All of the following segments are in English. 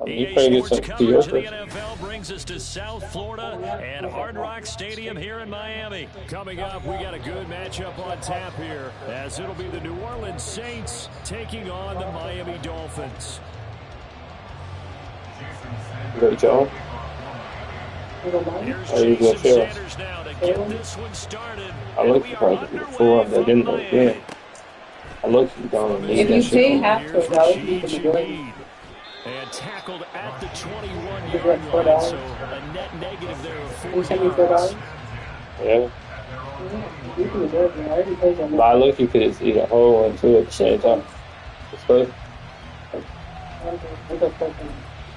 EA Sports coverage of the NFL brings us to South Florida and Hard Rock Stadium here in Miami. Coming up, we got a good matchup on tap here, as it'll be the New Orleans Saints taking on the Miami Dolphins. Great job. Here's Jason Sanders now to get this one started. I looked at her before, but I didn't look in. I looked at them. If you pay half for $1, you can go in. And tackled at the 21-yard line, so a net negative there of 4 yards. Yeah. But I look, you could just eat a whole one too at the same time. It's good.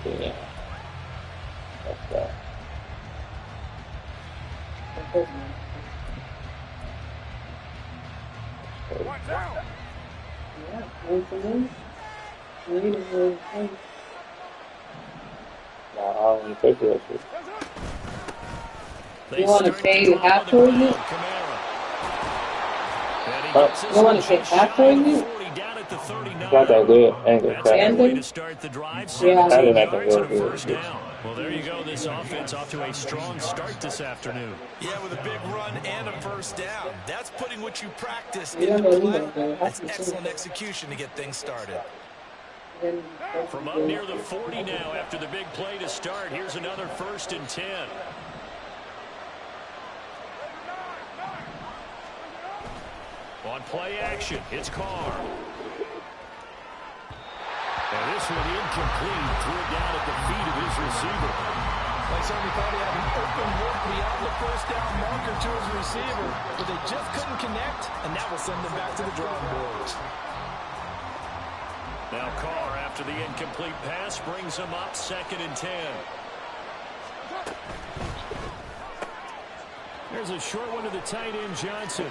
Yeah. That's that. I don't take that shit. You want to pay half towards it? You want to pay half towards it? It's not that good. Ain't good crap. Anthem? Yeah. Madden ain't that good. Well, there you go. This offense off to a strong start this afternoon. Yeah, with a big run and a first down. That's putting what you practice into play. That's excellent execution to get things started. From up near the 40 now after the big play to start. Here's another 1st and 10. On play action, it's Carr. And this one incomplete. Threw it down at the feet of his receiver. They certainly thought he had an open look beyond the first down marker to his receiver, but they just couldn't connect, and that will send them back to the drawing board. Now Carr, after the incomplete pass, brings him up 2nd and 10. There's a short one to the tight end, Johnson.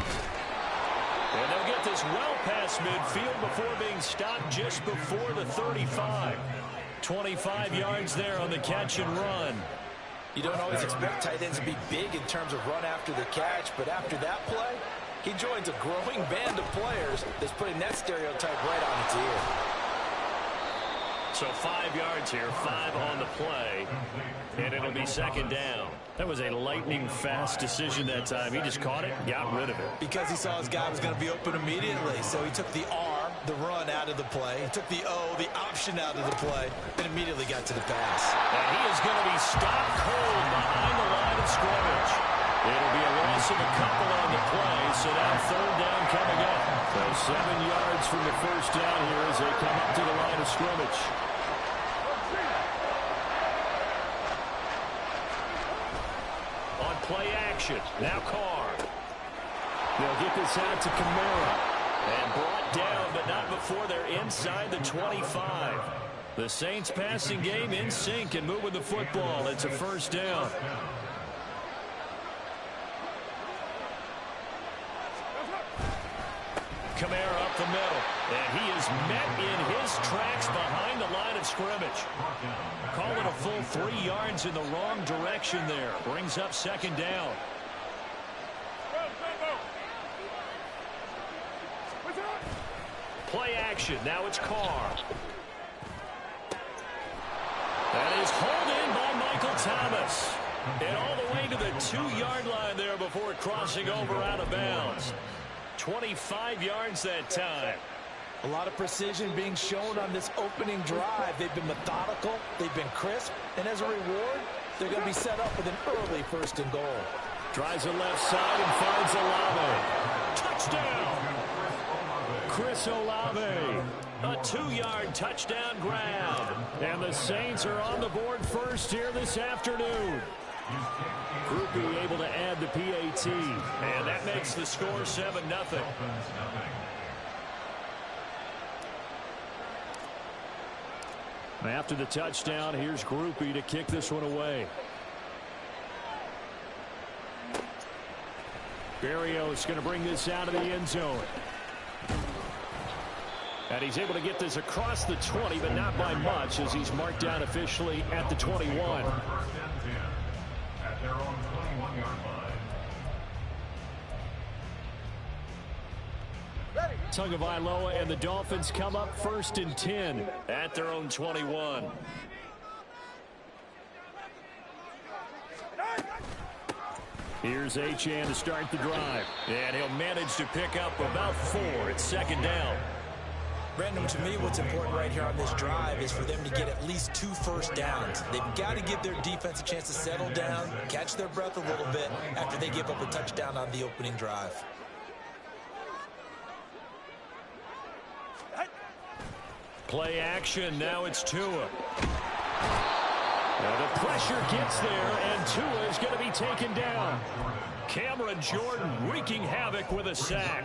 And they'll get this well past midfield before being stopped just before the 35. 25 yards there on the catch and run. You don't always expect tight ends to be big in terms of run after the catch, but after that play, he joins a growing band of players that's putting that stereotype right on its ear. So 5 yards here, 5 on the play, and it'll be 2nd down. That was a lightning-fast decision that time. He just caught it and got rid of it. Because he saw his guy was going to be open immediately, so he took the R, the run, out of the play. He took the O, the option, out of the play, and immediately got to the pass. And he is going to be stopped cold behind the line of scrimmage. It'll be a loss of a couple on the play, so now 3rd down coming up. So 7 yards from the first down here as they come up to the line of scrimmage. On play action, now Carr. They'll get this out to Kamara. And brought down, but not before they're inside the 25. The Saints passing game in sync and moving the football. It's a 1st down. Kamara up the middle, and he is met in his tracks behind the line of scrimmage. Call it a full 3 yards in the wrong direction there. Brings up 2nd down. Play action, now it's Carr. That is hauled in by Michael Thomas. And all the way to the 2-yard line there before crossing over out of bounds. 25 yards that time. A lot of precision being shown on this opening drive. They've been methodical, they've been crisp, and as a reward, they're going to be set up with an early 1st and goal. Drives the left side and finds Olave. Touchdown! Chris Olave. A 2-yard touchdown grab. And the Saints are on the board first here this afternoon. Groupie able to add the PAT. And that makes the score 7-0. After the touchdown, here's Groupie to kick this one away. Berrios going to bring this out of the end zone. And he's able to get this across the 20, but not by much, as he's marked down officially at the 21. Tagovailoa and the Dolphins come up 1st and 10 at their own 21. Here's Achane to start the drive. And he'll manage to pick up about 4. It's second down. Brandon, to me, what's important right here on this drive is for them to get at least 2 first downs. They've got to give their defense a chance to settle down, catch their breath a little bit after they give up a touchdown on the opening drive. Play action. Now it's Tua. Now the pressure gets there, and Tua is going to be taken down. Cameron Jordan wreaking havoc with a sack.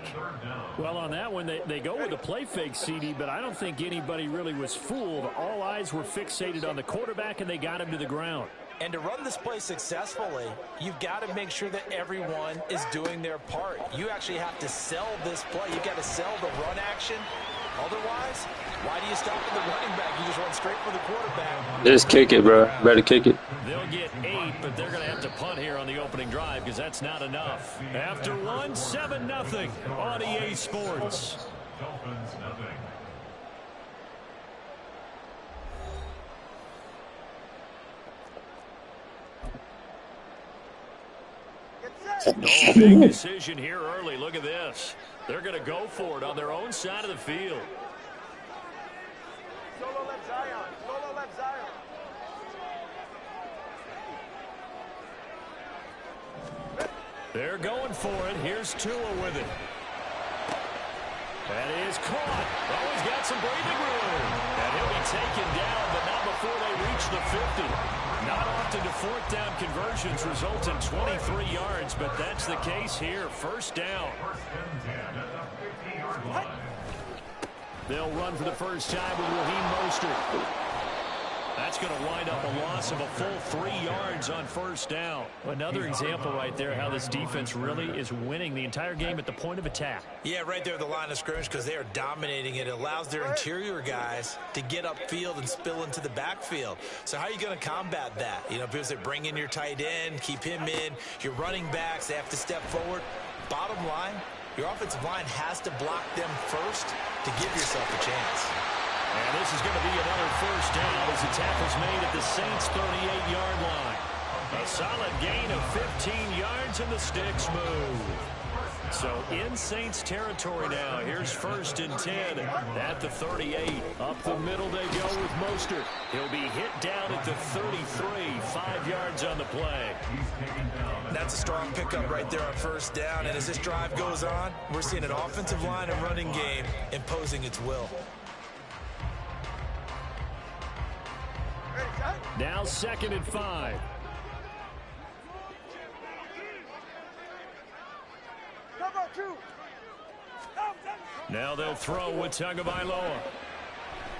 Well, on that one, they go with the play fake, CD, but I don't think anybody really was fooled. All eyes were fixated on the quarterback, and they got him to the ground. And to run this play successfully, you've got to make sure that everyone is doing their part. You actually have to sell this play. You've got to sell the run action. Otherwise, why do you stop at the running back? You just run straight for the quarterback. Just kick it, bro. Better kick it. They'll get 8, but they're going to have to punt here on the opening drive because that's not enough. After 1, 7-0 on EA Sports. No big decision here early. Look at this. They're going to go for it on their own side of the field. Solo left Zion. Solo left Zion. They're going for it. Here's Tua with it. That is caught. Oh, he's got some breathing room. And he'll be taken down, but not before they reach the 50. Not often do 4th down conversions result in 23 yards, but that's the case here. First down. They'll run for the first time with Raheem Mostert. That's going to wind up a loss of a full 3 yards on first down. Another example right there how this defense really is winning the entire game at the point of attack. Yeah, right there at the line of scrimmage because they are dominating it. It allows their interior guys to get upfield and spill into the backfield. So how are you going to combat that? You know, because they bring in your tight end, keep him in. Your running backs, they have to step forward. Bottom line, your offensive line has to block them first to give yourself a chance. And this is going to be another first down as the tackle's made at the Saints' 38-yard line. A solid gain of 15 yards and the sticks move. So in Saints territory now. Here's 1st and 10 at the 38. Up the middle they go with Mostert. He'll be hit down at the 33. 5 yards on the play. That's a strong pickup right there on first down. And as this drive goes on, we're seeing an offensive line and running game imposing its will. Now 2nd and 5. Now they'll throw with Tagovailoa.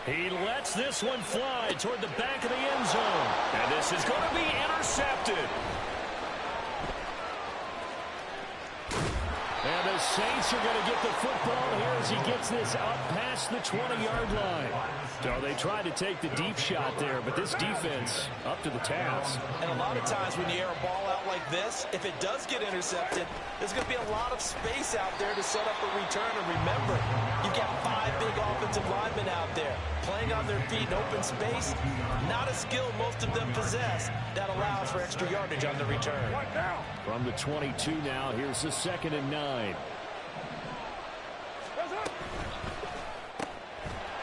He lets this one fly toward the back of the end zone. And this is going to be intercepted. And the Saints are going to get the football here as he gets this up past the 20-yard line. So they tried to take the deep shot there, but this defense up to the task. And a lot of times when you air a ball out like this, if it does get intercepted, there's going to be a lot of space out there to set up a return. And remember, you've got 5 big offensive linemen out there playing on their feet in open space. Not a skill most of them possess that allows for extra yardage on the return. From the 22 now, here's the 2nd and 9.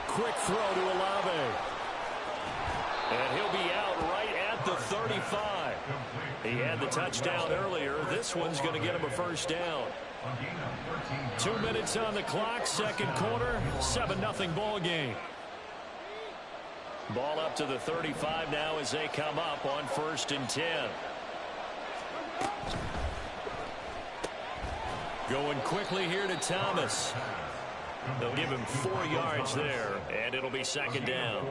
Quick throw to Olave. And he'll be out right at the 35. He had the touchdown earlier. This one's going to get him a first down. 2 minutes on the clock, 2nd quarter, 7-0 ball game. Ball up to the 35 now as they come up on 1st and 10. Going quickly here to Thomas. They'll give him 4 yards there, and it'll be 2nd down.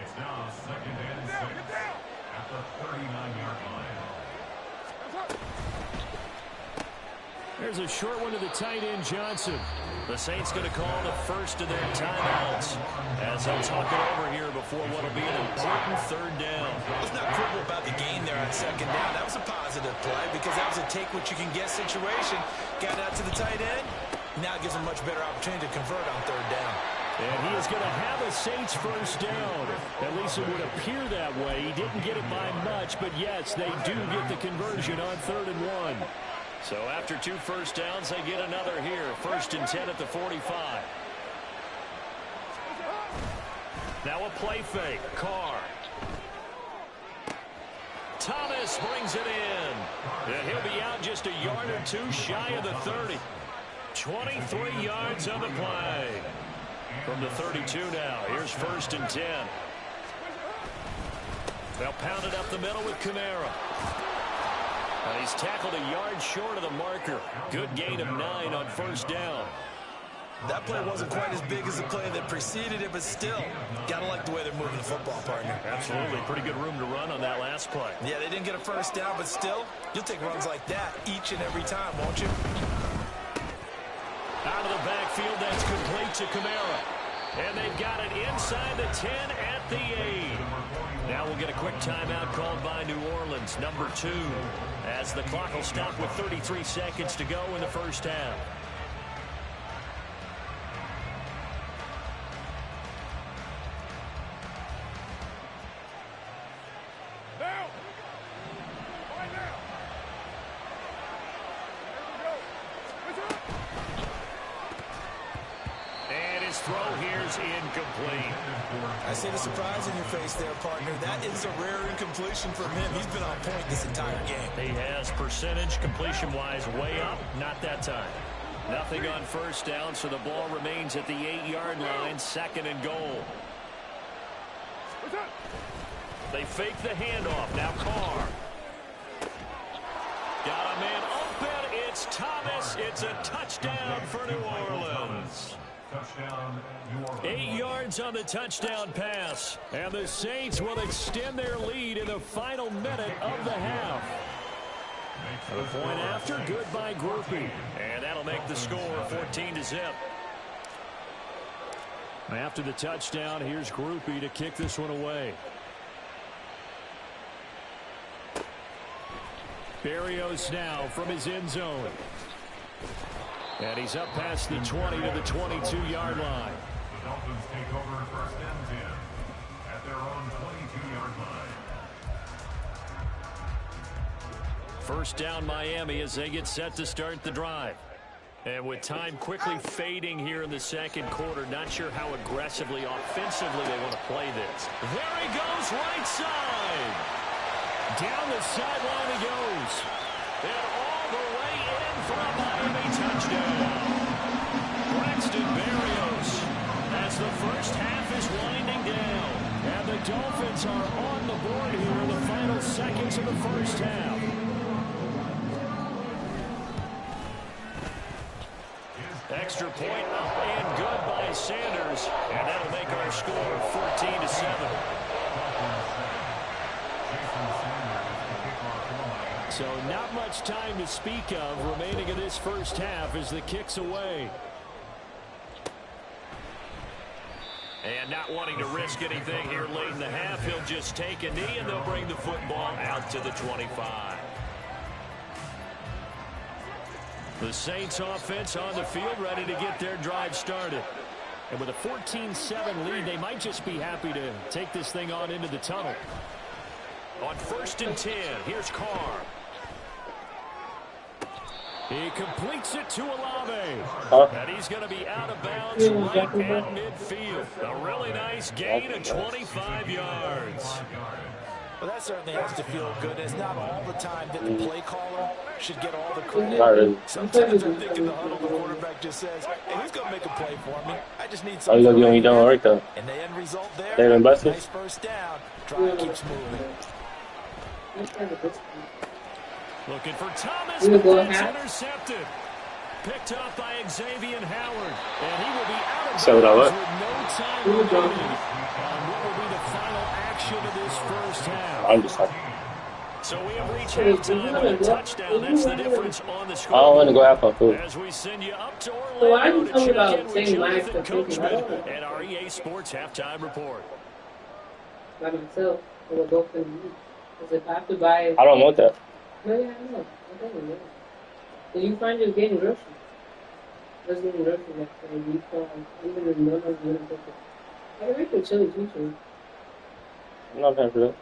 It's now 2nd and 6 at the 39-yard line. There's a short one to the tight end, Johnson. The Saints going to call the first of their timeouts as they'll talk it over here before what will be an important 3rd down. Let's not quibble about the gain there on 2nd down. That was a positive play because that was a take-what-you-can-get situation. Got out to the tight end. Now it gives them a much better opportunity to convert on 3rd down. And he is going to have a Saints first down. At least it would appear that way. He didn't get it by much, but yes, they do get the conversion on 3rd and 1. So after 2 first downs, they get another here. 1st and 10 at the 45. Now a play fake. Carr. Thomas brings it in. And he'll be out just a yard or 2 shy of the 30. 23 yards on the play. From the 32 now. Here's 1st and 10. They'll pound it up the middle with Kamara. And he's tackled a yard short of the marker. Good gain of 9 on 1st down. That play wasn't quite as big as the play that preceded it, but still, gotta like the way they're moving the football, partner. Absolutely. Pretty good room to run on that last play. Yeah, they didn't get a first down, but still, you'll take runs like that each and every time, won't you? Out of the backfield, that's complete to Kamara. And they've got it inside the 10 at the 8. Now we'll get a quick timeout called by New Orleans, number 2, as the clock will stop with 33 seconds to go in the first half. Throw here's incomplete. I see the surprise in your face there, partner. That is a rare incompletion from him. He's been on point this entire game. He has percentage completion-wise way up. Not that time. Nothing on 1st down, so the ball remains at the 8-yard line. 2nd and goal. They fake the handoff. Now Carr. Got a man open. It's Thomas. It's a touchdown for New Orleans. 8 yards on the touchdown pass. And the Saints will extend their lead in the final minute of the half. A point after, good by Groupie. And that'll make the score 14-0. After the touchdown, here's Groupie to kick this one away. Berrios now from his end zone. And he's up past the 20 to the 22-yard line. The Dolphins take over 1st and 10 at their own 22-yard line. First down Miami as they get set to start the drive. And with time quickly fading here in the 2nd quarter, not sure how aggressively, offensively they want to play this. There he goes, right side. Down the sideline he goes. And all the way in for a Miami touchdown. Braxton Berrios as the first half is winding down. And the Dolphins are on the board here in the final seconds of the first half. Extra point up and good by Sanders. And that'll make our score 14-7. So not much time to speak of remaining in this first half as the kick's away. And not wanting to risk anything here late in the half, he'll just take a knee and they'll bring the football out to the 25. The Saints offense on the field ready to get their drive started. And with a 14-7 lead, they might just be happy to take this thing on into the tunnel. On 1st and 10, here's Carr. He completes it to Olave. And he's going to be out of bounds right at midfield. A really nice gain of 25 yards. Well, that certainly has to feel good. It's not all the time that the play caller should get all the credit. Really. Sometimes I think in the huddle, the quarterback just says, hey, who's going to make a play for me? I just need Oh, something. you got the only down right there. And the end result there, They been busted? nice first down. Drive keeps moving. Looking for Thomas, but that's intercepted. Picked up by Xavier Howard. And he will be out of So bounds with no time remaining on what will be the final action of this first half. I'm just like, So we have reached halftime with a touchdown. That's the difference on the score. I don't want to go have fun food. As we send you up to So why Orlando did to you check talk in about with saying live Jonathan for thinking Coachman about and our EA Sports Halftime Report. By myself, I will go for the meat. Because if I have to buy... I don't want that. No, yeah, I know. I don't know. So you find you're getting groceries. Doesn't even rush you like that. You fall. Even in none of the interceptions. I can make them chili too. I'm not time for that.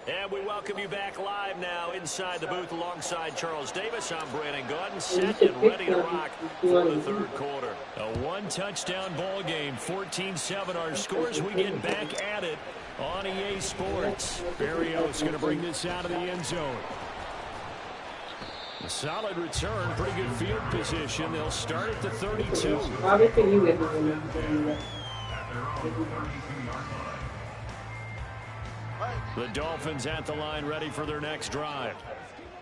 And we welcome you back live now inside the booth alongside Charles Davis. I'm Brandon Gordon, set and ready to rock for the third quarter. A one-touchdown ball game, 14-7 our scores. We get back at it on EA Sports. Berrios going to bring this out of the end zone. A solid return, pretty good field position. They'll start at the 32. Obviously, you get the The Dolphins at the line, ready for their next drive.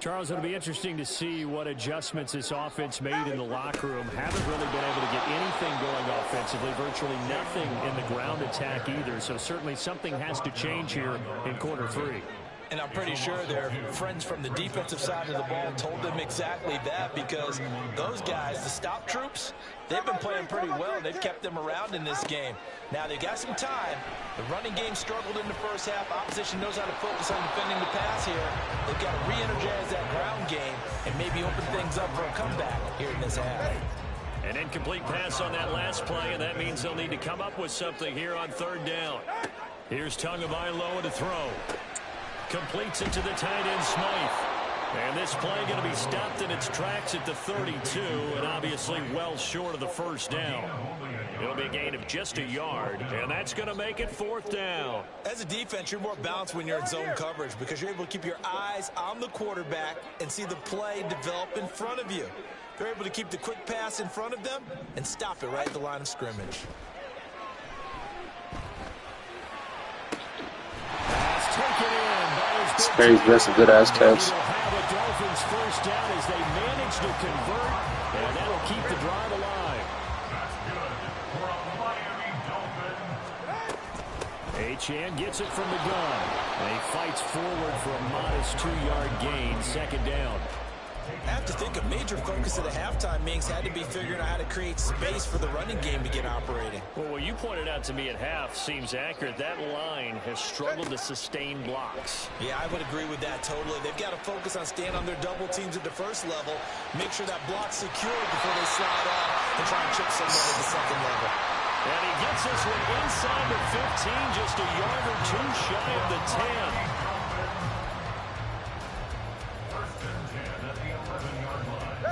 Charles, it'll be interesting to see what adjustments this offense made in the locker room. Haven't really been able to get anything going offensively, virtually nothing in the ground attack either. So certainly something has to change here in quarter three. And I'm pretty sure their friends from the defensive side of the ball told them exactly that, because those guys, the stop troops, they've been playing pretty well. They've kept them around in this game. Now, they've got some time. The running game struggled in the first half. Opposition knows how to focus on defending the pass here. They've got to re-energize that ground game and maybe open things up for a comeback here in this half. An incomplete pass on that last play, and that means they'll need to come up with something here on third down. Here's Tagovailoa to throw. Completes it to the tight end, Smythe. And this play going to be stopped in its tracks at the 32, and obviously well short of the first down. It'll be a gain of just a yard, and that's going to make it fourth down. As a defense, you're more balanced when you're in zone coverage because you're able to keep your eyes on the quarterback and see the play develop in front of you. They're able to keep the quick pass in front of them and stop it right at the line of scrimmage. It's very aggressive, good ass catch. The Dolphins first down as they manage to convert, and that'll keep the drive alive. Achane gets it from the gun. And he fights forward for a modest 2-yard gain, second down. I have to think a major focus of the halftime Minks had to be figuring out how to create space for the running game to get operating. Well, what you pointed out to me at half seems accurate. That line has struggled to sustain blocks. Yeah, I would agree with that totally. They've got to focus on staying on their double teams at the first level, make sure that block's secured before they slide off and try and chip someone at the second level. And he gets this one inside the 15, just a yard or two shy of the 10.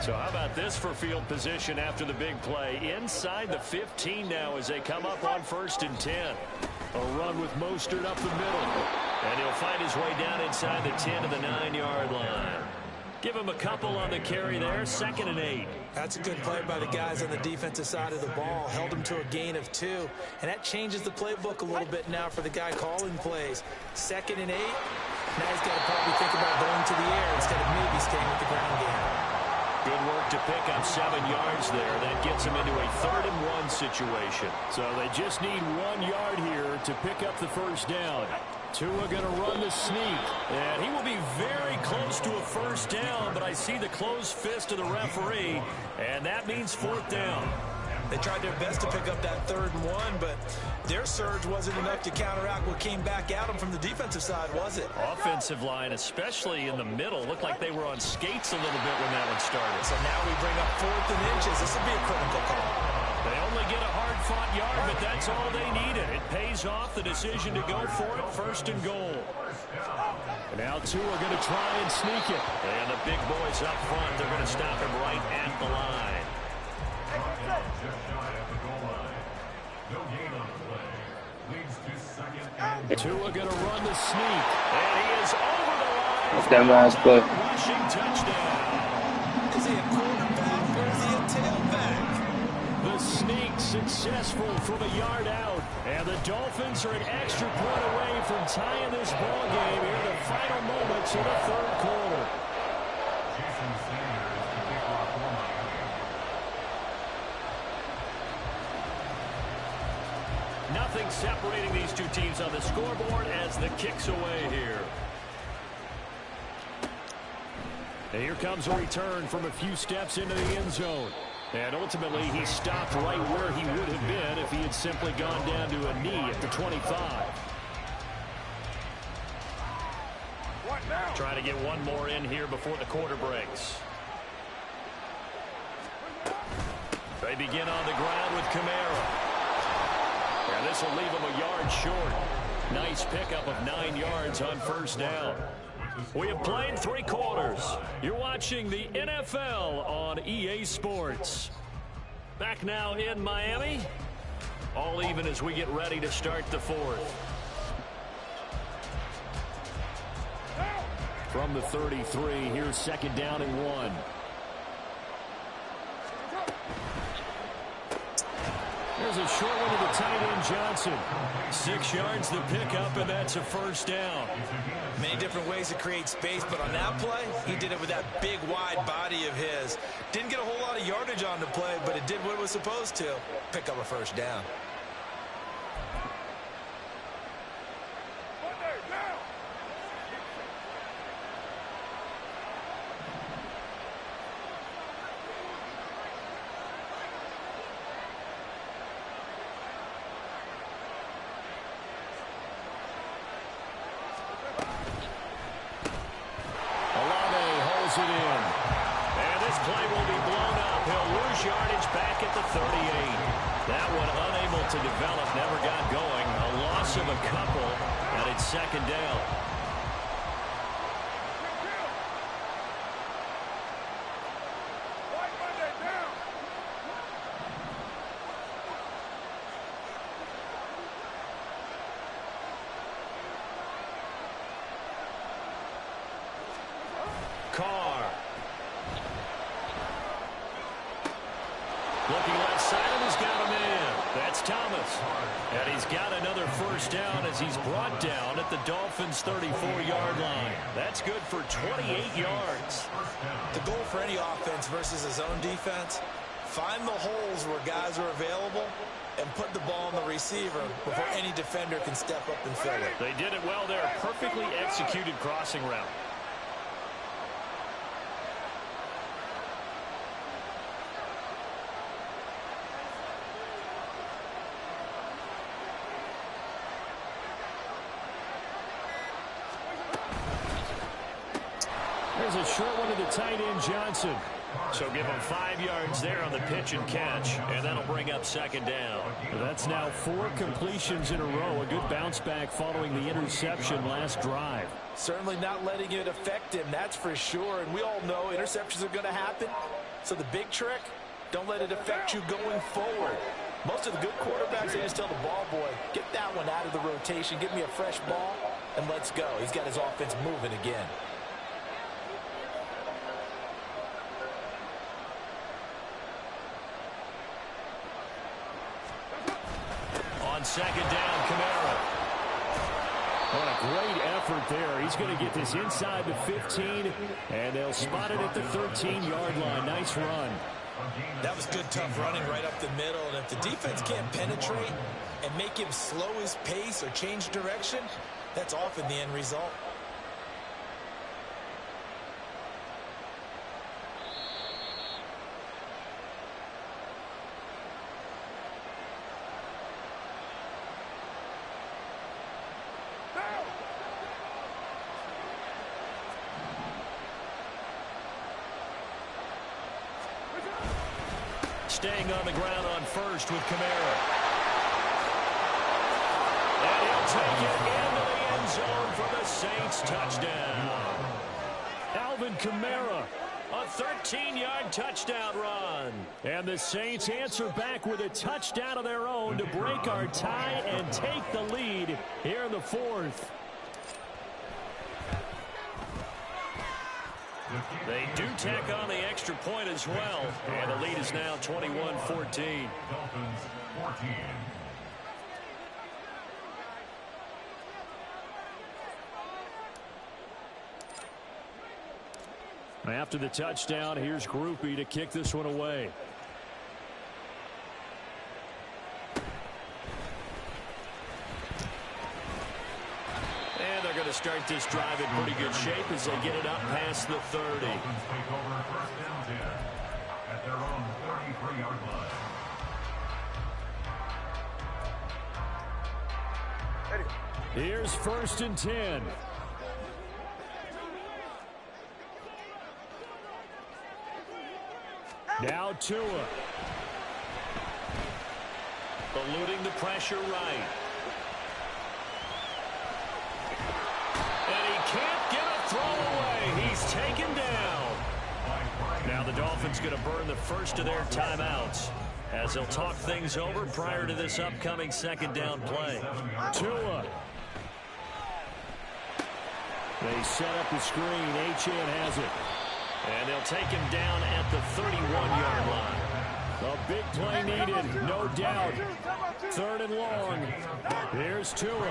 So how about this for field position after the big play? Inside the 15 now as they come up on 1st and 10. A run with Mostert up the middle. And he'll find his way down inside the 10 to the 9-yard line. Give him a couple on the carry there, 2nd and 8. That's a good play by the guys on the defensive side of the ball. Held him to a gain of 2. And that changes the playbook a little bit now for the guy calling plays. 2nd and 8. Now he's got to probably think about going to the air instead of maybe staying with the ground game. Good work to pick up 7 yards there. That gets them into a 3rd and 1 situation. So they just need 1 yard here to pick up the first down. Tua going to run the sneak. And he will be very close to a first down, but I see the closed fist of the referee, and that means 4th down. They tried their best to pick up that 3rd and 1, but their surge wasn't enough to counteract what came back at them from the defensive side, was it? Offensive line, especially in the middle, looked like they were on skates a little bit when that one started. So now we bring up 4th and inches. This will be a critical call. They only get a hard-fought yard, but that's all they needed. It pays off the decision to go for it, 1st and goal. And now Tua going to try and sneak it. And the big boys up front, they're going to stop him right at the line. Tua going to run the sneak, and he is over the line. That's that last play. Rushing touchdown. Is he a quarterback or is he a tailback? The sneak successful from a yard out, and the Dolphins are an extra point away from tying this ball game here in the final moments of the 3rd quarter. Nothing separating these two teams on the scoreboard as the kick's away here. And here comes a return from a few steps into the end zone. And ultimately, he stopped right where he would have been if he had simply gone down to a knee at the 25. Trying to get one more in here before the quarter breaks. They begin on the ground with Kamara. And this will leave him a yard short. Nice pickup of 9 yards on first down. We have played 3 quarters. You're watching the NFL on EA Sports. Back now in Miami. All even as we get ready to start the 4th. From the 33, here's 2nd down and 1. There's a short one to the tight end, Johnson. 6 yards the pickup, and that's a first down. Many different ways to create space, but on that play, he did it with that big, wide body of his. Didn't get a whole lot of yardage on the play, but it did what it was supposed to. Pick up a first down. It in. And this play will be blown up. He'll lose yardage back at the 38. That one unable to develop, never got going. A loss of a couple, and it's 2nd down. Carr. Looking left side, and he's got a man. That's Thomas. And he's got another first down as he's brought down at the Dolphins' 34-yard line. That's good for 28 yards. The goal for any offense versus his own defense, find the holes where guys are available and put the ball on the receiver before any defender can step up and fill it. They did it well there. Perfectly executed crossing route. There's a short one to the tight end, Johnson. So give him 5 yards there on the pitch and catch, and that'll bring up 2nd down. That's now 4 completions in a row. A good bounce back following the interception last drive. Certainly not letting it affect him, that's for sure. And we all know interceptions are going to happen. So the big trick, don't let it affect you going forward. Most of the good quarterbacks, they just tell the ball boy, get that one out of the rotation, give me a fresh ball, and let's go. He's got his offense moving again. On 2nd down, Kamara. What a great effort there. He's going to get this inside the 15, and they'll spot it at the 13-yard line. Nice run. That was good, tough running right up the middle. And if the defense can't penetrate and make him slow his pace or change direction, that's often the end result. Staying on the ground on first with Kamara. And he'll take it into the end zone for the Saints touchdown. Alvin Kamara, a 13-yard touchdown run. And the Saints answer back with a touchdown of their own to break our tie and take the lead here in the 4th. They do tack on the extra point as well. And the lead is now 21-14. Dolphins 14. After the touchdown, here's Groupie to kick this one away. And they're going to start this drive in pretty good shape as they get it up past the 30. Dolphins take over 1st and 10 at their own 33-yard line. Here's 1st and 10. Now Tua. Eluding the pressure right. And he can't get a throw away. He's taken down. Now the Dolphins going to burn the first of their timeouts as they'll talk things over prior to this upcoming second down play. Tua. They set up the screen. Achane has it. And they'll take him down at the 31-yard line. A big play needed, no doubt. Third and long. Here's Tua.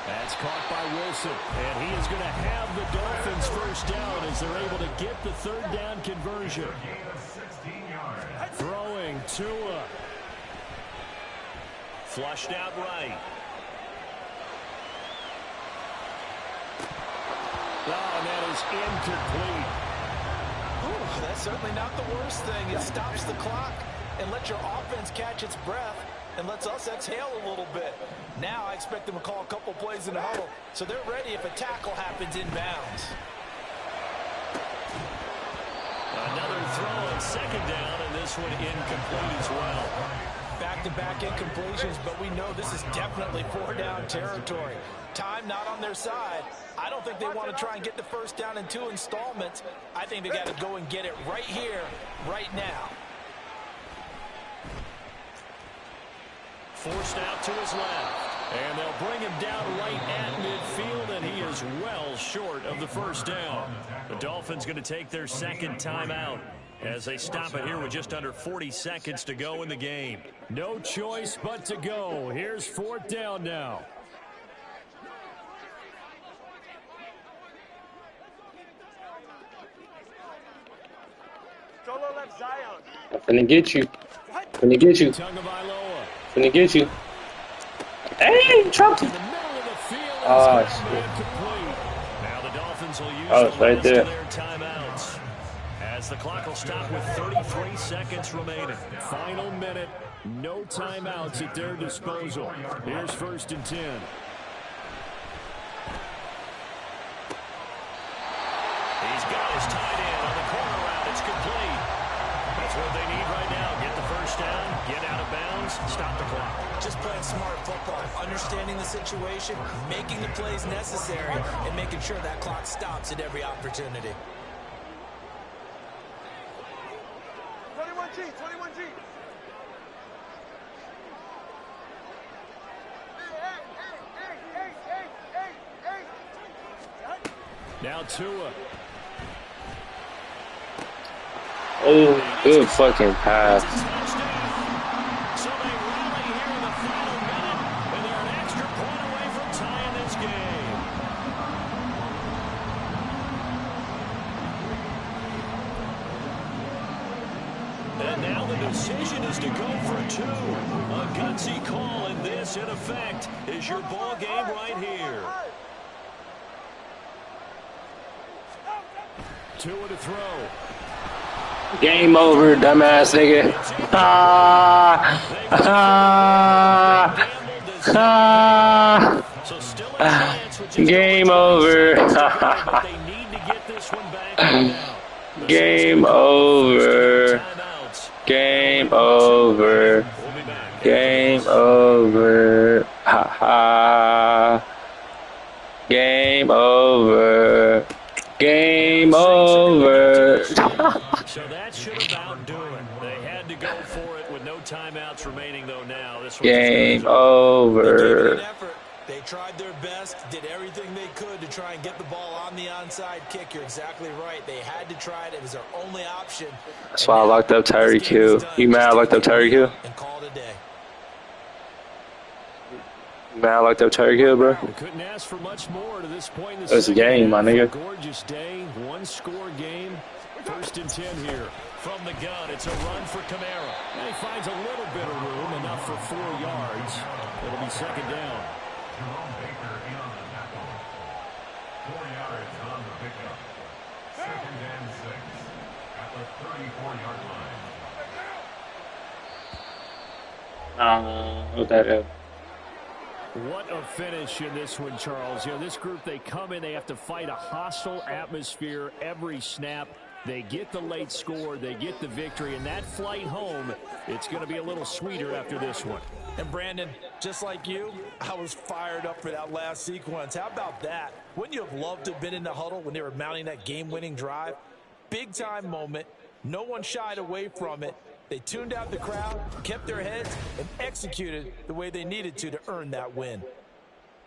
That's caught by Wilson. And he is going to have the Dolphins first down as they're able to get the third down conversion. Throwing Tua. Flushed out right. Oh, and that is incomplete. Ooh, that's certainly not the worst thing. It stops the clock and lets your offense catch its breath and lets us exhale a little bit. Now I expect them to call a couple plays in the huddle, so they're ready if a tackle happens inbounds. Another throw on second down, and this one incomplete as well. Back-to-back incompletions, but we know this is definitely four-down territory. Time not on their side. I don't think they want to try and get the first down in 2 installments. I think they got to go and get it right here, right now. Forced out to his left. And they'll bring him down right at midfield, and he is well short of the first down. The Dolphins going to take their second timeout as they stop it here with just under 40 seconds to go in the game. No choice but to go. Here's fourth down now. I'm finna get you. Finna get you. Finna get you. Hey, dropped it. Oh, shit. Now the Dolphins will use Oh, it's right there. their timeouts as the clock will stop with 33 seconds remaining. Final minute. No timeouts at their disposal. Here's 1st and 10. He's got his tight end on the corner route. It's complete. That's what they need right now. Get the first down, get out of bounds, stop the clock. Just playing smart football, understanding the situation, making the plays necessary, and making sure that clock stops at every opportunity. 21G, 21G. Now Tua. Oh, good fucking pass. So they rally here in the final minute, and they're an extra point away from tying this game. And now the decision is to go for 2. A gutsy call, and this, in effect, is your ball game right here. Tua to throw. Game over, dumbass nigga. Game over. Game over. Game over. Game over. Ha ha. Game over. Game over. So that should about do it. They had to go for it with no timeouts remaining, though. Now this game over. They tried their best, did everything they could to try and get the ball on the onside kick. You're exactly right. They had to try it. It was their only option. That's why I locked up Tyreek Hill. You mad I locked up Tyreek Hill? And call it a day. Man, I locked up Tyreek Hill, bro. Couldn't ask for much more to this point. It's a game, my nigga. Gorgeous day, one-score game. 1st and 10 here. From the gun, it's a run for Kamara. And he finds a little bit of room, enough for 4 yards. It'll be second down. Jerome Baker in on the tackle. 4 yards on the pickup. 2nd and 6 at the 34-yard line. What that is. What a finish in this one, Charles. You know, this group, they come in, they have to fight a hostile atmosphere every snap. They get the late score, they get the victory, and that flight home, it's going to be a little sweeter after this one. And Brandon, just like you, I was fired up for that last sequence. How about that? Wouldn't you have loved to have been in the huddle when they were mounting that game-winning drive? Big-time moment. No one shied away from it. They tuned out the crowd, kept their heads, and executed the way they needed to earn that win.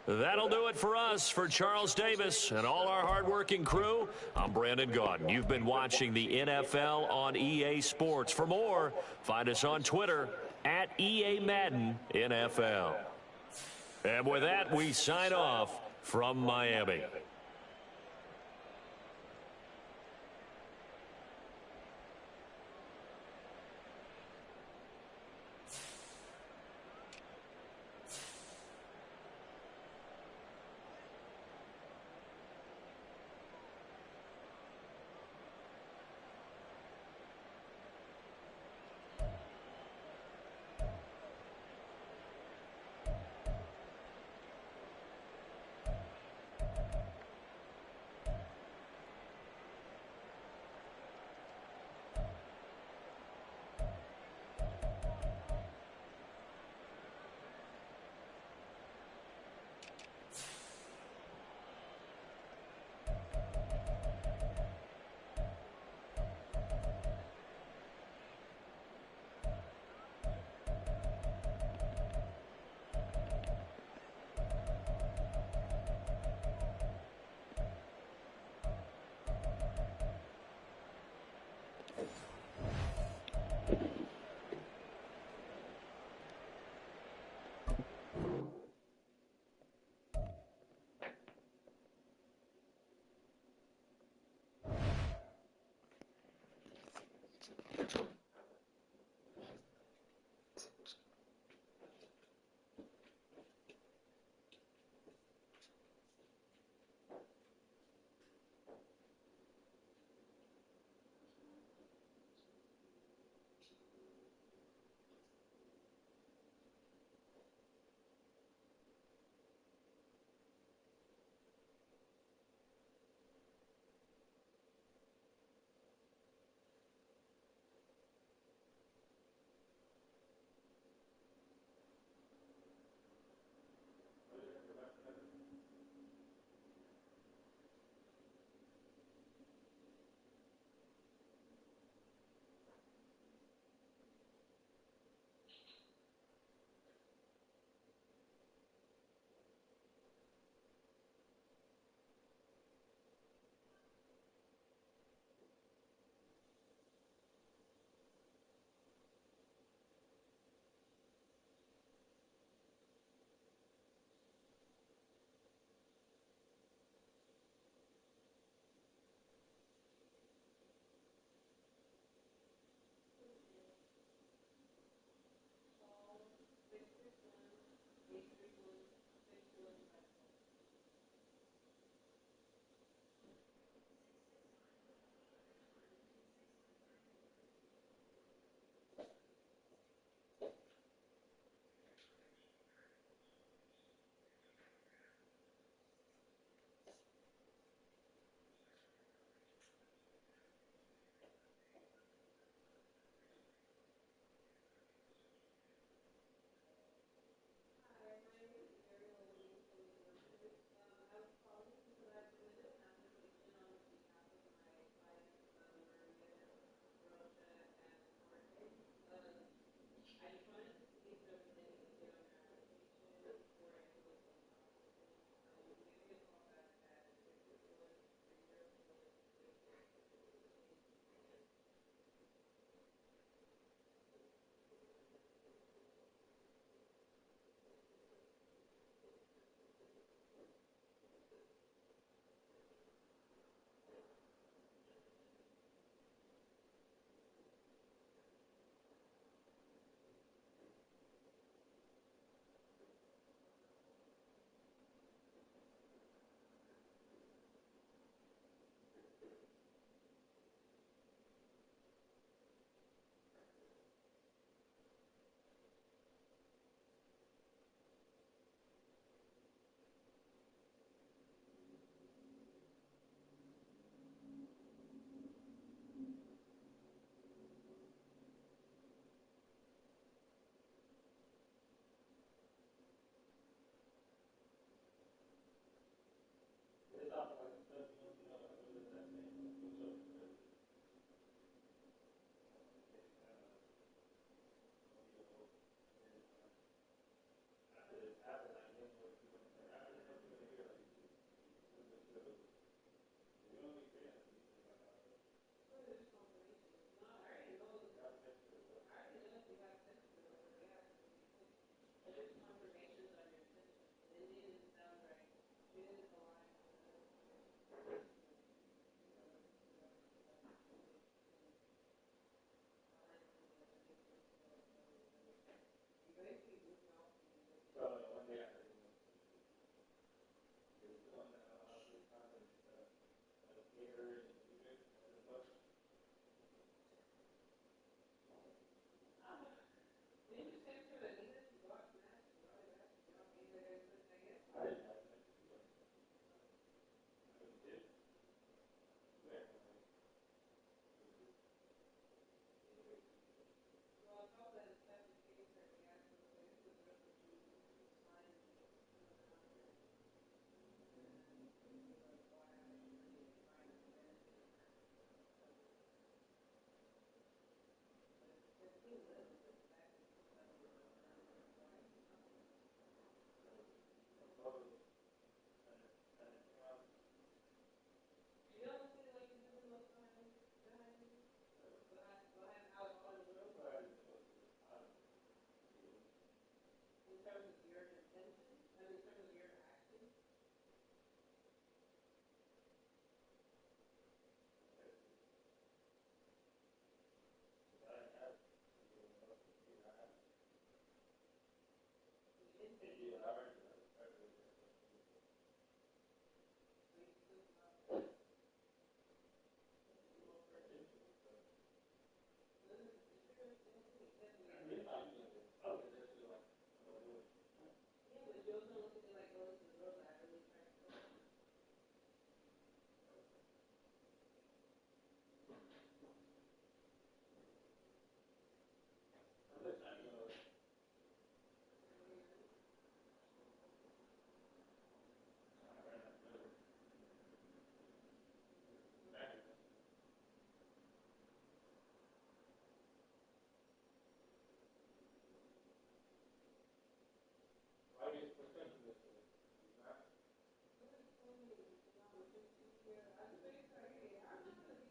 That'll do it for us. For Charles Davis and all our hardworking crew, I'm Brandon Gaudin. You've been watching the NFL on EA Sports. For more, find us on Twitter at EA Madden NFL. And with that, we sign off from Miami.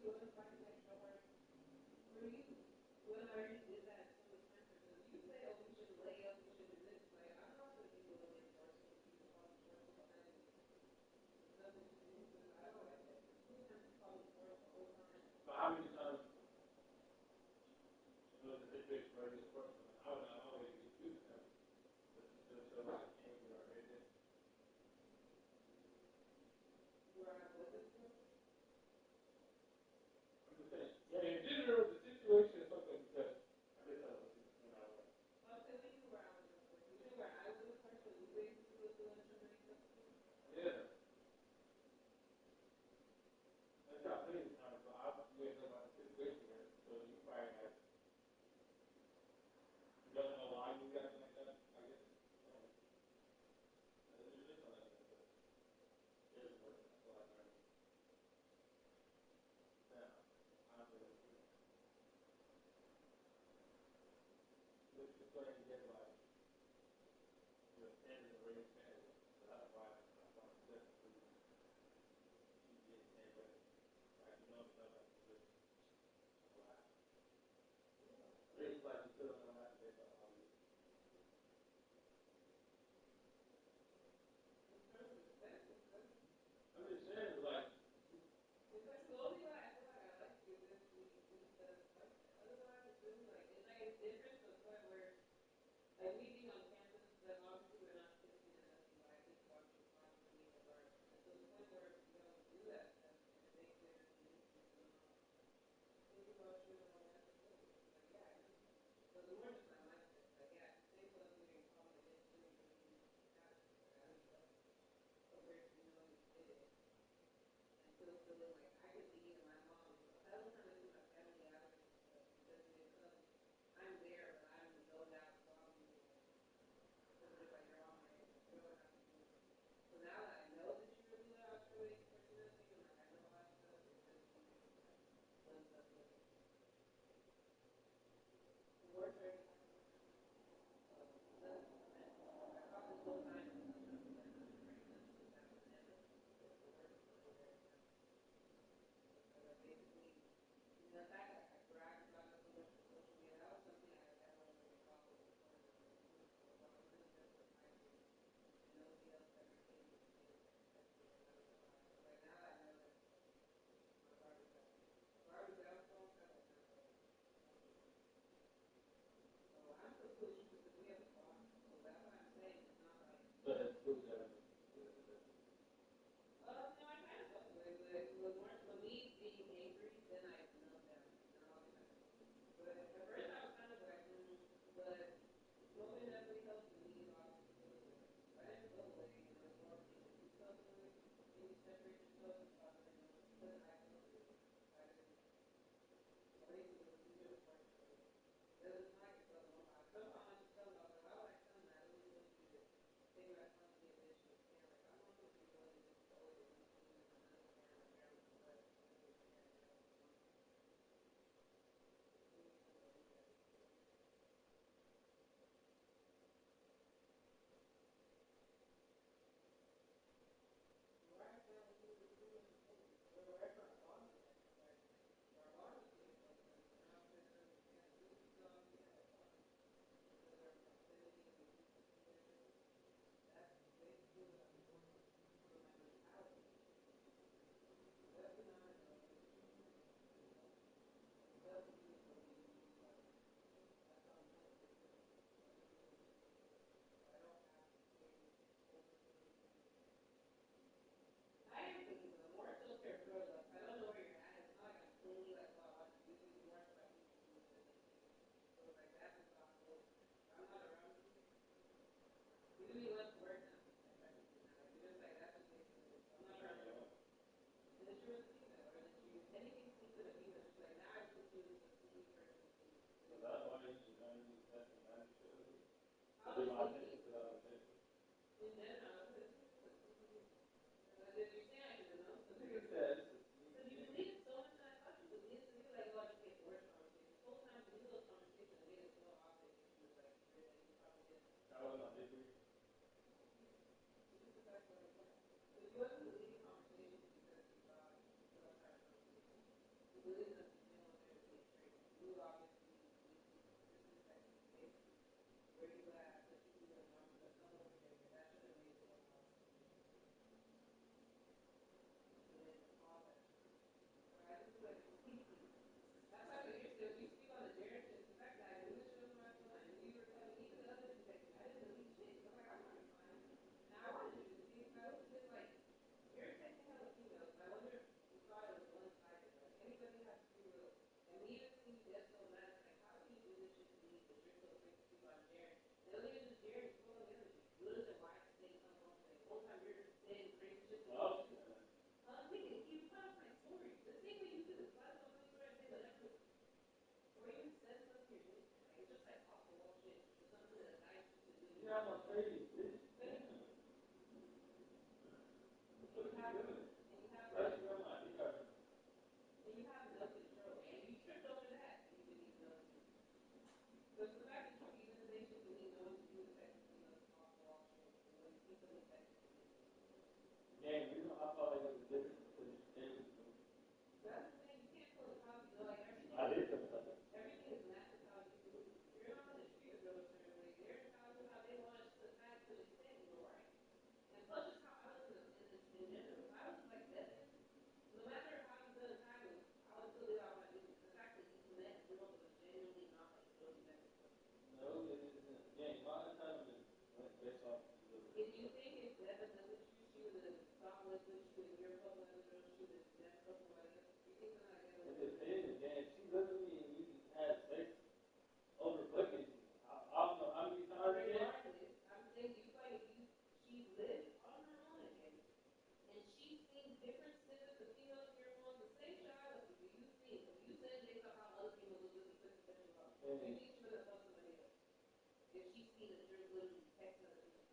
How many times was the situation where you were I would not always accuse him, but you still show like anger or anything. I'm just saying, yeah, in general, the situation is something because I guess I was, you know, yeah. That's not plenty of times, but I was doing about the situation here, so you probably like, you don't know why you got like that, I guess. There's just like that, but it is worth it. That's what I learned. Yeah, I'm really cool. Which is going to get like, you're standing the race fan, so that's why I'm definitely keep getting handed. Like, you know, stuff like this. It's like you still don't have to make up all this. I'm just saying, like, but it's still better. Damn, you know, I thought it was different because you said it was That's the thing. You can't feel the coffee. Like everything. I did feel something. Everything is natural how you do it. You're not on the street or go a certain way. They're how they want us to act to the extent you know, right? And plus just how I was in general. If I was like Devin, no matter how you done tackling, I would still live out my duty. The fact that he's met girls was genuinely not like really better. No, it isn't. Yeah, a lot of times it went based off the If you think if Devin doesn't choose you, then stop listening to you and you're a couple other girls shoot and never fuck somebody else. You think something like that? it depends. Yeah, if she lived with me and we just had sex over fucking, I don't know how many times again. Regardless, I'm saying you like if you she lived on her own again and she's seen differences the females in your home, the same shit I went through, you see it. You said based on how other females look at the sexual about. You think she would have fucked somebody else if she seen that you're literally texting other people?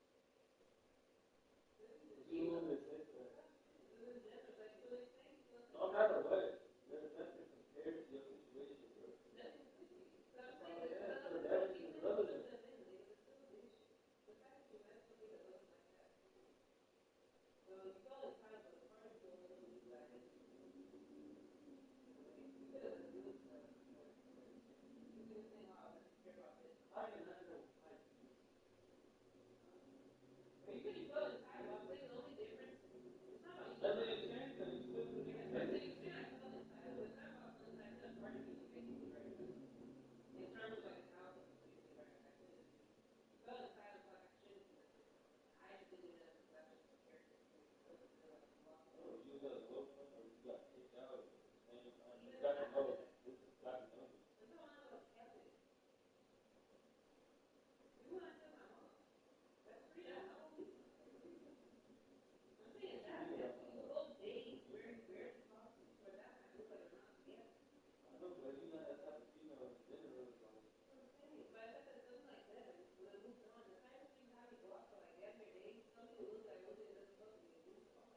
You want me to say that? This is gender, like so they think No matter what, there's nothing compared to your situation, bro. nothing could be. So I'm Oh, saying yeah, that so other that girls is even relevant. if it's still an issue. The fact that you met somebody that wasn't like that. So you felt entitled, but the part of you a little bit like you could have really like you could have saying, "Oh, I don't care about this." I can handle like But you could have felt entitled. I'm saying the only difference. It's not about you. that didn't change because you still didn't Yeah, get so it. you say I felt entitled, but it's not about feeling entitled. That's part of you is basically right. In terms of like the house, it's basically right. I couldn't. You felt entitled, so like I shouldn't be like this. I just didn't know because that's just my character. It doesn't feel like you lost it. Oh, you got low fun or you got kicked out at the same time. You Even got to know. after that. This is got to know. That's how I know Kevin. You want to tell my mom. That's free. That's the whole reason. I'm saying that. Yes, we will go days where to talk to for that matter, whether or not together. I know, but you know that type of female in general is like. That's what I'm saying. But I said that something like that, and it moved on. The type of thing how you go out for like damn near days, some people look like one thing that doesn't fuck with you and move on.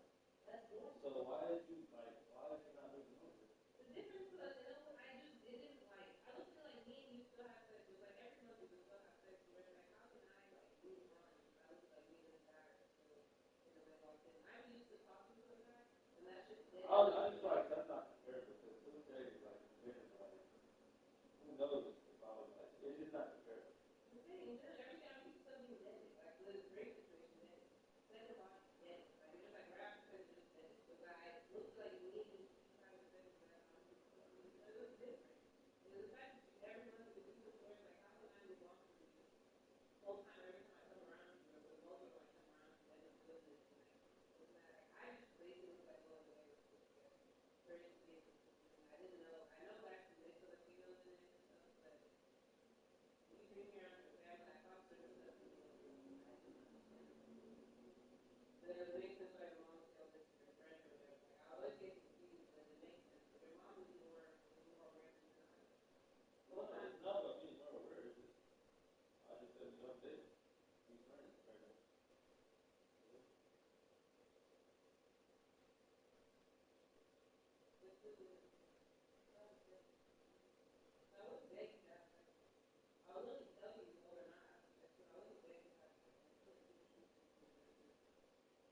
That's normal. So why did you like? Why did you not move over? The difference was, you know, I just didn't like. I looked at it like me and you still have sex. It was like every month we would still have sex. Where it's like, how can I like move on? I look like me and this guy are still in a way like this. I'm used to talking to a guy, and that's just dead. I just feel like that's not fair because who says like women like who knows if I was like it's just not fair. The thing, every time I'm used to something dead. Like the rape situation dead. Second body dead. Like it's just like right after sex just dead. The guy looks like me and you having sex with that. It looks different. And the fact that every month we do this, where it's like, how can I move on from you? Whole time, every time I come around you, or the most of them I come around you, then it's goodness and like this and that. Like I just basically was like, well, whatever, very stable. And I didn't know. I know that I can mix other females in it and stuff, but when you bring me around your family, I thought certain stuff was a little bit. I didn't understand. Then it makes sense why your mom tells this to your friend or whatever. Like I always get confused, but it makes sense. But your mom was more aware than you. Well, it's not about being more aware. It's just I just said we don't date. We friends right now. I was begging that. I was only telling you whether or not I was sex, but I wasn't begging that.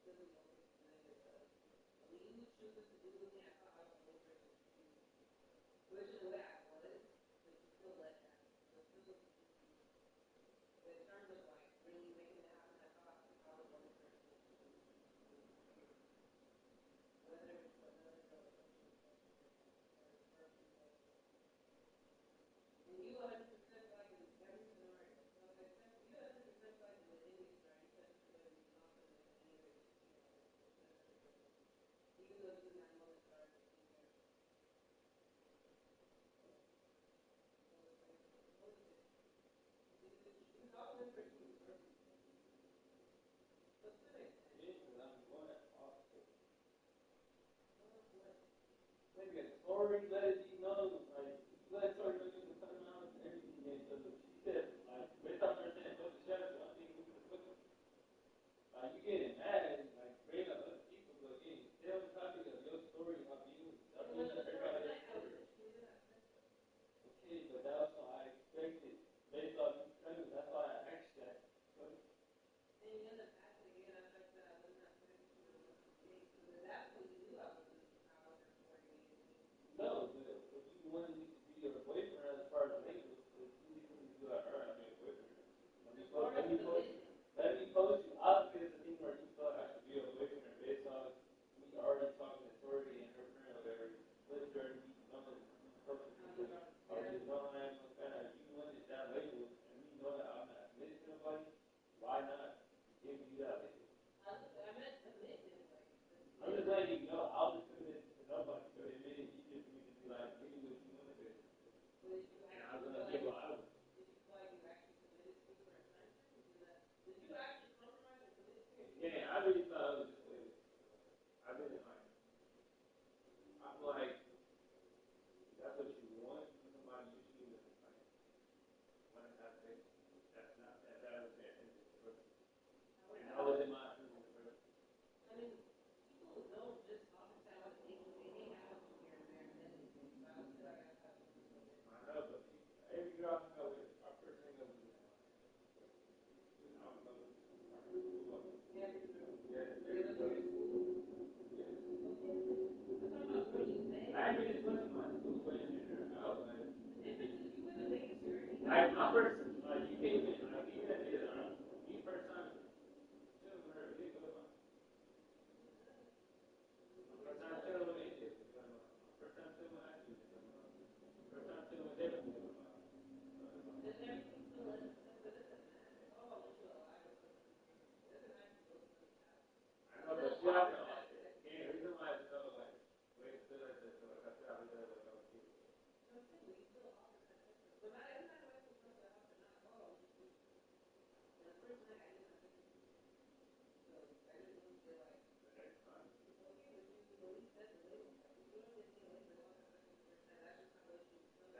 Doesn't know this familiar, but when you choose to do with me, I thought I was the person to choose. Which in a way I was, but you still let that. So it's still, but in terms of like really making it happen, I thought I was the only person to choose. Whether it's another girl or something, or person, and you 100% like in every scenario. So I was like, you 100% like in the Indian scenario, you said it's really not something that anybody would see like even though you and that mother started to see her. What was it? You talk with her, you were but to an extent. Yeah, because I'm going at the opposite. Maybe a story let it be known, like let story know you can come out and everything. Yeah, so she said like based on her saying fuck the shadow, I think we could have put it. Like you getting mad and like bring up other people, but again, tell the topic of your story of you. I It think was that's the everybody first else's night I was story. just using that system. Okay, but that's what I expected based on you telling me. That's why I asked that. But And you end up asking again after I said I wouldn't have sex with you.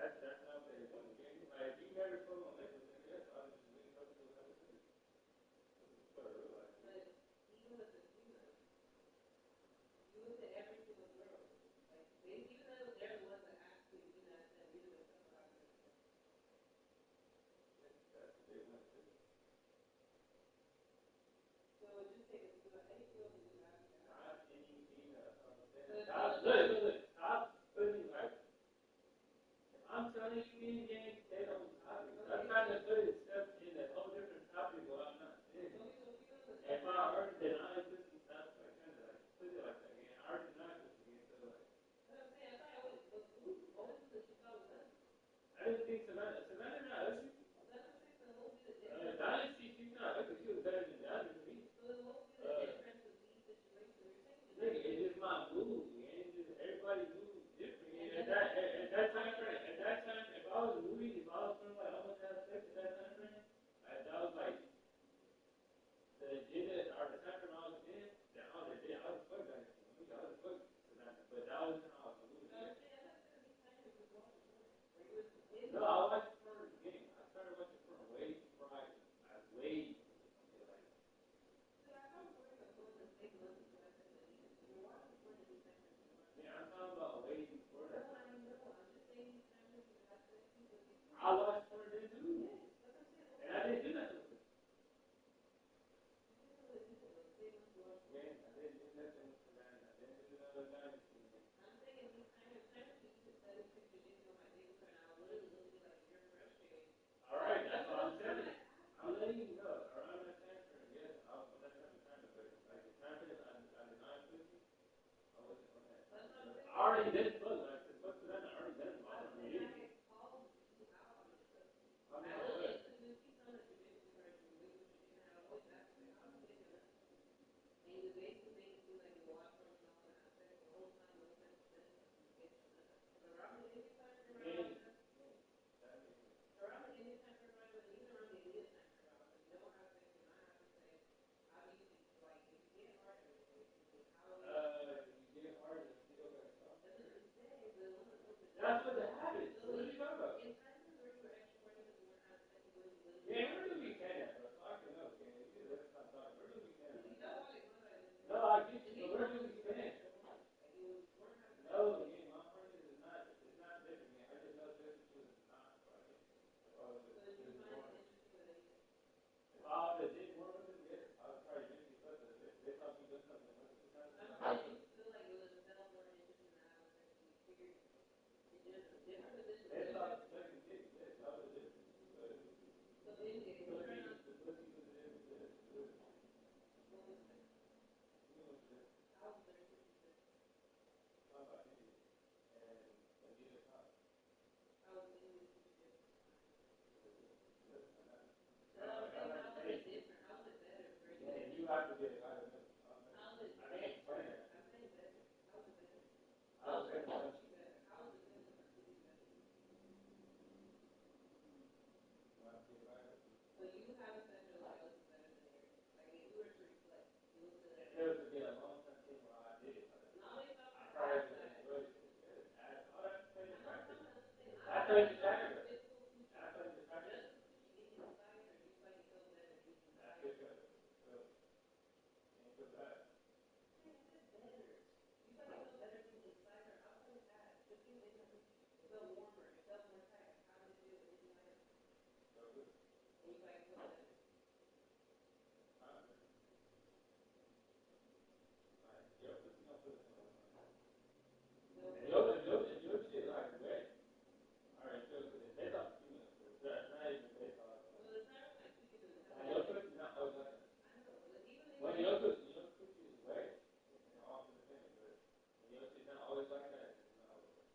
That's not what they want. Like, you never told them Lakers, nigga, yes, I was just being comfortable with other cities. That's what I realized. But even with the females, you look at every single girl. Like, they, even though they're the ones that actually do that, that do the stuff about them. That's what they want to do. So it just takes any field to do that. Not any female. Stop, look. Stop putting, like, I'm telling you, these games, they don't topic. I'm trying to put it stuff in a whole different topic where I'm not in. If I already did, I put some stuff, like, kind of, like, put it like that again. I already denied this again, so, like. But I'm saying, I thought I was, what was it that you thought was that? I didn't think Savannah not ugly. That's what I'm saying, so what would be the difference? Dynasty, she's not ugly. She was better than the others to me. So then what would be the difference with these situations? You're saying Nigga, it's just my mood, man. It's just everybody moves different. And at that time frame, if I was moving, if I was feeling like I want to have sex at that time frame, that was like the agenda or the time frame I was in. That I was fuck Dynasty. I was fuck Savannah, but that wasn't how I was moving. No, I watched the first game. I started watching the first way before I way. Yeah, I'm talking about way before that. I watched porn then too. And I didn't do nothing with it. Man, I didn't do nothing with Savannah. I didn't do nothing with Dynasty. I'm saying these kind of times you just said it picture video on my Facebook and I was literally looking like you're frustrated. Alright, that's what I'm telling you. I'm letting you know. Around that time frame, yes, I was on that type of time frame. Like the time frame I did not pussy, I wasn't on that. I already did fuck, like the fuck to that, I already done it. I was on the video. I mean, I was. That's what the habit. What are you talking about? Yeah, where do we stand at, bro? So I can know, man. You let's stop talking. Where do we stand at? No, I get you, but where do we stand? No, again, my point is it's not different, man. I just know this was not right. If I would have did more with it, yes, I would probably eventually fuck with it. They thought we did something with it. They thought the second kick, yes, that was it. But the pussy was it. You have to get it out of it. I can't explain it. I was saying that. If there was to be a long-term thing where I did it, I probably would enjoy it. That's how you tactical. That's how you tactical. That's it. So, can't go back. Your shit like wet. Alright, so they thought you know, that's not even based off. And your pussy not always like that. When your pussy is wet, it's off in the thing, but when your shit not always like that, it's not always like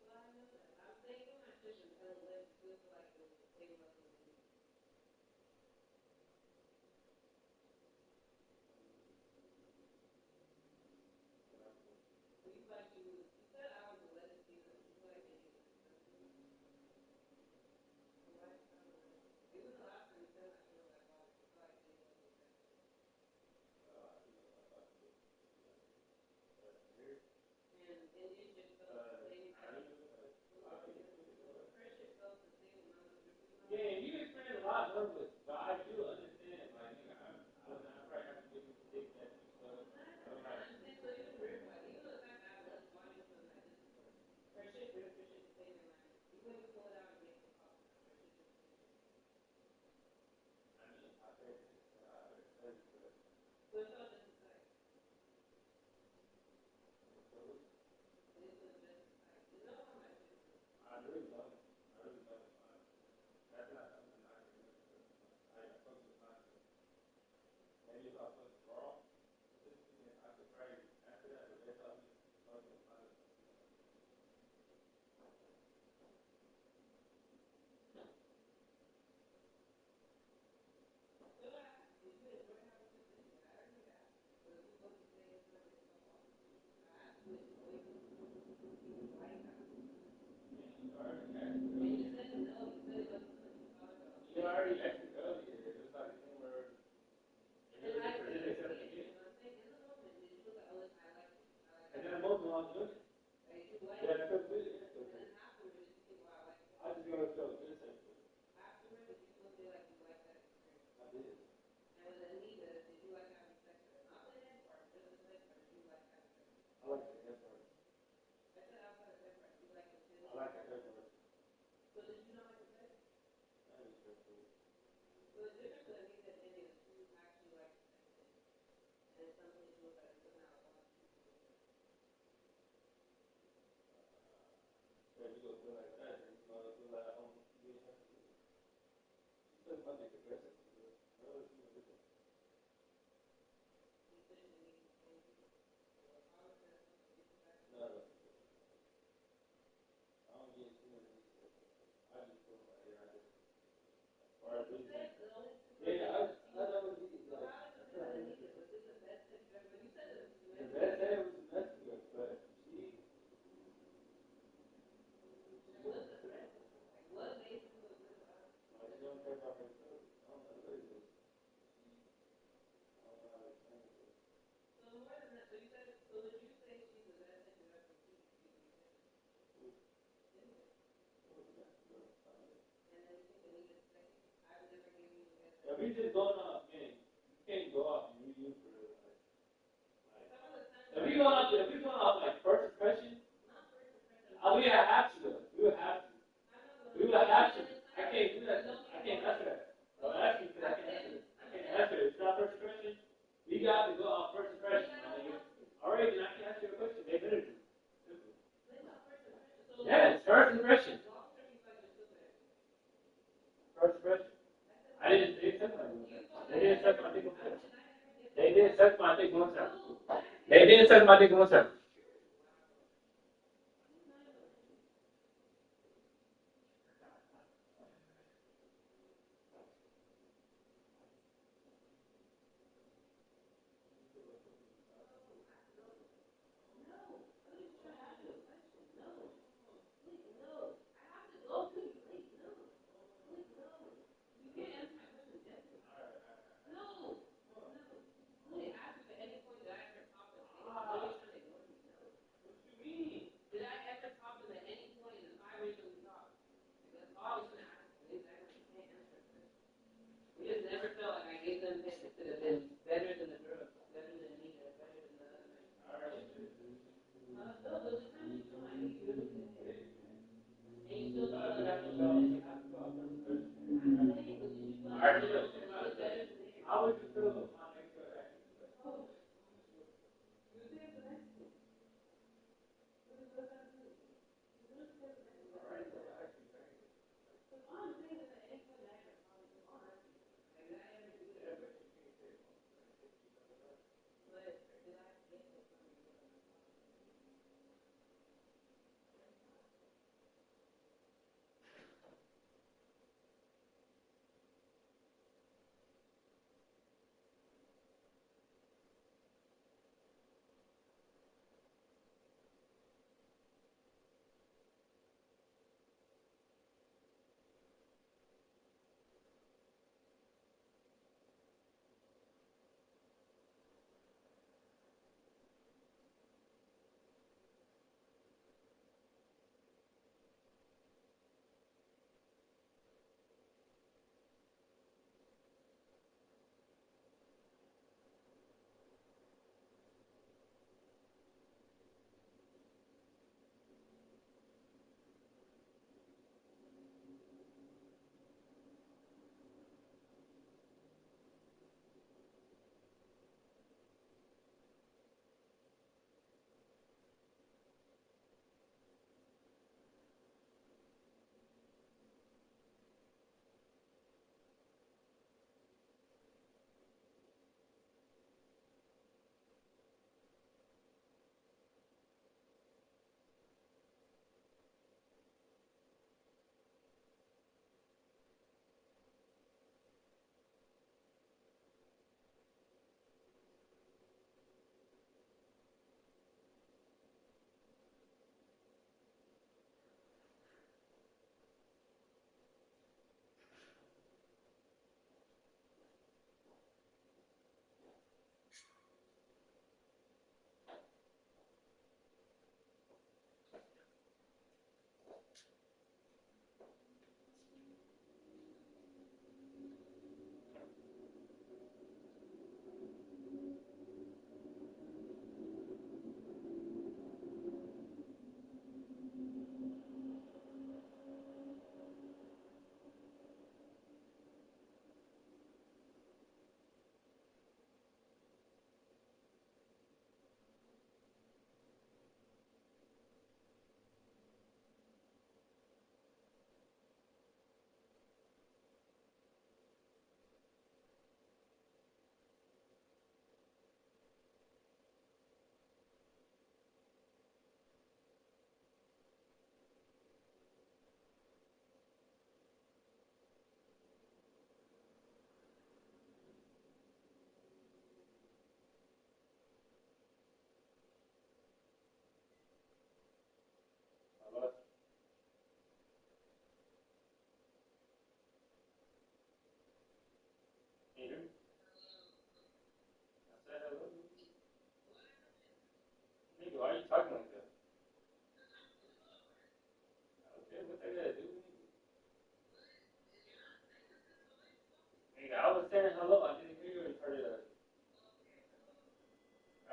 You already asked it earlier. It was like a thing where And I it didn't accept it you again. know what I'm saying? In the moment, did you look at, oh, I like it. And then most of them are doing it. Like, you like Yeah, it. because we did it. And then afterwards, you think, wow, I like it. I just go to show this and Afterwards, you still feel like you like that experience. I did. And with Anita, did you like having sex with her? Not the head part, just the sex part. Did you like having sex with her? I like the head part. I said outside of sex part, you like the I like the head part. So did you not like the sex? That is good for you. So the difference with Anita and India is who actually likes the sex. And in some individuals that are looking out a lot of people. So you go feel like that, and you gonna feel like you have to. You still might be aggressive. No, it's not different. You said you need to change it. How is that supposed to get you back? No, no. I don't get too many. I just feel like, yeah, I just. Or at least. Yeah, I never be like. The best day was Mexico, but she. Like, she don't care about herself. I don't know what it is. I don't know how to explain it. So more than that, so you said, so would you say she's the best that you've ever seen? And then you think that we get second? I would never give you the best. Yeah, we just going off, man. You can't go off and you for like. If we going off like first impression, we would have to. We would have to. We would have to. I can't do that. I can't answer that. Don't ask me because I can't answer it. I can't answer it. It's not first impression. We got to go off first impression, my nigga. All right, then I can answer your question. They better do. Simple. Yes, first impression. First impression. They didn't suck my dick. They didn't suck my dick once. They didn't suck my dick once. They didn't suck my dick once.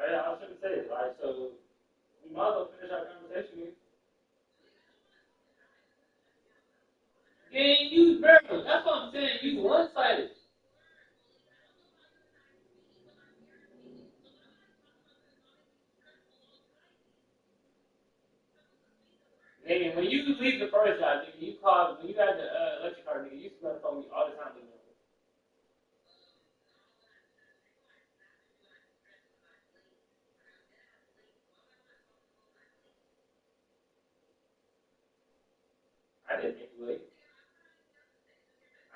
Yeah, I was gonna say, like, so we might as well finish our conversation. Can't use barrels. That's what I'm saying. Use one-sided. Nigga, when you leave the first job, nigga, you call when you had the electric car, nigga, you used to phone me all the time. Nigga. I didn't think you late.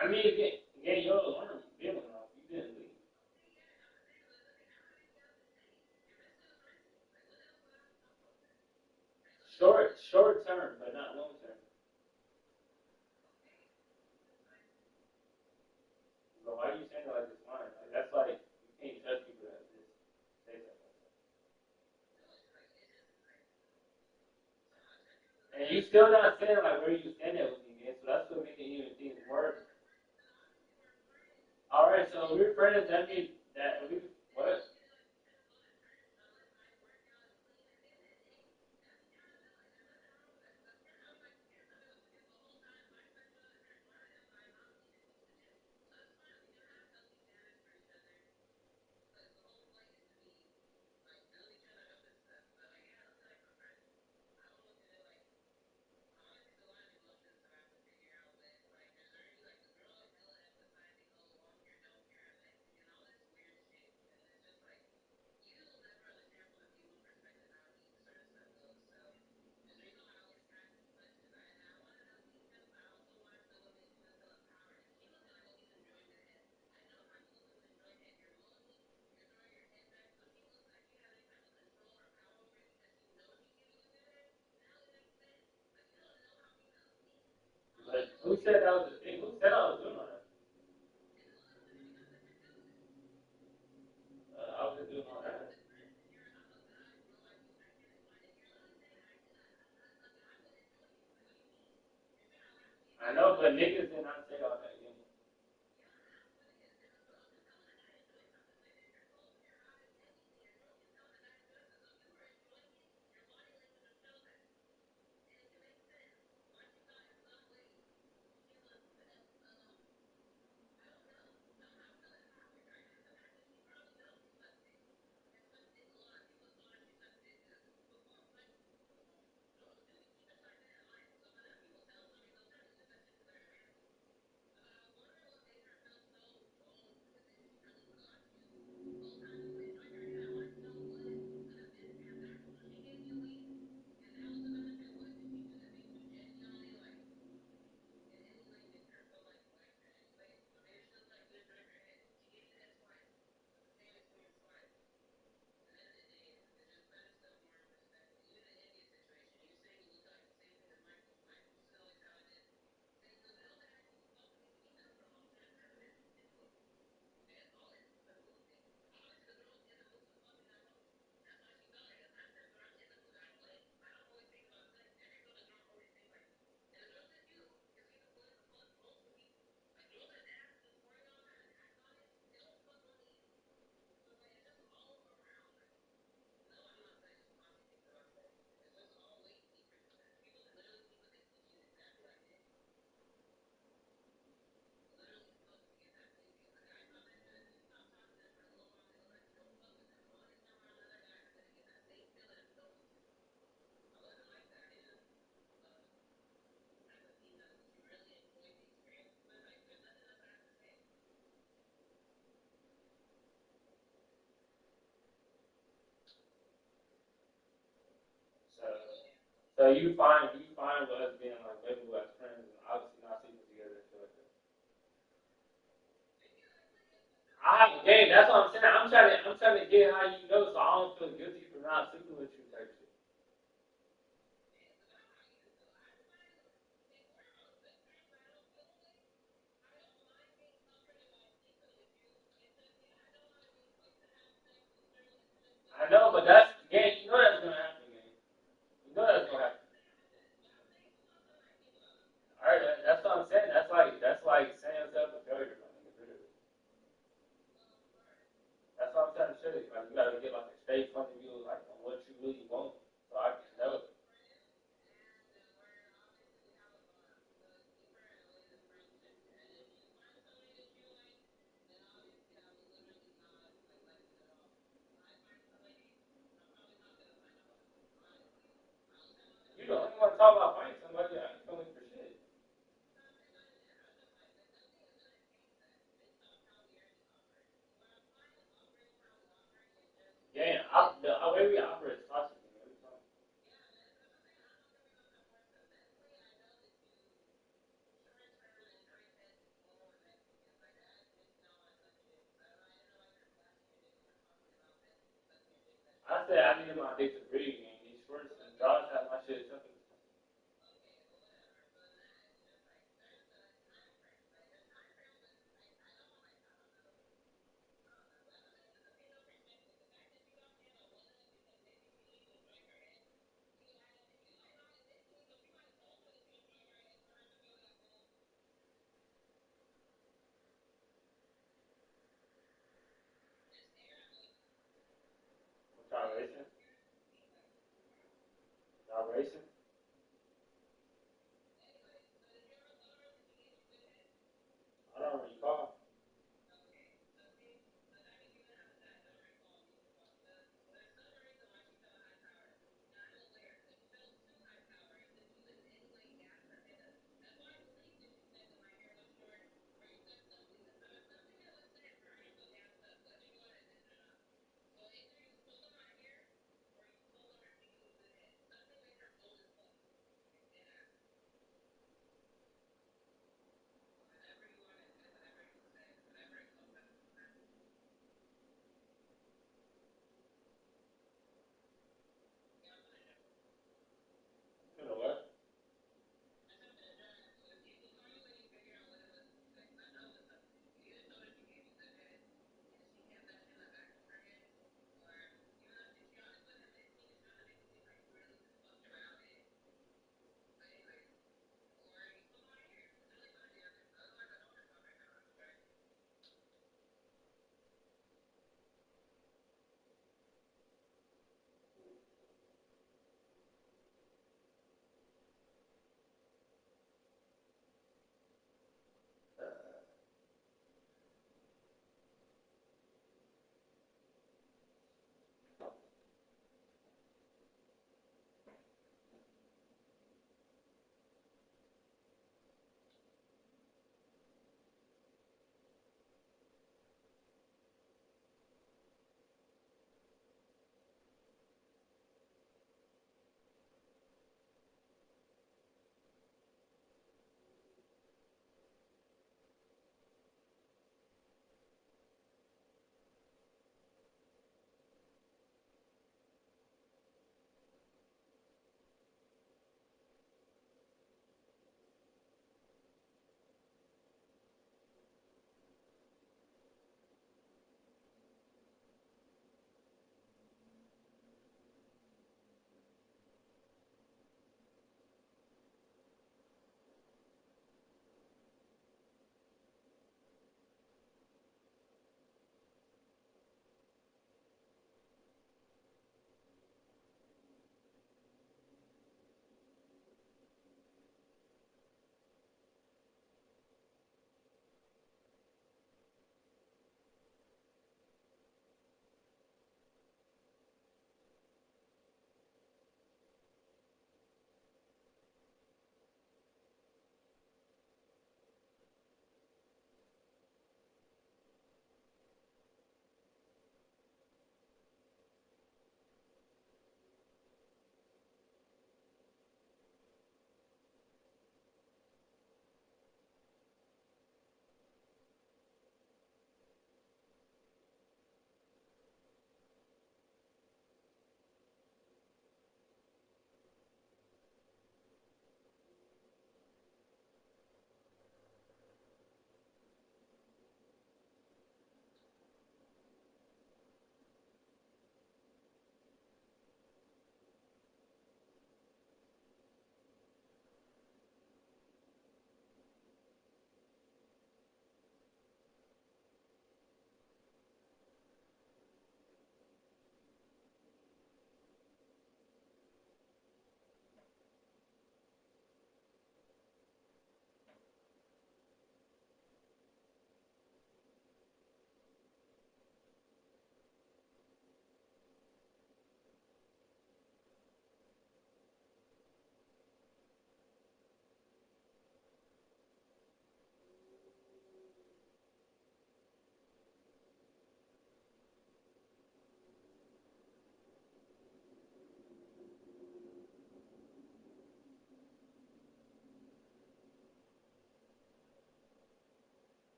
I mean, again, your alarm bill went off. You didn't leave. Short term, but not long term. So why are you saying it like this line? Like, that's like you can't trust people that just say stuff like that. And you still not saying like where you stand at with me, man. So that's what making even things worse. All right, so we're friends. That means that we what? Like, who said that was the thing? Who said I was doing all that? I was just doing all that. I know, but niggas did not say all that. You know? So, so you find with us being like maybe as friends and obviously not sleeping together. So gang, that's what I'm saying. I'm trying to get how you know, so I don't feel guilty for not sleeping with you type shit. I know, but that's gang. You know that's gonna happen, gang. You know that's gonna happen. All right, that's what I'm saying. That's like saying yourself a failure. Like, that's what I'm trying to show you. Like you gotta get like a straight fucking way we operate is toxic. Every time. I said I needed my dick to breathe, and these squirts and Josh had my shit chucking. Y'all racing? Y'all racing? I don't recall.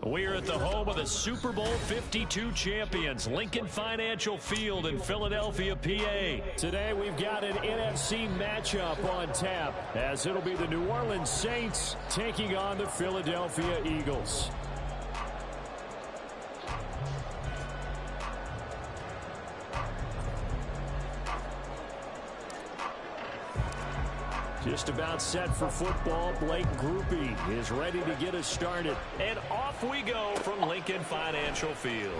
We're at the home of the Super Bowl 52 champions, Lincoln Financial Field in Philadelphia, PA. Today we've got an NFC matchup on tap, as it'll be the New Orleans Saints taking on the Philadelphia Eagles. Just about set for football. Blake Groupie is ready to get us started. And off we go from Lincoln Financial Field.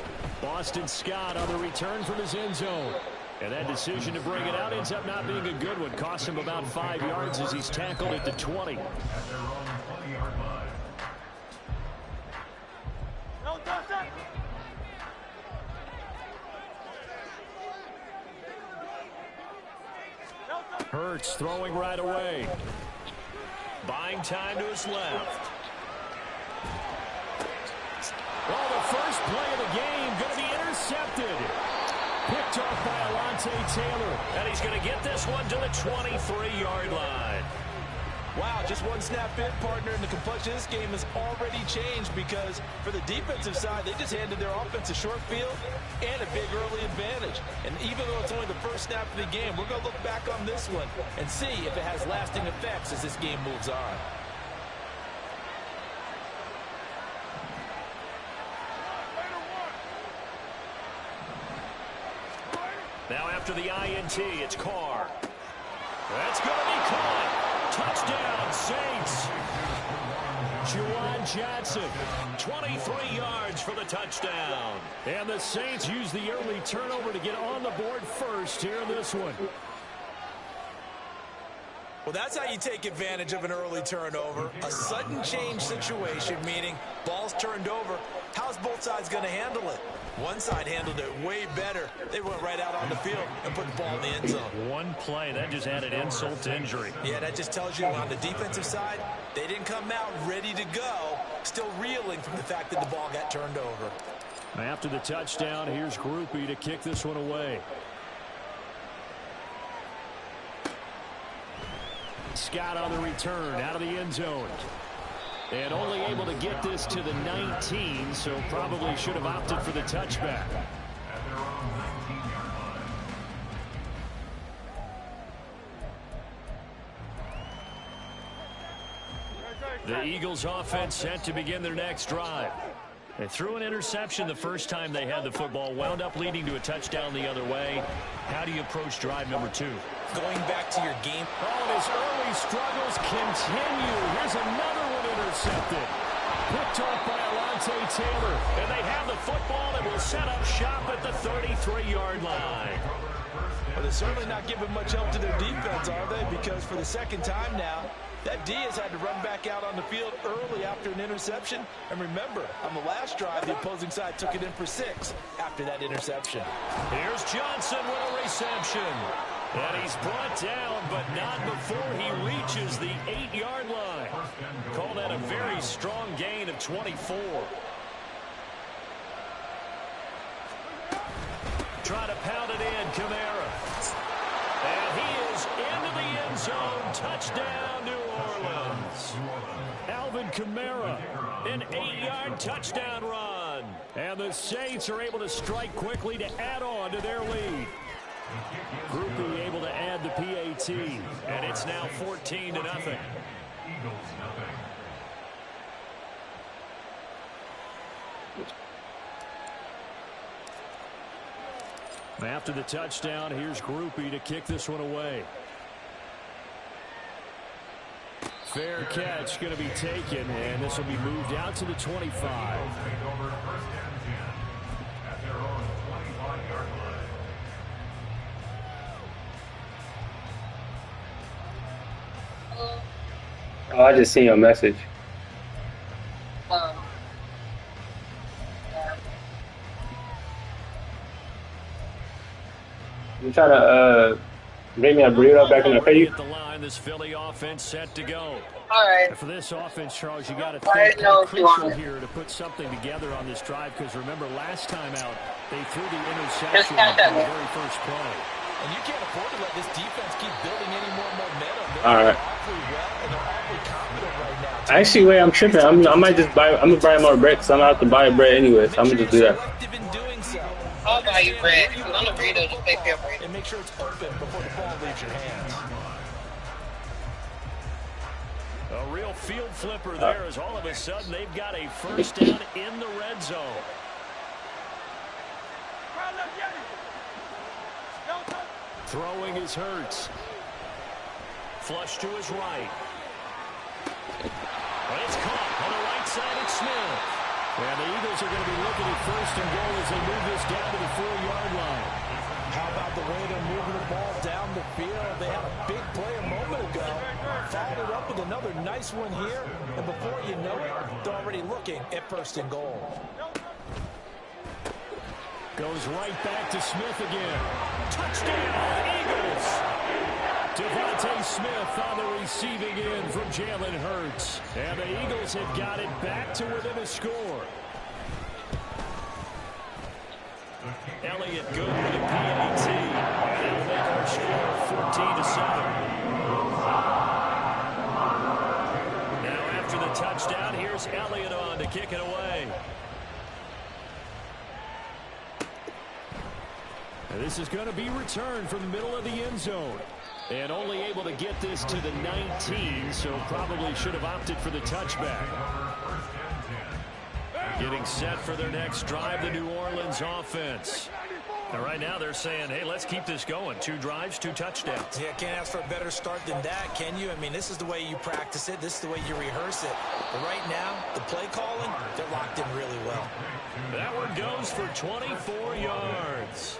Boston Scott on the return from his end zone. And that decision to bring it out ends up not being a good one. Cost him about 5 yards as he's tackled at the 20. At their own 20-yard line. Hurts throwing right away. Buying time to his left. Oh, the first play of the game going to be intercepted. Picked off by Alontae Taylor. And he's going to get this one to the 23-yard line. Wow, just one snap in, partner, and the complexion of this game has already changed because for the defensive side, they just handed their offense a short field and a big early advantage. And even though it's only the first snap of the game, we're going to look back on this one and see if it has lasting effects as this game moves on. Now after the INT, it's Carr. That's going to be caught. Touchdown, Saints. Juwan Johnson, 23 yards for the touchdown. And the Saints use the early turnover to get on the board first here in this one. Well, that's how you take advantage of an early turnover. A sudden change situation, meaning ball's turned over. How's both sides going to handle it? One side handled it way better. They went right out on the field and put the ball in the end zone. One play, that just added insult to injury. Yeah, that just tells you on the defensive side, they didn't come out ready to go, still reeling from the fact that the ball got turned over. After the touchdown, here's Groupie to kick this one away. Scott on the return out of the end zone. And only able to get this to the 19, so probably should have opted for the touchback. At their own 19-yard line. The Eagles offense set to begin their next drive. They threw an interception the first time they had the football, wound up leading to a touchdown the other way. How do you approach drive number 2? Going back to your game. Oh, and his early struggles continue. Here's another one intercepted. Picked off by Alontae Taylor. And they have the football and will set up shop at the 33-yard line. Well, they're certainly not giving much help to their defense, are they? Because for the second time now, that D has had to run back out on the field early after an interception. And remember, on the last drive, the opposing side took it in for 6 after that interception. Here's Johnson with a reception. And he's brought down, but not before he reaches the 8-yard line. Call that a very strong gain of 24. Trying to pound it in, Kamara. And he is into the end zone. Touchdown, New Orleans. Alvin Kamara, an 8-yard touchdown run. And the Saints are able to strike quickly to add on to their lead. Groupie able to add the PAT. And it's now 14-0. Eagles nothing. After the touchdown, here's Groupie to kick this one away. Fair catch going to be taken, and this will be moved out to the 25. Oh, I just seen your message. You trying to bring me a burrito back in the face? At the line, this Philly offense set to go. All right. For this offense, Charles, you got to I think know crucial here to put something together on this drive, because remember last time out they threw the interception on the very first play. And you can't afford to let this defense keep building any more momentum. They're All right. awfully well, and they're awfully confident right now. Actually, wait, I'm tripping. I might just buy. I'm gonna buy more bread because I'm gonna have to buy bread anyways. I'm gonna just do that. Selective in doing so. I'll buy you bread. If you want a burrito, just pay for your bread. And make sure it's open before the ball leaves your hands. A real field flipper there as all of a sudden they've got a first down in the red zone. Throwing is Hurts. Flush to his right. But it's caught on the right side. It's Smith. And the Eagles are going to be looking at first and goal as they move this down to the 4-yard line. How about the way they're moving the ball down the field? They had a big play a moment ago. Followed it up with another nice one here. And before you know it, they're already looking at first and goal. Goes right back to Smith again. Touchdown, Eagles! Devontae Smith on the receiving end from Jalen Hurts. And the Eagles have got it back to within a score. Elliott good with a PAT. And it'll make our score 14-7. Now after the touchdown, here's Elliott on to kick it away. And this is going to be returned from the middle of the end zone. And only able to get this to the 19, so probably should have opted for the touchback. Getting set for their next drive, the New Orleans offense. And right now they're saying, hey, let's keep this going. 2 drives, 2 touchdowns. Yeah, can't ask for a better start than that, can you? I mean, this is the way you practice it. This is the way you rehearse it. But right now, the play calling, they're locked in really well. That one goes for 24 yards.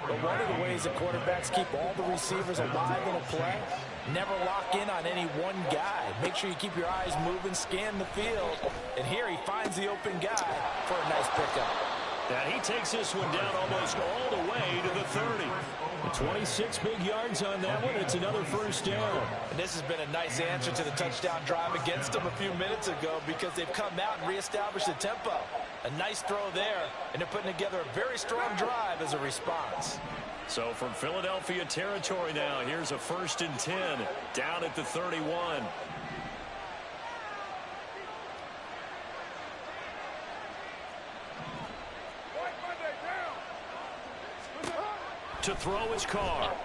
But one of the ways that quarterbacks keep all the receivers alive in a play, never lock in on any one guy. Make sure you keep your eyes moving, scan the field. And here he finds the open guy for a nice pickup. And he takes this one down almost all the way to the 30. 26 big yards on that one. It's another first down. And this has been a nice answer to the touchdown drive against them a few minutes ago, because they've come out and reestablished the tempo. A nice throw there, and they're putting together a very strong drive as a response. So from Philadelphia territory now, here's a 1st and 10 down at the 31. To throw his car.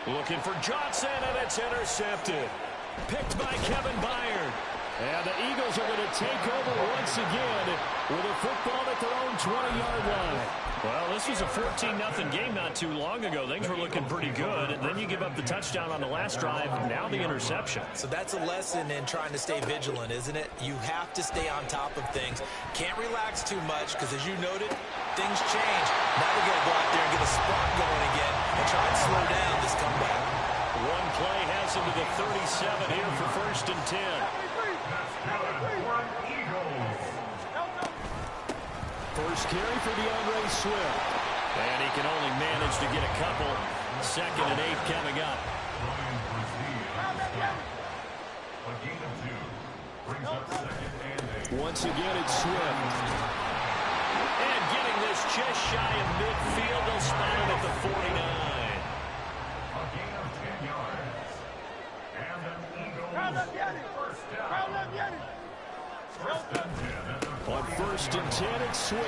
Looking for Johnson, and it's intercepted. Picked by Kevin Byard. And the Eagles are going to take over once again with a football at their own 20-yard line. Well, this was a 14-0 game not too long ago. Things were looking pretty good. And then you give up the touchdown on the last drive. Now the interception. So that's a lesson in trying to stay vigilant, isn't it? You have to stay on top of things. Can't relax too much, because as you noted, things change. Now they got to go out there and get a spot going again and try and slow down this comeback. One play has him to the 37 here for 1st and 10. First carry for DeAndre Swift. And he can only manage to get a couple. 2nd and 8 coming up. Once again, it's Swift. And getting this just shy of midfield. They'll spot him at the 49. A gain of 10 yards. And an Eagles first down. First and 10. On 1st and 10, it's Swift.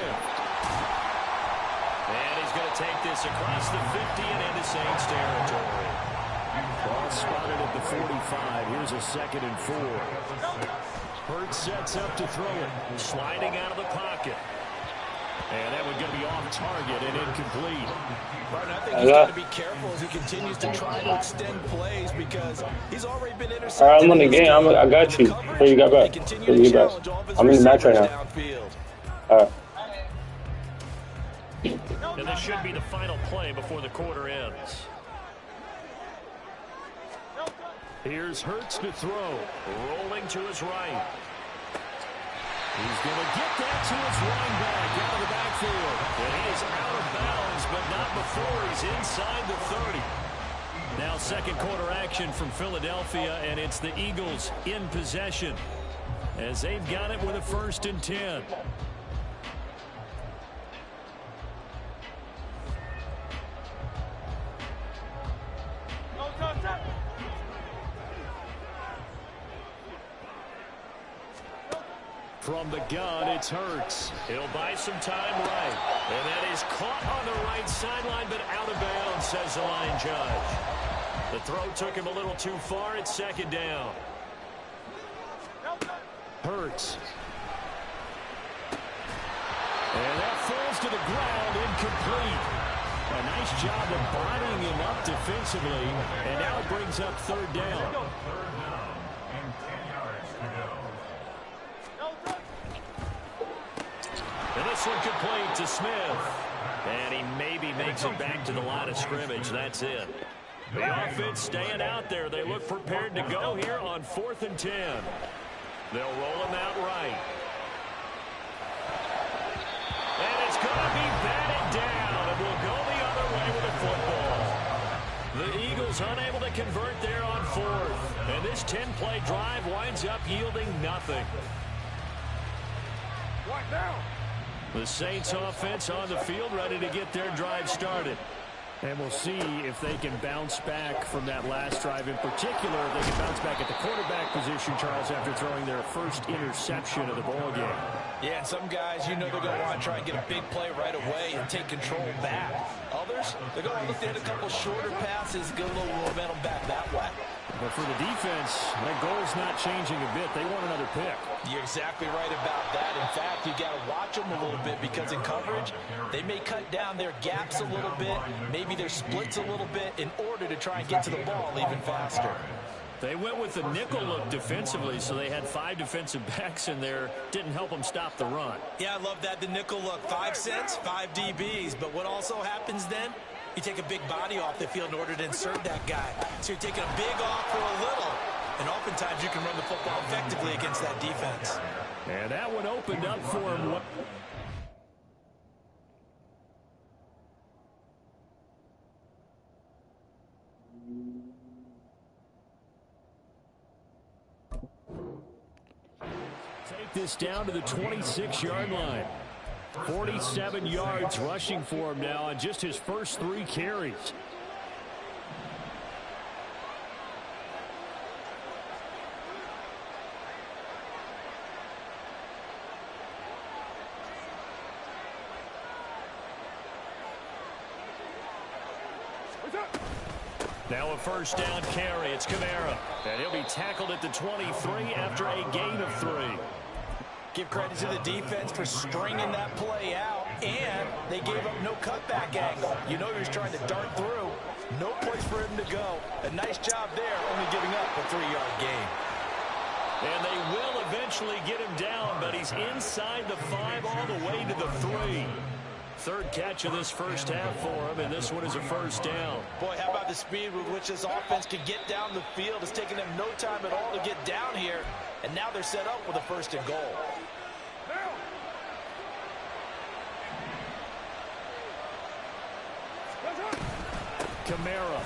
And he's going to take this across the 50 and into Saints territory. Ball spotted at the 45. Here's a 2nd and 4. Hurts sets up to throw it. Sliding out of the pocket. And that one going to be off target and incomplete. Martin, I think he's got to be careful as he continues to try to extend plays because he's already been intercepted. All right, I'm on the game. I got you. Here you got back. Here you get back. I'm in the match right now. All right. And this should be the final play before the quarter ends. Here's Hurts to throw. Rolling to his right. He's going to get that to his running back out of the backfield. And he is out of bounds, but not before he's inside the 30. Now second quarter action from Philadelphia, and it's the Eagles in possession as they've got it with a 1st and 10. From the gun, it's Hurts. He'll buy some time right. And that is caught on the right sideline, but out of bounds, says the line judge. The throw took him a little too far. It's 2nd down. Hurts. And that falls to the ground, incomplete. A nice job of bodying him up defensively. And now it brings up 3rd down. And 10 yards to go. And this one complete to Smith. And he maybe makes it back to the line of scrimmage. That's it. The offense staying out there. They look prepared to go here on 4th and 10. They'll roll him out right. And it's going to be batted down. And we'll go the other way with the football. The Eagles unable to convert there on 4th. And this 10-play drive winds up yielding nothing. What now? The Saints offense on the field, ready to get their drive started. And we'll see if they can bounce back from that last drive in particular. If they can bounce back at the quarterback position, Charles, after throwing their first interception of the ballgame. Yeah, and some guys, you know they're going to want to try and get a big play right away and take control back. Others, they're going to look at a couple shorter passes, get a little momentum back that way. But for the defense, that goal's not changing a bit. They want another pick. You're exactly right about that. In fact, you got to watch them a little bit because in coverage, they may cut down their gaps a little bit, maybe their splits a little bit in order to try and get to the ball even faster. They went with the nickel look defensively, so they had 5 defensive backs in there. Didn't help them stop the run. Yeah, I love that, the nickel look. 5 cents, 5 DBs. But what also happens then? You take a big body off the field in order to insert that guy. So you're taking a big off for a little. And oftentimes you can run the football effectively against that defense. And that one opened up for him. Take this down to the 26-yard line. 47 yards rushing for him now on just his first 3 carries. Now a first down carry. It's Kamara. And he'll be tackled at the 23 after a gain of 3. Give credit to the defense for stringing that play out, and they gave up no cutback angle. You know he was trying to dart through. No place for him to go. A nice job there, only giving up a 3-yard gain. And they will eventually get him down, but he's inside the 5 all the way to the 3. Third catch of this first half for him, and this one is a first down. Boy, how about the speed with which this offense can get down the field? It's taken them no time at all to get down here, and now they're set up with a 1st and goal. Kamara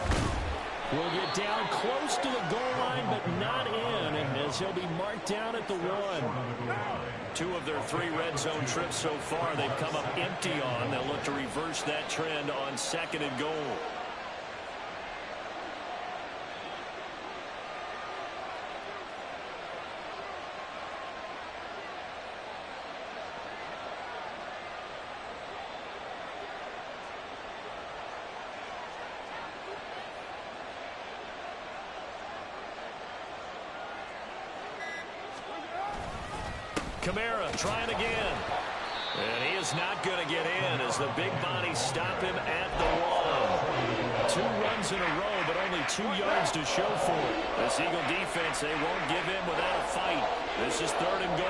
will get down close to the goal line, but not in, and as he'll be marked down at the 1. 2 of their 3 red zone trips so far they've come up empty on. They'll look to reverse that trend on 2nd and goal. Kamara trying again. And he is not going to get in as the big bodies stop him at the one. 2 runs in a row, but only 2 yards to show for it. This Eagle defense, they won't give in without a fight. This is 3rd and goal.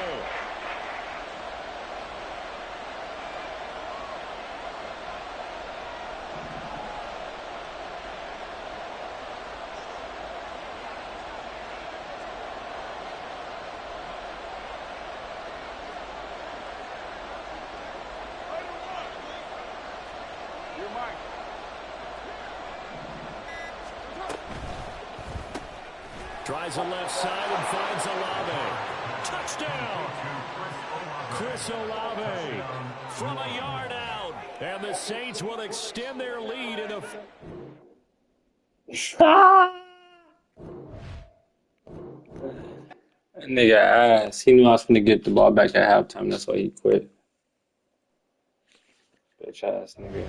Tries the left side and finds Olave. Touchdown! Chris Olave from a yard out. And the Saints will extend their lead in a... That nigga ass. He knew I was going to get the ball back at halftime. That's why he quit. Bitch ass nigga.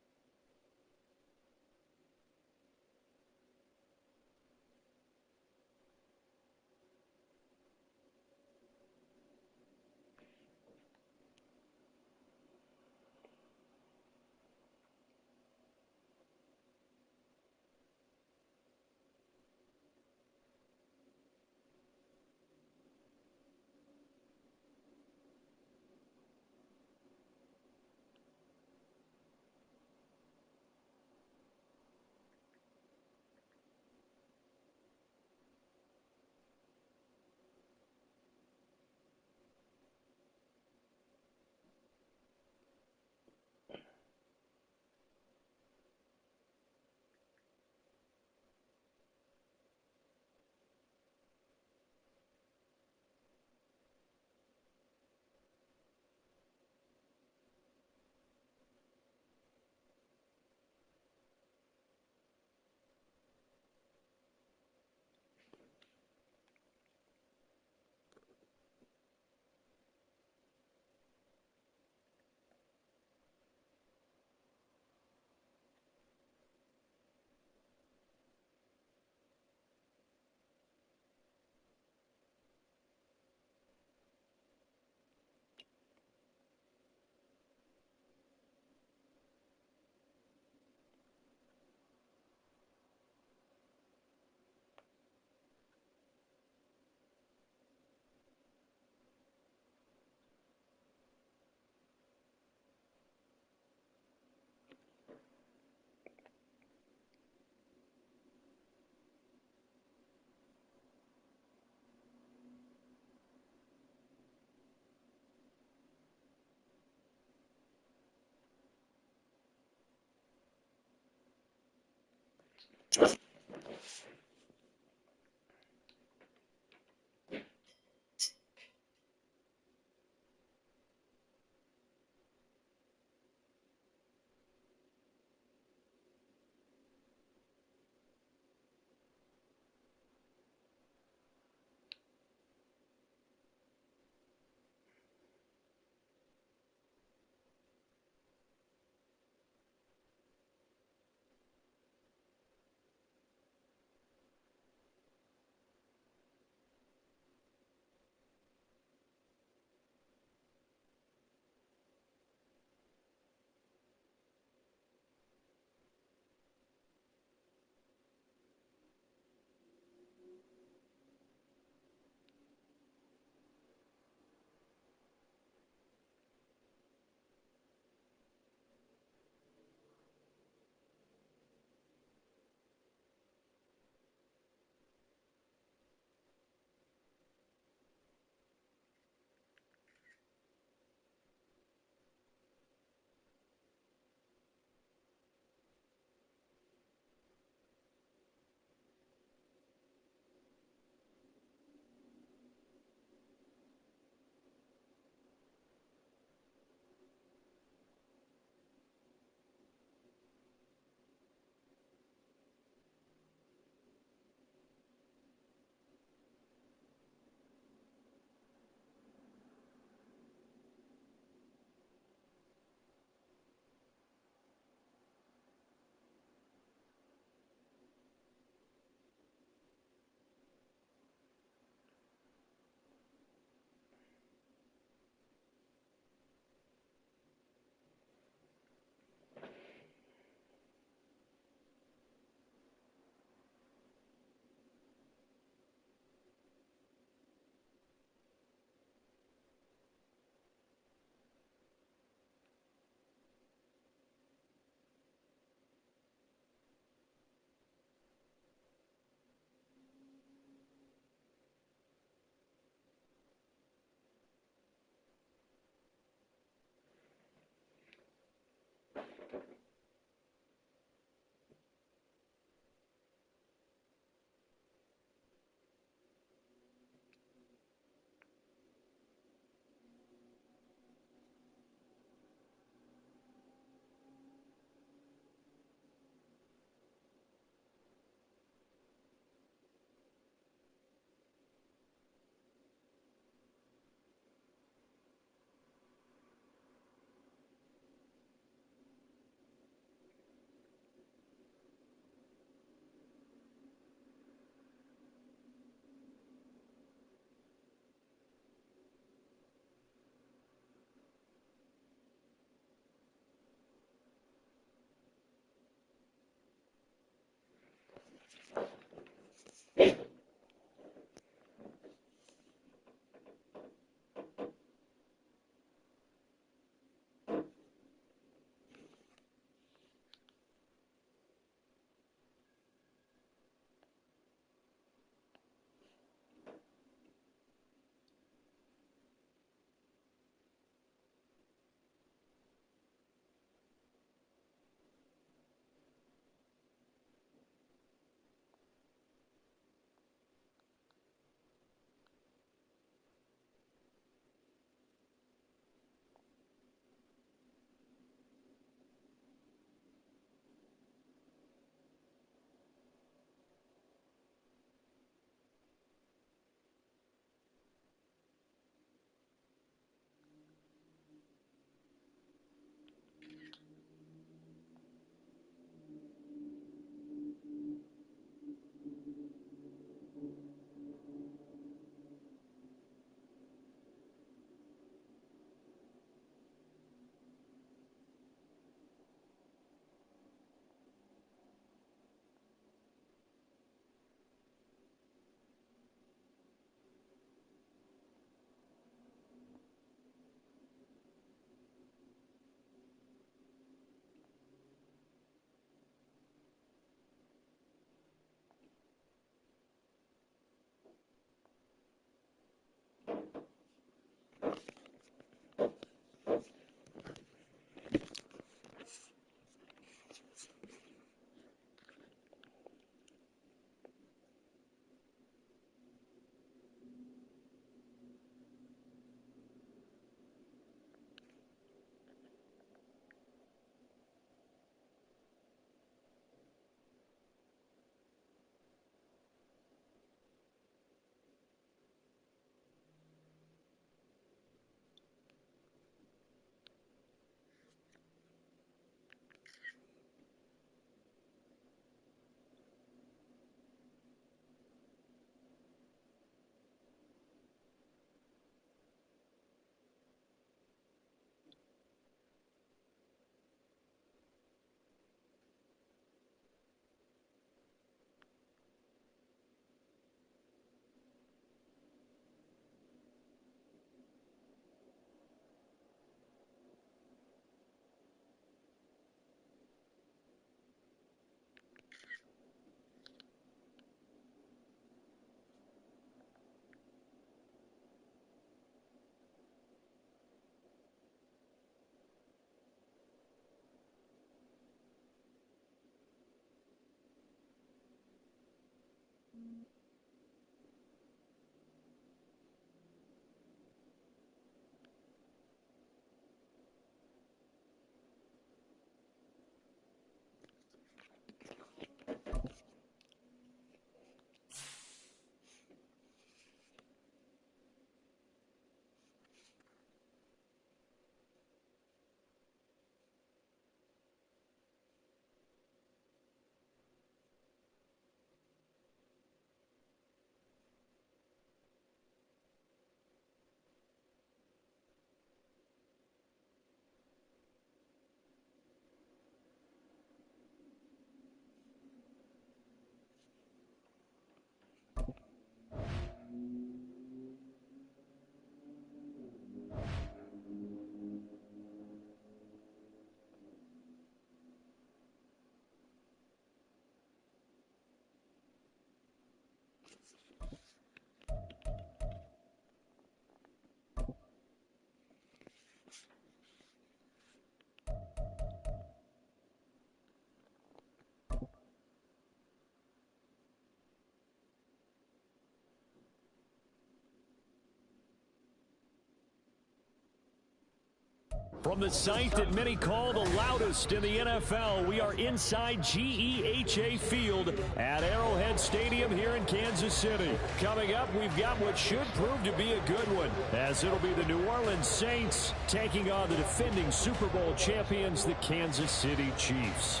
From the site that many call the loudest in the NFL, we are inside GEHA Field at Arrowhead Stadium here in Kansas City. Coming up, we've got what should prove to be a good one, as it'll be the New Orleans Saints taking on the defending Super Bowl champions, the Kansas City Chiefs.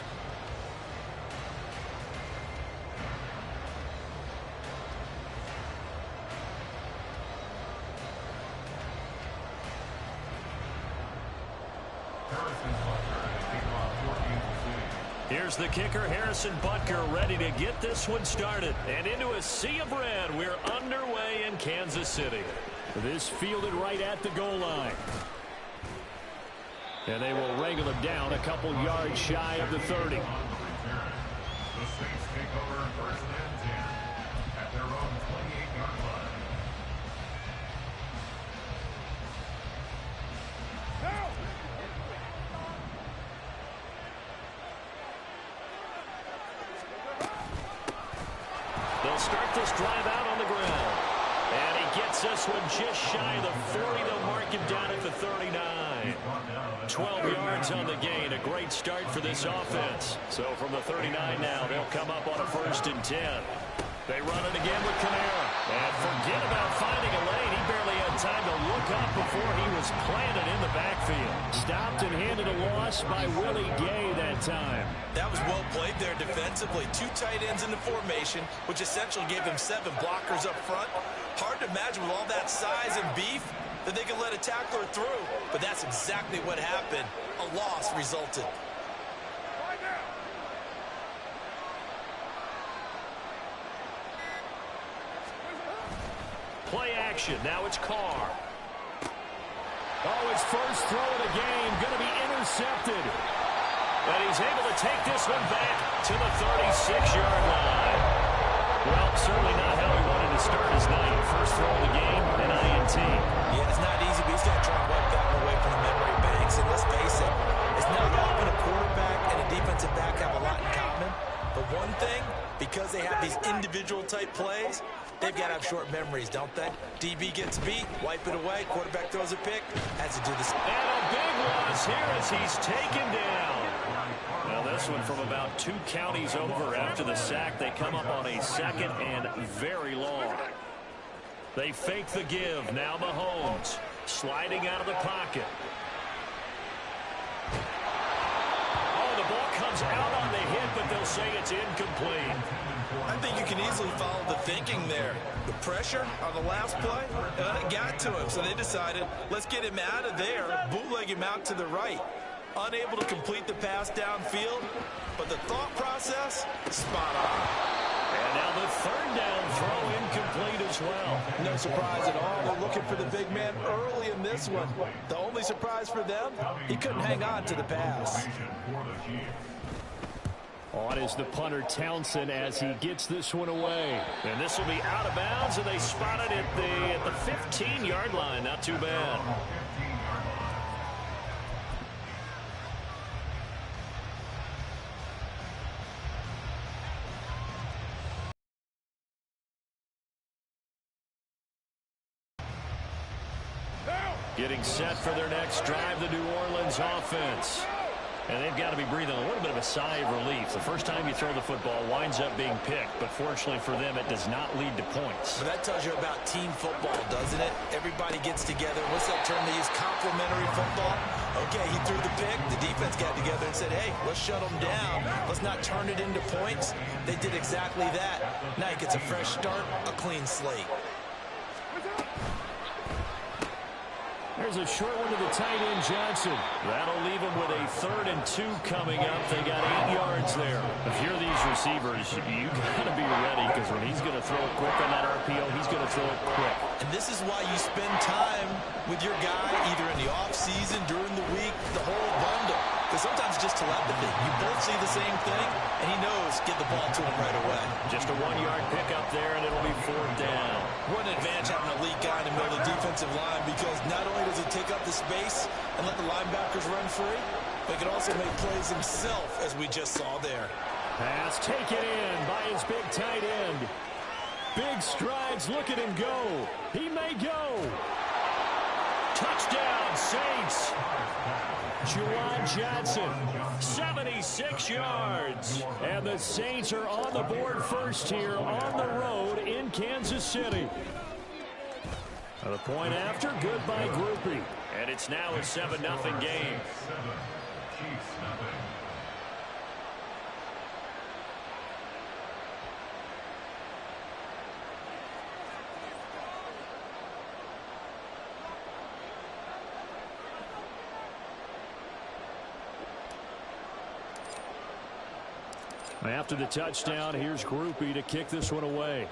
Here's the kicker, Harrison Butker, ready to get this one started. And into a sea of red, we're underway in Kansas City. This fielded right at the goal line. And they will wrangle him down a couple yards shy of the 30. The Saints take over first and 10 at their own 28-yard line. They'll start this drive out on the ground. And he gets this one just shy of the 40. They'll mark him down at the 39. 12 yards on the gain. A great start for this offense. So from the 39 now, they'll come up on a 1st and 10. They run it again with Kamara. And forget about finding a lane. He barely had time to look up before he was planted in the backfield. Stopped and handed a loss by Willie Gay that time. That was well played there defensively. 2 tight ends in the formation, which essentially gave him 7 blockers up front. Hard to imagine with all that size and beef that they could let a tackler through. But that's exactly what happened. A loss resulted. Play action. Now it's Carr. Oh, his first throw of the game going to be intercepted. But he's able to take this one back to the 36-yard line. Well, certainly not how he wanted to start his night. First throw of the game, an INT. Yeah, it's not easy, but he's got to try and wipe that one away from the memory banks. And let's face it, it's not often a quarterback and a defensive back have a lot in common. But one thing, because they have these individual type plays, they've got to have short memories, don't they? DB gets beat, wipe it away, quarterback throws a pick, has to do this. And a big loss here as he's taken down. Now this one from about 2 counties over after the sack. They come up on a 2nd and very long. They fake the give. Now Mahomes sliding out of the pocket. Oh, the ball comes out on the hit, but they'll say it's incomplete. I think you can easily follow the thinking there. The pressure on the last play, it got to him, so they decided, let's get him out of there, bootleg him out to the right. Unable to complete the pass downfield, but the thought process, spot on. And now the 3rd down throw incomplete as well. No surprise at all. They're looking for the big man early in this one. The only surprise for them, he couldn't hang on to the pass. On is the punter Townsend as he gets this one away. And this will be out of bounds, and they spot it at the 15-yard line. Not too bad. Getting set for their next drive, the New Orleans offense. And they've got to be breathing a little bit of a sigh of relief. The first time you throw the football winds up being picked, but fortunately for them, it does not lead to points. But that tells you about team football, doesn't it? Everybody gets together. What's that term they use? Complementary football. Okay, he threw the pick. The defense got together and said, hey, let's shut them down. Let's not turn it into points. They did exactly that. Now he gets a fresh start, a clean slate. There's a short one to the tight end, Johnson. That'll leave him with a 3rd and 2 coming up. They got 8 yards there. If you're these receivers, you got to be ready, because when he's going to throw it quick on that RPO, he's going to throw it quick. And this is why you spend time with your guy, either in the offseason, during the week, the whole bundle. Because sometimes it's just telepathy. You both see the same thing, and he knows get the ball to him right away. Just a 1-yard pickup there, and it'll be 4th down. What an advantage having an elite guy in the middle of the defensive line, because not only does he take up the space and let the linebackers run free, but he can also make plays himself, as we just saw there. Pass taken in by his big tight end. Big strides, look at him go. He may go. Touchdown, Saints. Juwan Johnson, 76 yards. And the Saints are on the board first here on the road in Kansas City. The point after, good by Groupie. And it's now a 7-0 game. After the touchdown, here's Groupie to kick this one away.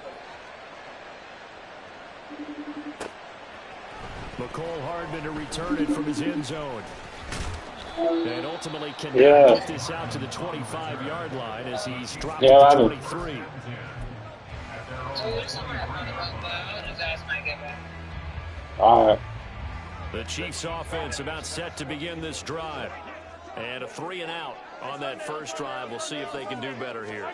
McCole Hardman to return it from his end zone. And ultimately can get this out to the 25-yard line as he's dropped it to 23. All right. The Chiefs offense about set to begin this drive. And a 3-and-out on that first drive. We'll see if they can do better here.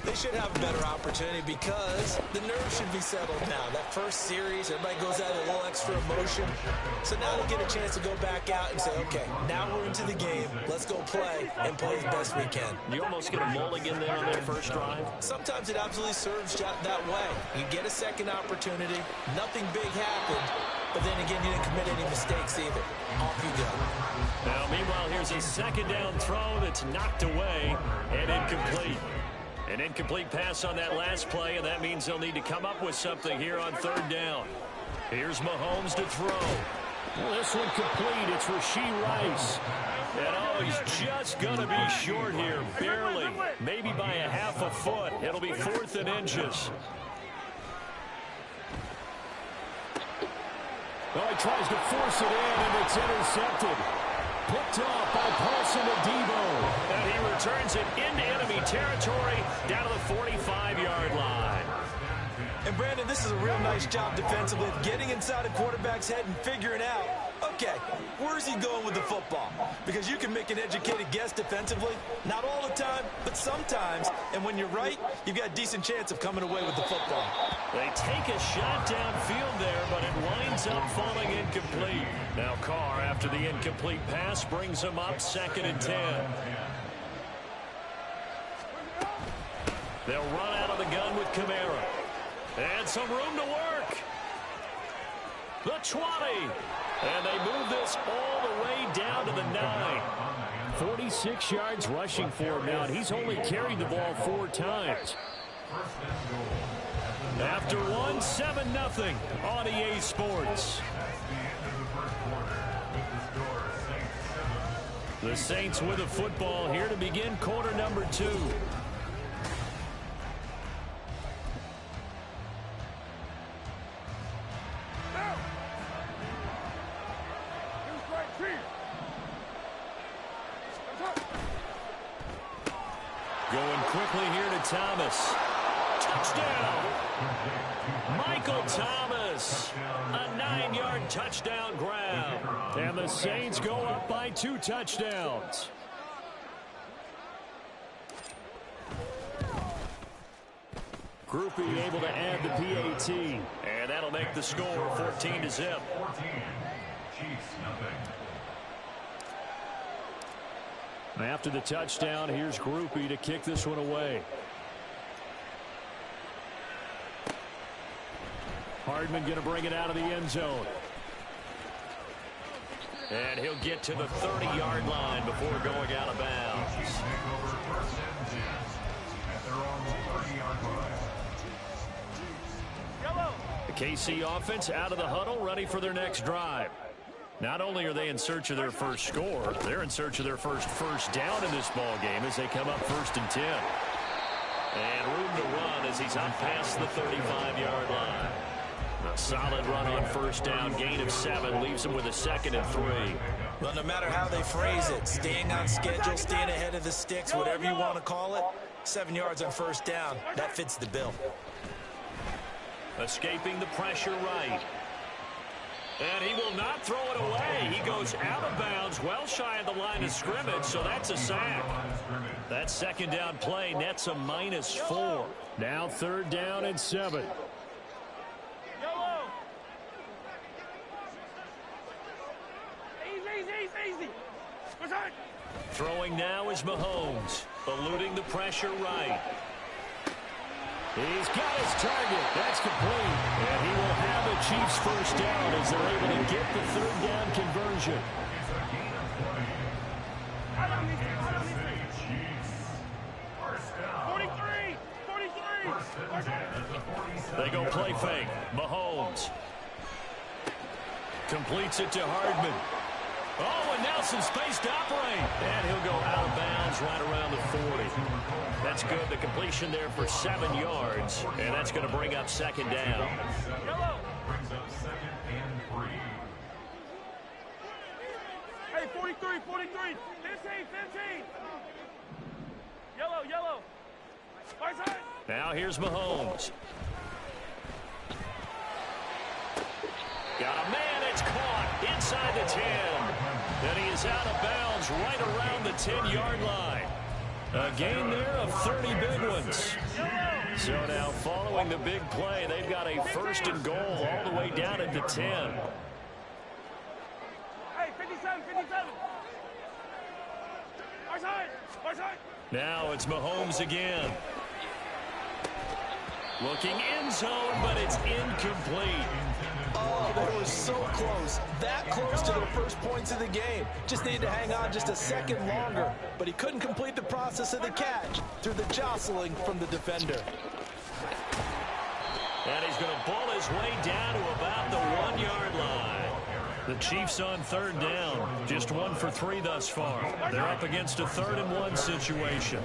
They should have a better opportunity because the nerves should be settled now. That first series, everybody goes out with a little extra emotion. So now they get a chance to go back out and say, okay, now we're into the game. Let's go play and play as best we can. You almost get a mulligan there on their first drive. Sometimes it absolutely serves that way. You get a second opportunity. Nothing big happened. But then again, you didn't commit any mistakes either. Off you go. Now, meanwhile, here's a second down throw that's knocked away and incomplete. An incomplete pass on that last play, and that means they'll need to come up with something here on third down. Here's Mahomes to throw. Well, this one complete. It's Rashee Rice. And, he's just going to be short here, barely. Maybe by a half a foot. It'll be 4th and inches. Oh, he tries to force it in, and it's intercepted. Picked off by Paulson Adebo. And he returns it into enemy territory down to the 45-yard line. And, Brandon, this is a real nice job defensively of getting inside a quarterback's head and figuring out, okay, where's he going with the football? Because you can make an educated guess defensively. Not all the time, but sometimes. And when you're right, you've got a decent chance of coming away with the football. They take a shot downfield there, but it winds up falling incomplete. Now Carr, after the incomplete pass, brings him up 2nd and 10. They'll run out of the gun with Kamara. And some room to work. The 20. And they move this all the way down to the 9. 46 yards rushing for him now, and he's only carried the ball 4 times. After 7-0 on EA Sports. The Saints with the football here to begin quarter number 2. Going quickly here to Thomas. Touchdown! Michael Thomas. A 9-yard touchdown grab. And the Saints go up by 2 touchdowns. Groupie able to add the PAT. And that'll make the score 14-0. After the touchdown, here's Groupie to kick this one away. Hardman going to bring it out of the end zone. And he'll get to the 30-yard line before going out of bounds. The KC offense out of the huddle, ready for their next drive. Not only are they in search of their first score, they're in search of their first down in this ball game as they come up 1st and 10. And room to run as he's up past the 35-yard line. A solid run on 1st down, gain of 7, leaves him with a 2nd and 3. Well, no matter how they phrase it, staying on schedule, staying ahead of the sticks, whatever you want to call it, 7 yards on 1st down, that fits the bill. Escaping the pressure right. And he will not throw it away. He goes out of bounds, well shy of the line of scrimmage, so that's a sack. That 2nd down play nets a -4. Now 3rd down and 7. Throwing now is Mahomes, eluding the pressure right. He's got his target. That's complete. And he will have the Chiefs first down as they're able to get the third down conversion. They go play fake. Mahomes completes it to Hardman. Oh, and now some space to operate. And he'll go out of bounds right around the 40. That's good. The completion there for 7 yards. And that's going to bring up second down. Yellow. Brings up second and 3. Hey, 43, 43. 15. Yellow. Right side. Now here's Mahomes. Got a man. It's caught inside the 10. And he is out of bounds right around the 10-yard line. A gain there of 30 big ones. So now following the big play, they've got a first and goal all the way down at the 10. Hey, 57. Right side. Now it's Mahomes again. Looking end zone, but it's incomplete. Oh, they were so close. That close to their first points of the game. Just needed to hang on just a second longer. But he couldn't complete the process of the catch through the jostling from the defender. And he's going to ball his way down to about the 1-yard line. The Chiefs on third down. Just 1 for 3 thus far. They're up against a 3rd and 1 situation.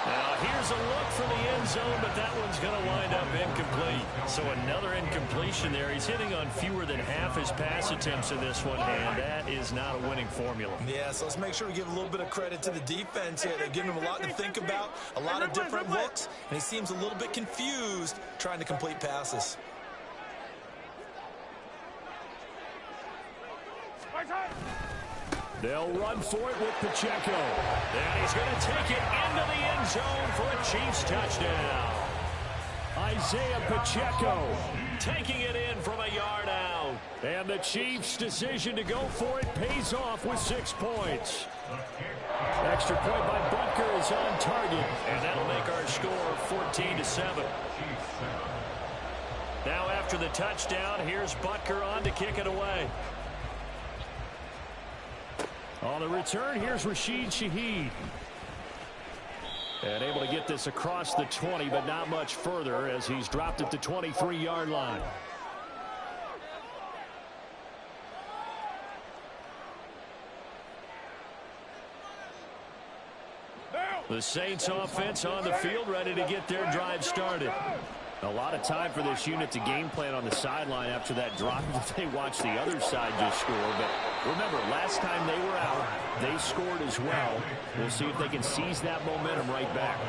Now, here's a look for the end zone, but that one's going to wind up incomplete. So another incompletion there. He's hitting on fewer than half his pass attempts in this one, and that is not a winning formula. Yeah, so let's make sure we give a little bit of credit to the defense here. They're giving him a lot to think about, a lot of different looks, and he seems a little bit confused trying to complete passes. Right side. They'll run for it with Pacheco. And he's going to take it into the end zone for a Chiefs touchdown. Isaiah Pacheco taking it in from a yard out. And the Chiefs' decision to go for it pays off with 6 points. Extra point by Butker is on target. And that'll make our score 14-7. Now after the touchdown, here's Butker on to kick it away. On the return, here's Rashid Shaheed. And able to get this across the 20, but not much further as he's dropped at the 23-yard line. The Saints offense on the field, ready to get their drive started. A lot of time for this unit to game plan on the sideline after that drop that they watched the other side just score. But remember, last time they were out, they scored as well. We'll see if they can seize that momentum right back.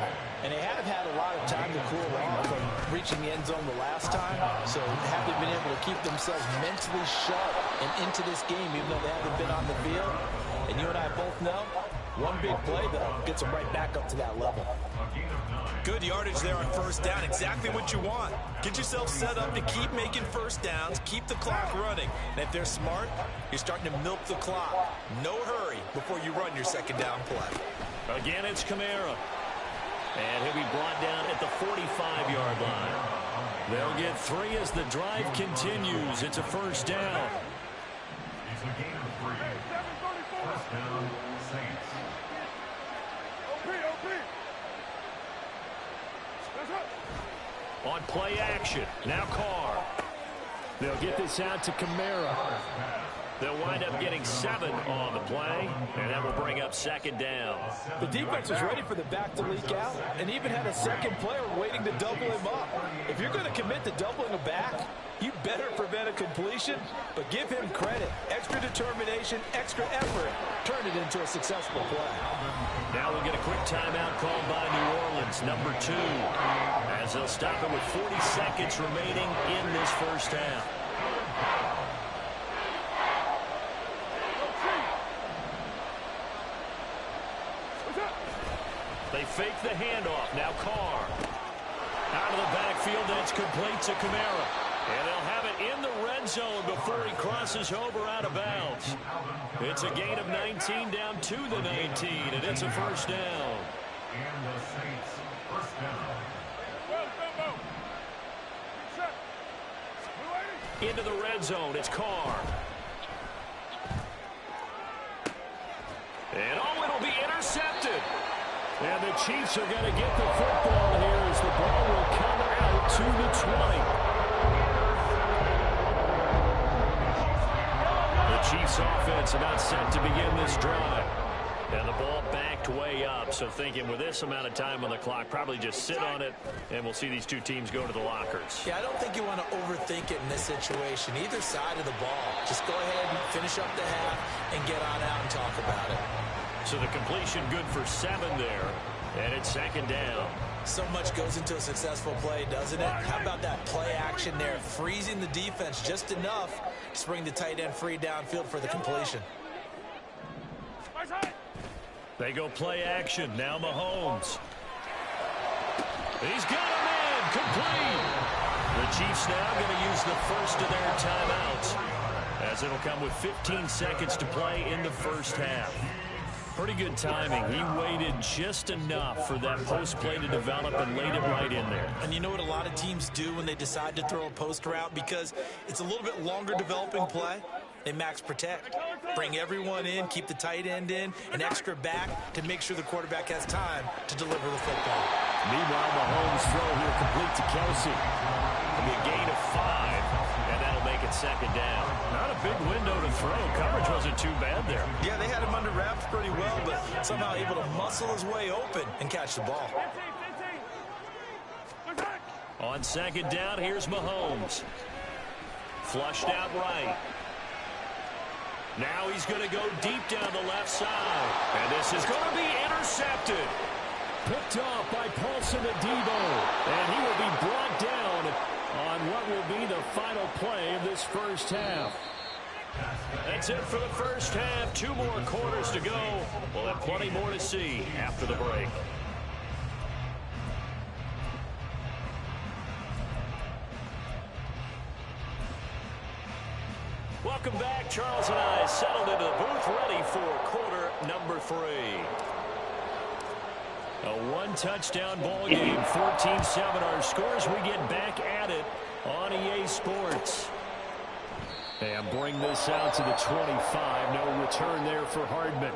And they have had a lot of time to cool off from reaching the end zone the last time. So haven't been able to keep themselves mentally sharp and into this game, even though they haven't been on the field. And you and I both know, one big play, though, gets them right back up to that level. Good yardage there on first down. Exactly what you want. Get yourself set up to keep making first downs, keep the clock running. And if they're smart, you're starting to milk the clock. No hurry before you run your second down play. Again, it's Kamara. And he'll be brought down at the 45-yard line. They'll get 3 as the drive continues. It's a first down. It's a gain of 3. First down, Saints. On play action, now Carr. They'll get this out to Kamara. They'll wind up getting 7 on the play, and that will bring up second down. The defense was ready for the back to leak out and even had a second player waiting to double him up. If you're going to commit to doubling a back, you better prevent a completion, but give him credit. Extra determination, extra effort. Turn it into a successful play. Now we'll get a quick timeout called by New Orleans, number 2, as they'll stop it with 40 seconds remaining in this first half. They fake the handoff. Now Carr. Out of the backfield, and it's complete to Kamara. And they'll have it in the red zone before he crosses over out of bounds. It's a gain of 19 down to the 19, and it's a first down. And the Saints first down. Into the red zone, it's Carr. And it'll be intercepted. And the Chiefs are going to get the football here as the ball will come out to the 20. The Chiefs offense about set to begin this drive. And the ball backed way up, so thinking with this amount of time on the clock, probably just sit on it, and we'll see these two teams go to the lockers. Yeah, I don't think you want to overthink it in this situation. Either side of the ball. Just go ahead and finish up the half and get on out and talk about it. So the completion good for 7 there, and it's second down. So much goes into a successful play, doesn't it? How about that play action there, freezing the defense just enough to bring the tight end free downfield for the completion. They go play action. Now Mahomes. He's got him in. Complete. The Chiefs now going to use the first of their timeouts, as it'll come with 15 seconds to play in the first half. Pretty good timing. He waited just enough for that post play to develop and laid it right in there. And you know what a lot of teams do when they decide to throw a post route? Because it's a little bit longer developing play. They max protect. Bring everyone in, keep the tight end in, an extra back to make sure the quarterback has time to deliver the football. Meanwhile, Mahomes' throw here complete to Kelsey. It'll be a gain of 5, and that'll make it second down. Not a big window to throw. Coverage wasn't too bad there. Yeah, they had him under wraps pretty well, but somehow able to muscle his way open and catch the ball. On second down, here's Mahomes. Flushed out right. Now he's going to go deep down the left side. And this is going to be intercepted. Picked off by Paulson Adebo. And he will be brought down on what will be the final play of this first half. That's it for the first half. 2 more quarters to go. We'll have plenty more to see after the break. Welcome back. Charles and I settled into the booth, ready for quarter number 3. A 1-touchdown ball game, 14-7 our scores. We get back at it on EA Sports. And bring this out to the 25. No return there for Hardman.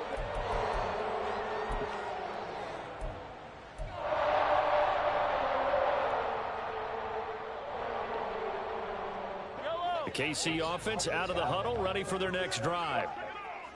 The KC offense out of the huddle, ready for their next drive.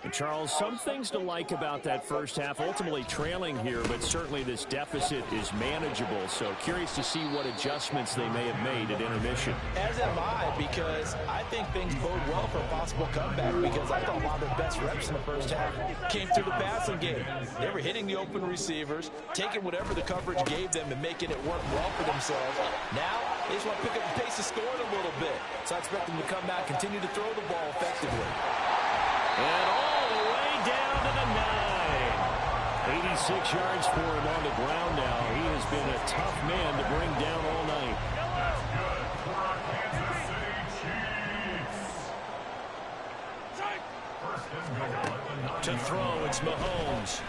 And Charles, some things to like about that first half, ultimately trailing here, but certainly this deficit is manageable. So curious to see what adjustments they may have made at intermission. As am I, because I think things bode well for a possible comeback, because I thought a lot of their best reps in the first half came through the passing game. They were hitting the open receivers, taking whatever the coverage gave them and making it work well for themselves. Now, they just want to pick up the pace of scoring a little bit. So I expect them to come back, continue to throw the ball effectively. And all the way down to the 9. 86 yards for him on the ground now. He has been a tough man to bring down all night. That's good for our Kansas City Chiefs. First and goal at the 9. To throw, it's Mahomes.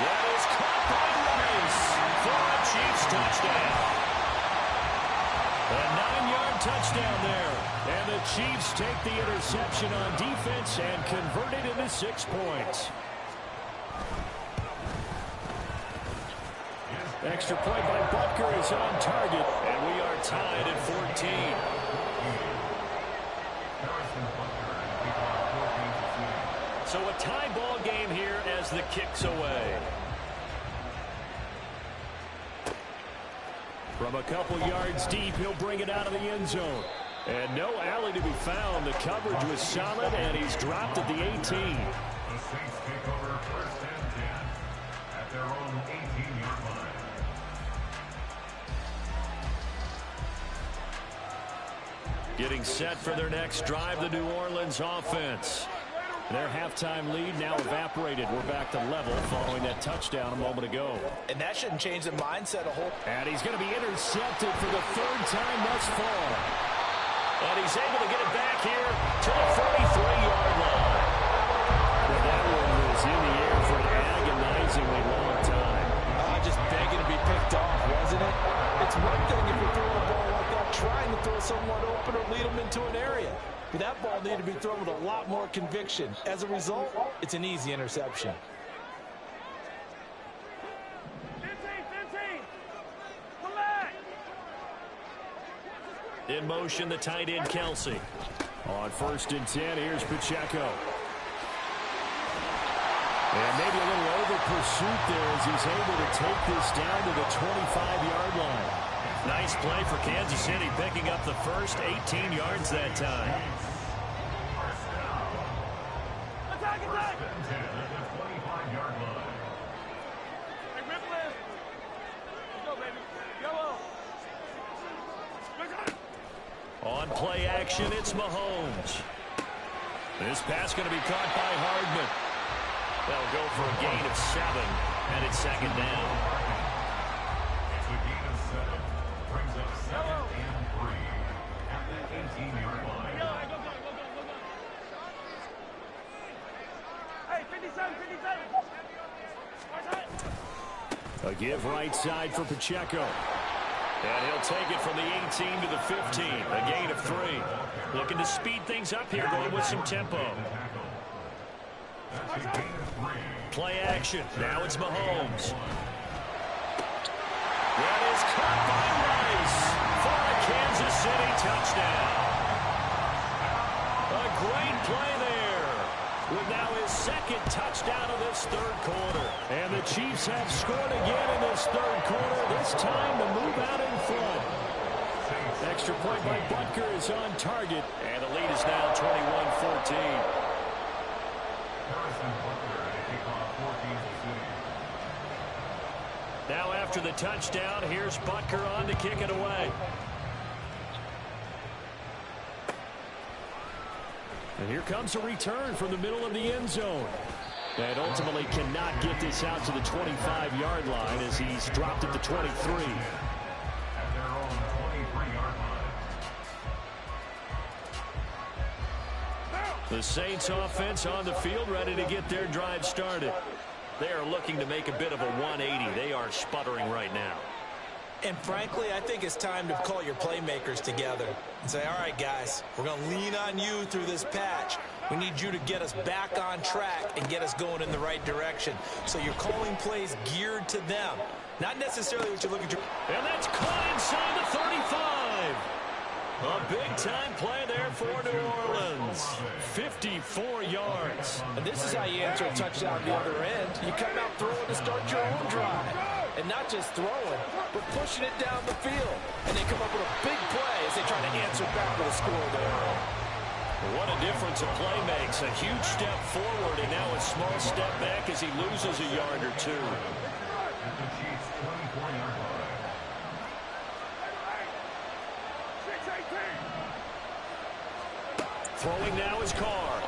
That is caught by Rice for a Chiefs touchdown. A 9-yard touchdown there. And the Chiefs take the interception on defense and convert it into 6 points. Extra point by Butker is on target, and we are tied at 14. So a tie ball game here as the kick's away. From a couple yards deep, he'll bring it out of the end zone. And no alley to be found. The coverage was solid, and he's dropped at the 18. The Saints take over first and 10 at their own 18-yard line. Getting set for their next drive, the New Orleans offense. Their halftime lead now evaporated. We're back to level following that touchdown a moment ago. And that shouldn't change the mindset a whole. And he's going to be intercepted for the third time thus far. And he's able to get it back here to the 43-yard line. Well, that one was in the air for an agonizingly long time. Just begging to be picked off, wasn't it? It's one thing if you're throwing a ball like that, trying to throw someone open or lead them into an area. But that ball needed to be thrown with a lot more conviction. As a result, it's an easy interception. 15, come back. In motion, the tight end, Kelsey. On 1st and 10, here's Pacheco. And maybe a little over pursuit there as he's able to take this down to the 25-yard line. Nice play for Kansas City, picking up the first 18 yards that time. Attack! On play action, it's Mahomes. This pass going to be caught by Hardman. They'll go for a gain of 7, and it's 2nd down. It's a gain of 7. Brings up 2nd and 3 at the 18-yard line. Hey, 57. A give right side for Pacheco. And he'll take it from the 18 to the 15. A gain of 3. Looking to speed things up here, going with some tempo. Play action. Now it's Mahomes. That is caught by Rice for a Kansas City touchdown. A great play there. With now his 2nd touchdown of this 3rd quarter. And the Chiefs have scored again in this 3rd quarter. This time to move out in front. Extra point by Butker is on target. And the lead is now 21-14. Now after the touchdown, here's Butker on to kick it away. And here comes a return from the middle of the end zone. And ultimately cannot get this out to the 25-yard line as he's dropped at the 23. At their own 23-yard line. The Saints offense on the field, ready to get their drive started. They are looking to make a bit of a 180. They are sputtering right now. And frankly, I think it's time to call your playmakers together and say, all right, guys, we're going to lean on you through this patch. We need you to get us back on track and get us going in the right direction. So you're calling plays geared to them, not necessarily what you're looking to. And that's caught inside the 35. A big-time play there for New Orleans. 54 yards. And this is how you answer a touchdown the other end. You come out throwing to start your own drive. And not just throwing, but pushing it down the field. And they come up with a big play as they try to answer back with a score there. What a difference a play makes. A huge step forward and now a small step back as he loses a yard or 2. At the Chiefs' 24-yard line. Throwing now is Carr.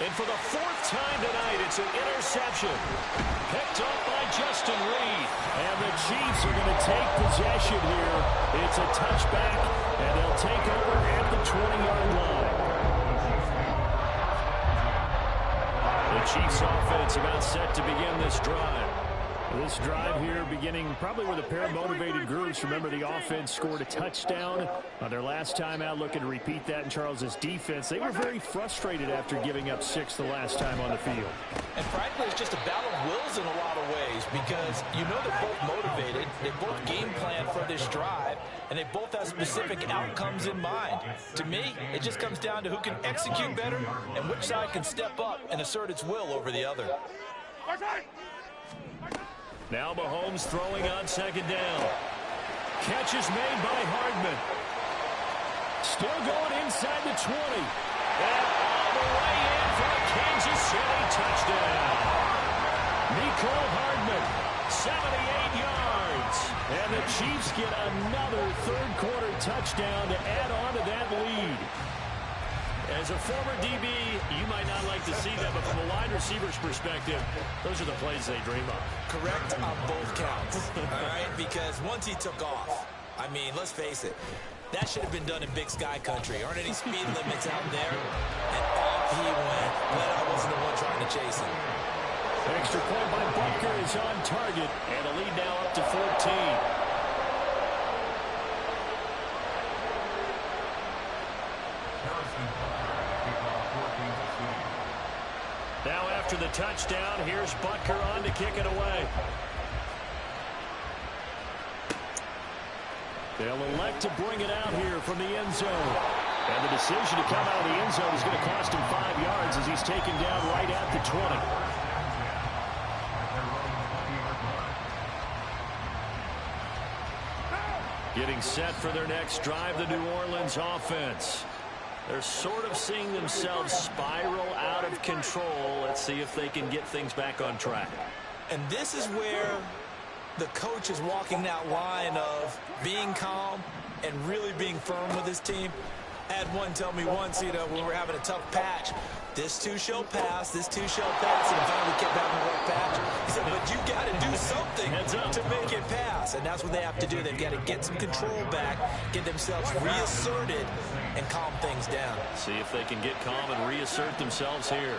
And for the 4th time tonight, it's an interception. Picked up by Justin Reed. And the Chiefs are going to take possession here. It's a touchback, and they'll take over at the 20-yard line. The Chiefs offense about set to begin this drive. This drive here beginning probably with a pair of motivated groups. Remember, the offense scored a touchdown on their last time out, looking to repeat that in Charles's defense. They were very frustrated after giving up 6 the last time on the field. And frankly, it's just a battle of wills in a lot of ways because you know they're both motivated, they both game plan for this drive, and they both have specific outcomes in mind. To me, it just comes down to who can execute better and which side can step up and assert its will over the other. Now Mahomes throwing on 2nd down. Catch is made by Hardman. Still going inside the 20. And all the way in for a Kansas City touchdown. Nicole Hardman, 78 yards. And the Chiefs get another 3rd quarter touchdown to add on to that lead. And As a former DB, you might not like to see that, but from a wide receiver's perspective, those are the plays they dream of. Correct on both counts, all right? Because once he took off, I mean, let's face it, that should have been done in Big Sky Country. Aren't any speed limits out there? And off he went. Glad I wasn't the one trying to chase him. Extra point by Butker is on target, and the lead now up to 14. Now after the touchdown, here's Butker on to kick it away. They'll elect to bring it out here from the end zone. And the decision to come out of the end zone is going to cost him 5 yards as he's taken down right at the 20. Getting set for their next drive, the New Orleans offense. They're sort of seeing themselves spiral out of control. Let's see if they can get things back on track. And this is where the coach is walking that line of being calm and really being firm with his team. I had one tell me once, when we were having a tough patch, this too shall pass, this too shall pass, and finally kept having a rough patch. He said, but you got to do something to make it pass, and that's what they have to do. They've got to get some control back, get themselves reasserted, and calm things down. See if they can get calm and reassert themselves here.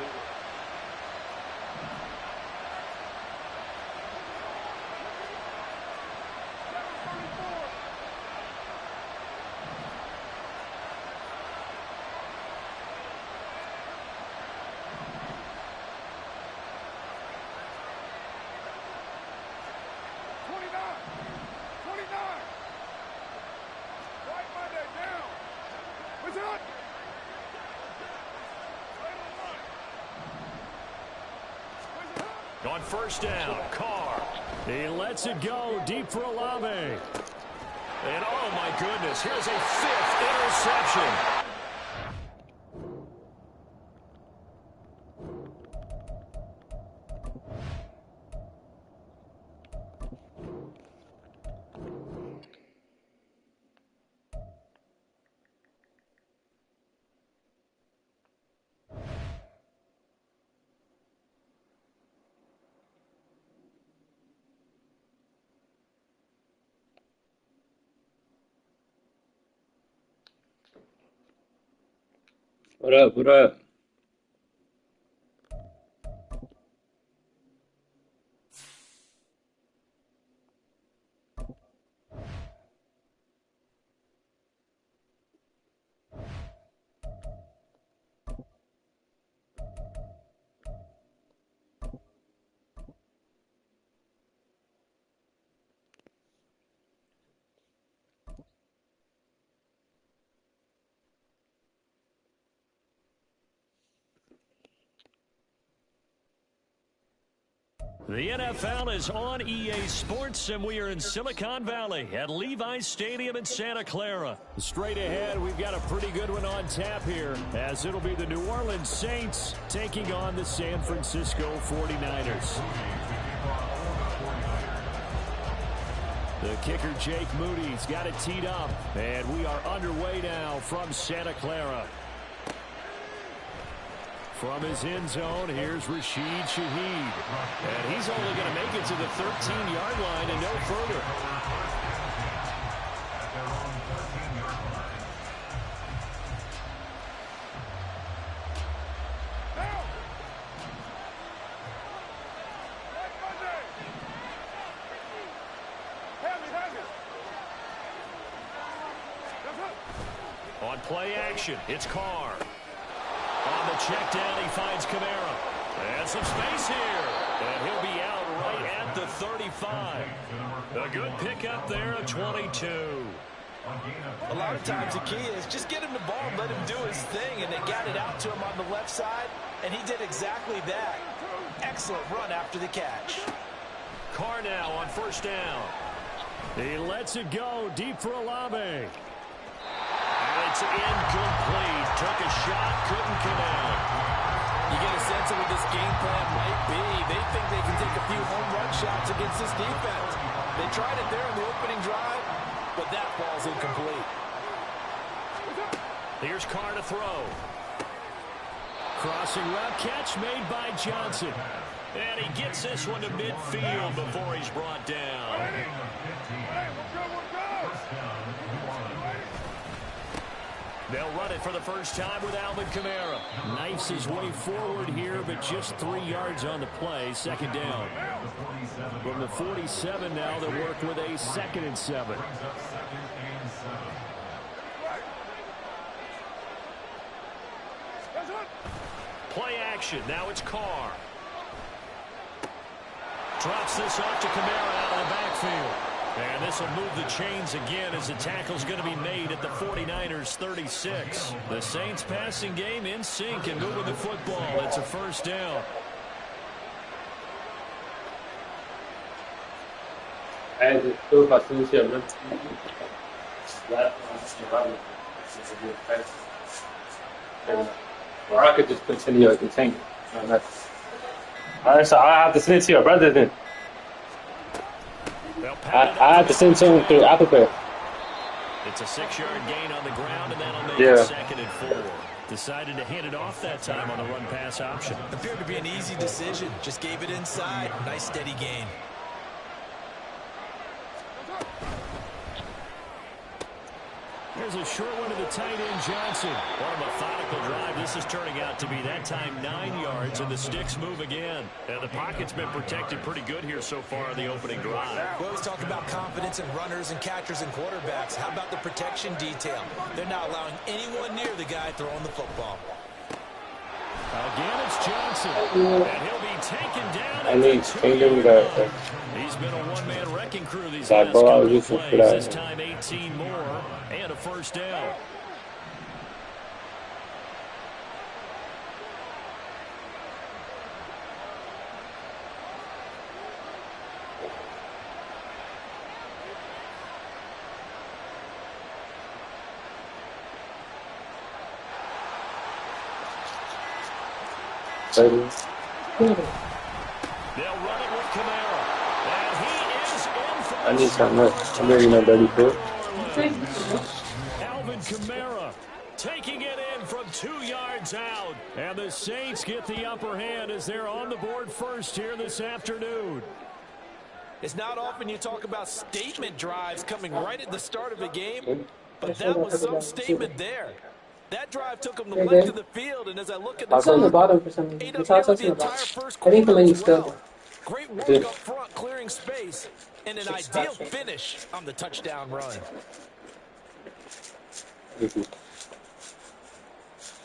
On first down, Carr. He lets it go deep for Olave. And oh my goodness, here's a 5th interception. What up? What up? The NFL is on EA Sports, and we are in Silicon Valley at Levi's Stadium in Santa Clara. Straight ahead, we've got a pretty good one on tap here, as it'll be the New Orleans Saints taking on the San Francisco 49ers. The kicker, Jake Moody's got it teed up, and we are underway now from Santa Clara. From his end zone, here's Rashid Shaheed. And he's only going to make it to the 13-yard line and no further. On play action, it's Carr. On the check down, he finds Kamara. And some space here. And he'll be out right at the 35. A good pickup there, a 22. A lot of times the key is just get him the ball and let him do his thing. And they got it out to him on the left side, and he did exactly that. Excellent run after the catch. Carr now on first down. He lets it go deep for Olave. It's incomplete. Took a shot, couldn't connect. You get a sense of what this game plan might be. They think they can take a few home run shots against this defense. They tried it there in the opening drive, but that ball's incomplete. Here's Carr to throw. crossing route catch made by Johnson. And he gets this one to midfield before he's brought down. They'll run it for the first time with Alvin Kamara. Knifes his way forward here, but just 3 yards on the play. Second down. From the 47 now, they'll work with a 2nd and 7. Play action. Now it's Carr. Drops this off to Kamara out of the backfield. And this will move the chains again as the tackle's going to be made at the 49ers 36. The Saints passing game in sync and moving the football. It's a first down. Or I could just continue to continue. Alright, so I have to send it to your brother then. I have to send to him through Apple Pay. It's a 6-yard gain on the ground, and that'll make it 2nd and 4. Decided to hand it off that time on the run-pass option. Appeared to be an easy decision. Just gave it inside. Nice steady gain. Here's a short one to the tight end, Johnson. What a methodical drive. This is turning out to be that time 9 yards, and the sticks move again. And the pocket's been protected pretty good here so far in the opening drive. We always talk about confidence in runners and catchers and quarterbacks. How about the protection detail? They're not allowing anyone near the guy throwing the football. Again, it's Johnson. And he'll be taken down. I need Kingdom that. He's been a one-man wrecking crew these Like, last bro, I was couple of using for plays. that. This time 18 more and a first down. Baby. They'll run it with Kamara. And he is in for I need something else. I'm ready to dirty foot. Alvin Kamara taking it in from 2 yards out. And the Saints get the upper hand as they're on the board first here this afternoon. It's not often you talk about statement drives coming right at the start of a game, but that was some statement there. That drive took him the length of the field, and as I look at the on the bottom for some reason. It's all touching the bottom. I think the lady's still. Great work up front, clearing space, and an ideal finish on the touchdown run.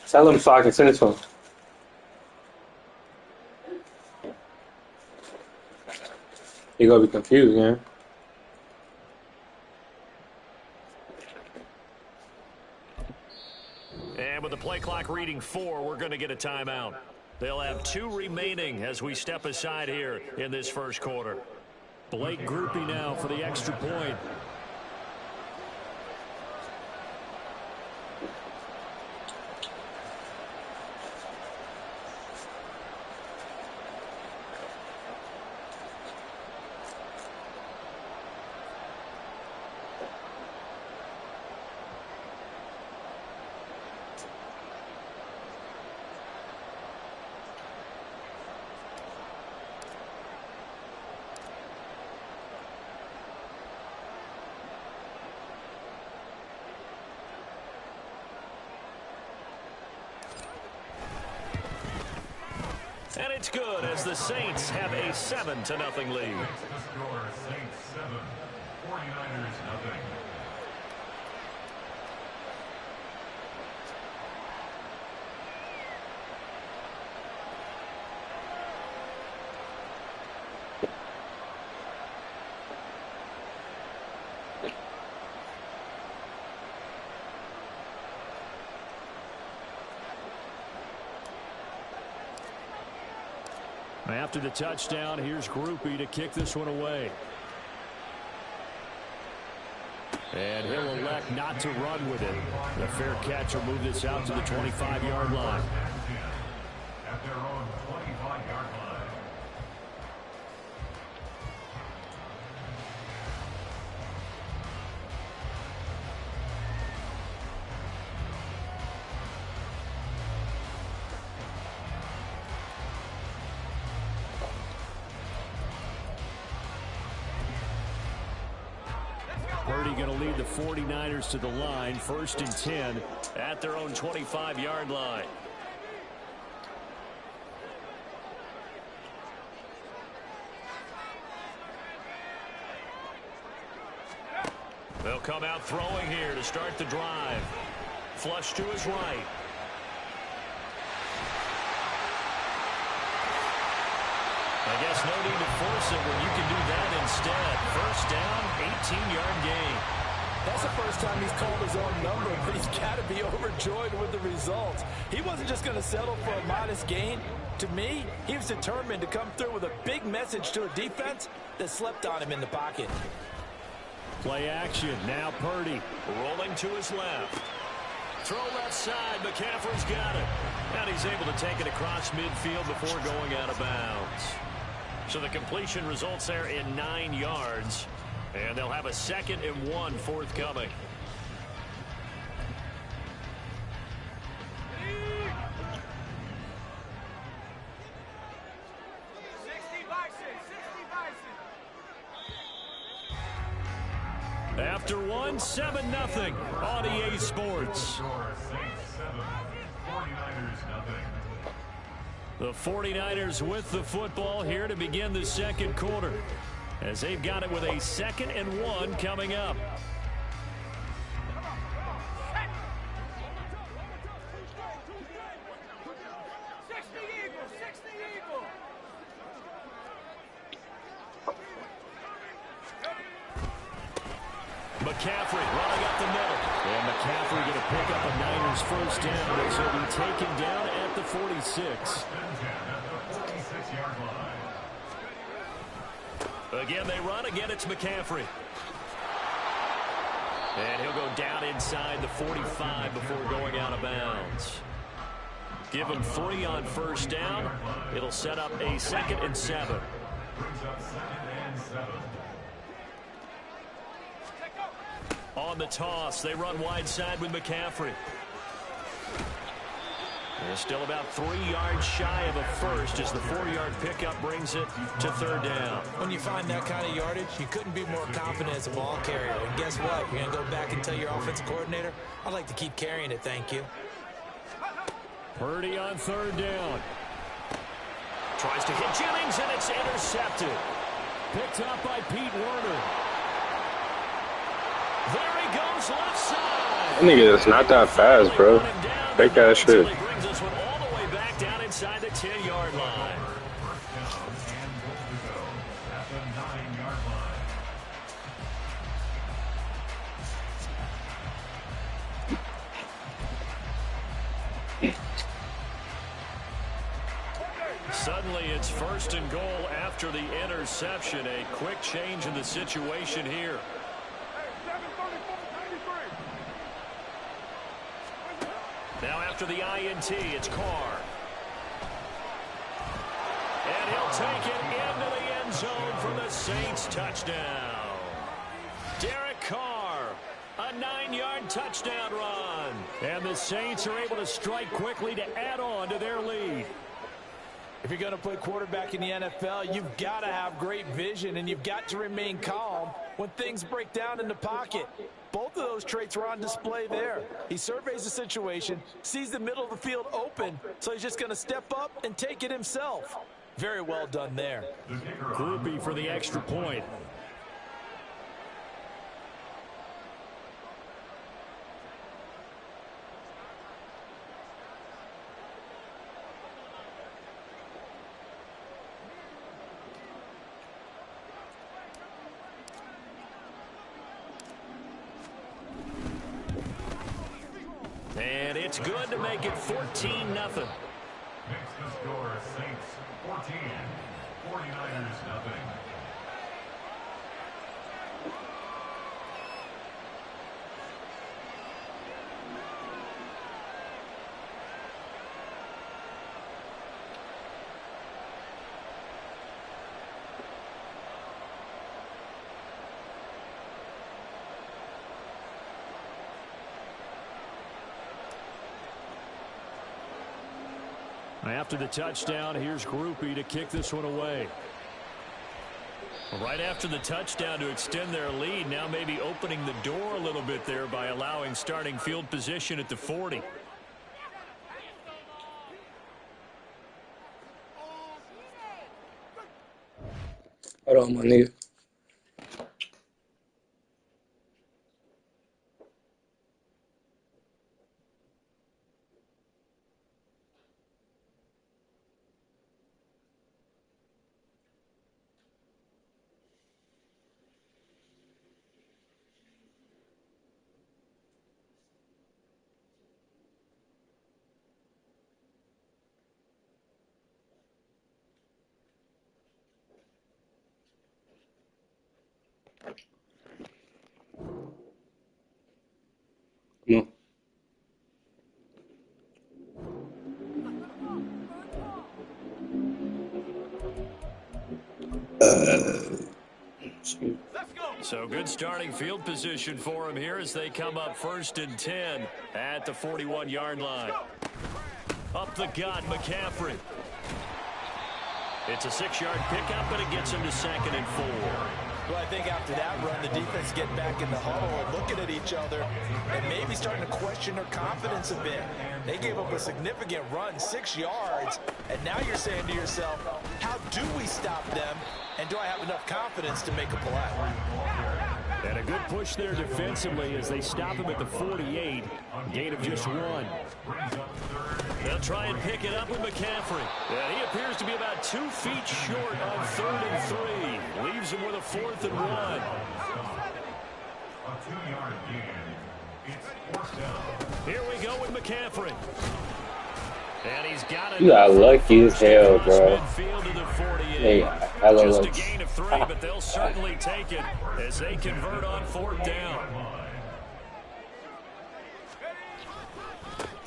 Tell him so I can send it to him. He gonna be confused, man. And with the play clock reading 4, we're going to get a timeout. They'll have 2 remaining as we step aside here in this first quarter. Blake Groupie now for the extra point. And it's good as the Saints have a 7-0 lead. The score, Saints 7, 49ers nothing. After the touchdown, here's Groupie to kick this one away. And he'll elect not to run with it. The fair catch will move this out to the 25-yard line. At their own 25-yard line. Purdy going to lead the 49ers to the line, 1st and 10 at their own 25-yard line. They'll come out throwing here to start the drive. Flush to his right. I guess no need to force it when you can do that instead. 1st down, 18-yard gain. That's the first time he's called his own number, but he's got to be overjoyed with the results. He wasn't just going to settle for a modest gain. To me, he was determined to come through with a big message to a defense that slept on him in the pocket. Play action. Now Purdy rolling to his left. Throw left side. McCaffrey's got it. And he's able to take it across midfield before going out of bounds. So the completion results there in 9 yards. And they'll have a 2nd and 1 forthcoming. After 1, 7-0 on EA Sports. The 49ers with the football here to begin the 2nd quarter, as they've got it with a 2nd and 1 coming up. McCaffrey running up the middle. And McCaffrey going to pick up a Niners 1st down as he'll be taken down at the 46. Again, they run. Again, it's McCaffrey. And he'll go down inside the 45 before going out of bounds. Give him 3 on 1st down. It'll set up a 2nd and 7. Brings up 2nd and 7. On the toss, they run wide side with McCaffrey. They're still about 3 yards shy of a first as the 4-yard pickup brings it to 3rd down. When you find that kind of yardage, you couldn't be more confident as a ball carrier. And guess what? You're going to go back and tell your offensive coordinator, I'd like to keep carrying it, thank you. Purdy on 3rd down. Tries to hit Jennings, and it's intercepted. Picked up by Pete Werner. There he goes, left side. That nigga is not that fast, bro. Take that shit. He brings this one all the way back down inside the 10-yard line. At the 9-yard line. Suddenly it's 1st and goal after the interception. A quick change in the situation here. Now after the INT, it's Carr. And he'll take it into the end zone for the Saints touchdown. Derek Carr, a 9-yard touchdown run. And the Saints are able to strike quickly to add on to their lead. If you're going to play quarterback in the NFL, you've got to have great vision, and you've got to remain calm when things break down in the pocket. Both of those traits were on display there. He surveys the situation, sees the middle of the field open, so he's just going to step up and take it himself. Very well done there. Groupie for the extra point. And it's good to make it 14-0. Makes the score Saints 14, 49ers nothing. After the touchdown, here's Groupie to kick this one away. Right after the touchdown to extend their lead, now maybe opening the door a little bit there by allowing starting field position at the 40. Hold on, my nigga. Come on. So good starting field position for him here as they come up 1st and 10 at the 41-yard line. Up the gut, McCaffrey. It's a 6-yard pickup, but it gets him to 2nd and 4. Well, I think after that run, the defense getting back in the huddle and looking at each other and maybe starting to question their confidence a bit. They gave up a significant run, 6 yards, and now you're saying to yourself, how do we stop them, and do I have enough confidence to make a play? And a good push there defensively as they stop him at the 48, gain of just 1. They'll try and pick it up with McCaffrey. And he appears to be about 2 feet short on 3rd and 3. Leaves him with a 4th and 1. A 2-yard gain. It's 4th down. Here we go with McCaffrey. And he's got it. You got lucky as hell, bro. Hey, hello. Just a gain of 3, but they'll certainly take it as they convert on 4th down.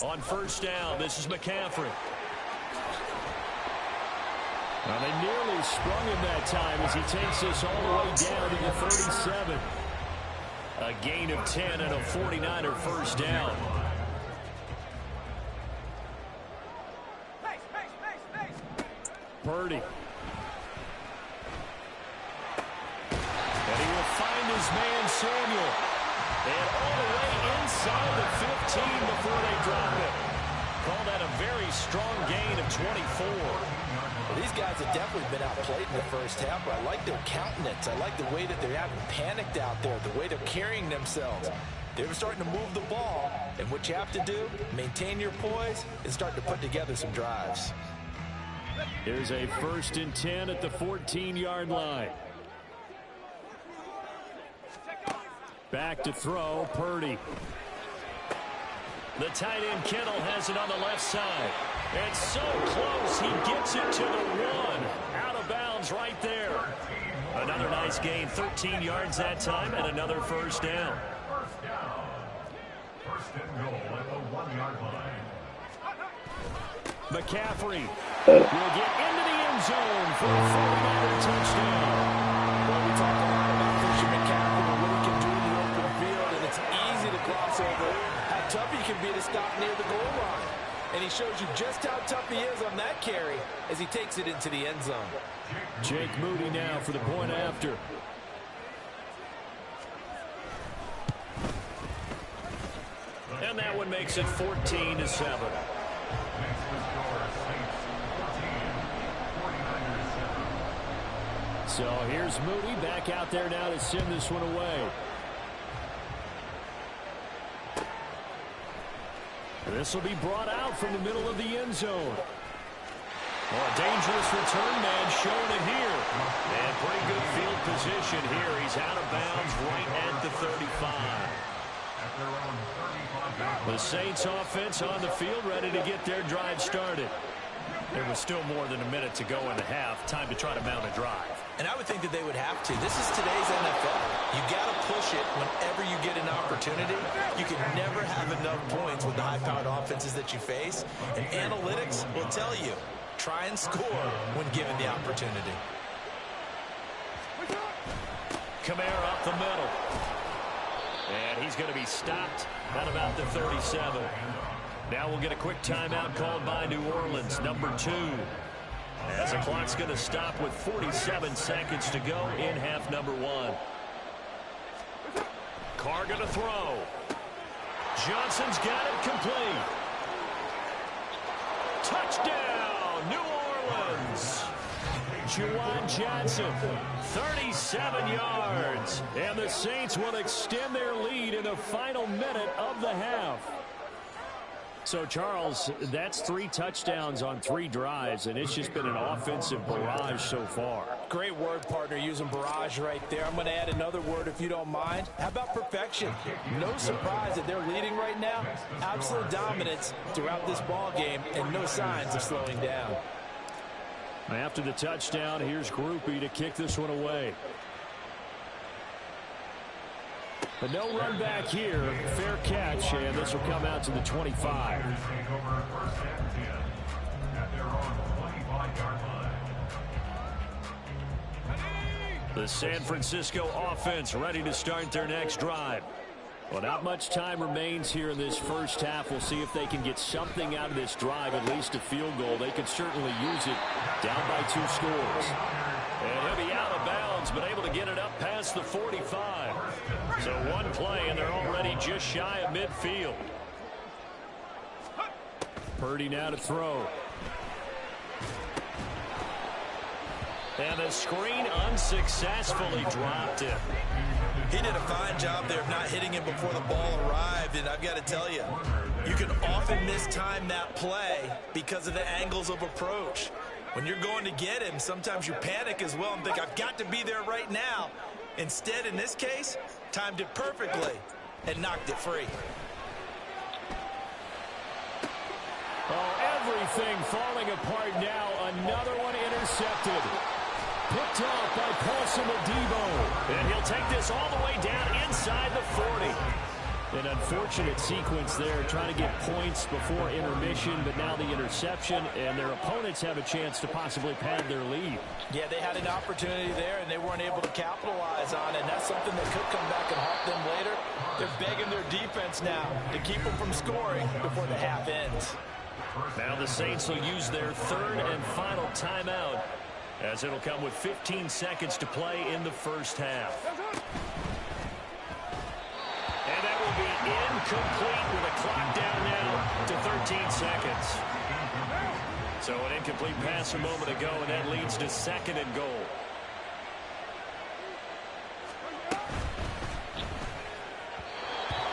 On 1st down, this is McCaffrey. Well, they nearly sprung him that time as he takes this all the way down to the 37. A gain of 10 and a 49er 1st down. Purdy. And he will find his man Samuel. And all the way inside the 15 before they drop it. Call that a very strong gain of 24. Well, these guys have definitely been outplayed in the first half, but I like their countenance. I like the way that they haven't panicked out there, the way they're carrying themselves. They're starting to move the ball, and what you have to do, maintain your poise, and start to put together some drives. Here's a 1st and 10 at the 14-yard line. Back to throw, Purdy. The tight end Kittle has it on the left side. And so close, he gets it to the 1. Out of bounds right there. Another nice gain, 13 yards that time, and another 1st down. 1st and goal at the 1-yard line. McCaffrey will get into the end zone for a 49er touchdown. Well, we talk a lot about Christian McCaffrey and what he can do in the open field, and it's easy to gloss over how tough he can be to stop near the goal line. And he shows you just how tough he is on that carry as he takes it into the end zone. Jake Moody now for the point after. And that one makes it 14-7. So here's Moody back out there now to send this one away. This will be brought out from the middle of the end zone. Well, a dangerous return man showing it here. And pretty good field position here. He's out of bounds right at the 35. The Saints offense on the field ready to get their drive started. There was still more than a minute to go in the half. Time to try to mount a drive. And I would think that they would have to. This is today's NFL. You got to push it whenever you get an opportunity. You can never have enough points with the high-powered offenses that you face. And analytics will tell you, try and score when given the opportunity. Kamara up the middle. And he's going to be stopped at about the 37. Now we'll get a quick timeout called by New Orleans, number 2. As the clock's going to stop with 47 seconds to go in half number 1. Carr going to throw. Johnson's got it complete. Touchdown, New Orleans. Juwan Johnson, 37 yards. And the Saints will extend their lead in the final minute of the half. So, Charles, that's 3 touchdowns on 3 drives, and it's just been an offensive barrage so far. Great word, partner, using barrage right there. I'm going to add another word if you don't mind. How about perfection? No surprise that they're leading right now. Absolute dominance throughout this ball game, and no signs of slowing down. After the touchdown, here's Groupie to kick this one away. But no run back here. Fair catch, and this will come out to the 25. The San Francisco offense ready to start their next drive. Well, not much time remains here in this first half. We'll see if they can get something out of this drive, at least a field goal. They could certainly use it down by 2 scores. And he'll be out of bounds, but able to get it up past the 45. So 1 play, and they're already just shy of midfield. Purdy now to throw. And the screen unsuccessfully dropped it. He did a fine job there of not hitting him before the ball arrived, and I've got to tell you, you can often mistime that play because of the angles of approach. When you're going to get him, sometimes you panic as well and think, I've got to be there right now. Instead, in this case, timed it perfectly and knocked it free. Oh, everything falling apart now. Another one intercepted. Picked off by Paulson Adebo. And he'll take this all the way down inside the 40. An unfortunate sequence there, trying to get points before intermission, but now the interception, and their opponents have a chance to possibly pad their lead. Yeah, they had an opportunity there, and they weren't able to capitalize on it, and that's something that could come back and haunt them later. They're begging their defense now to keep them from scoring before the half ends. Now the Saints will use their 3rd and final timeout, as it'll come with 15 seconds to play in the first half. And that will be incomplete with a clock down now to 13 seconds. So an incomplete pass a moment ago, and that leads to 2nd and goal.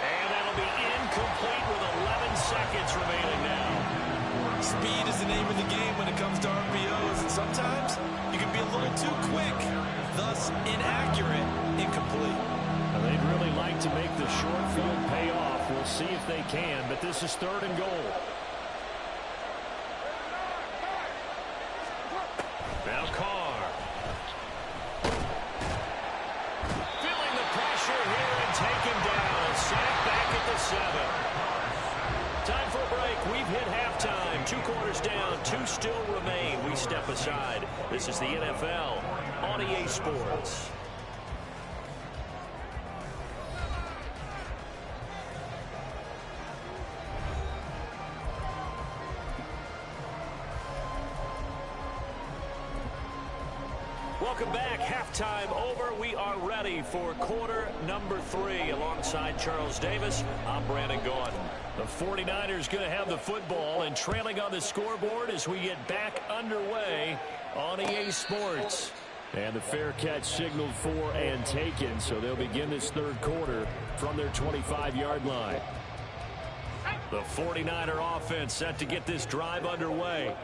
And that'll be incomplete with 11 seconds remaining now. Speed is the name of the game when it comes to RPOs, and sometimes you can be a little too quick, thus inaccurate, incomplete. Well, they'd really like to make the short field pay off. We'll see if they can, but this is 3rd and goal. Now Carr. Feeling the pressure here and taken down. Sacked back at the 7. Time for a break. We've hit halftime. 2 quarters down. 2 still remain. We step aside. This is the NFL on EA Sports. Welcome back. Halftime over. We are ready for quarter number 3. Alongside Charles Davis, I'm Brandon Gordon. The 49ers going to have the football and trailing on the scoreboard as we get back underway on EA Sports. And the fair catch signaled for and taken, so they'll begin this 3rd quarter from their 25-yard line. The 49er offense set to get this drive underway.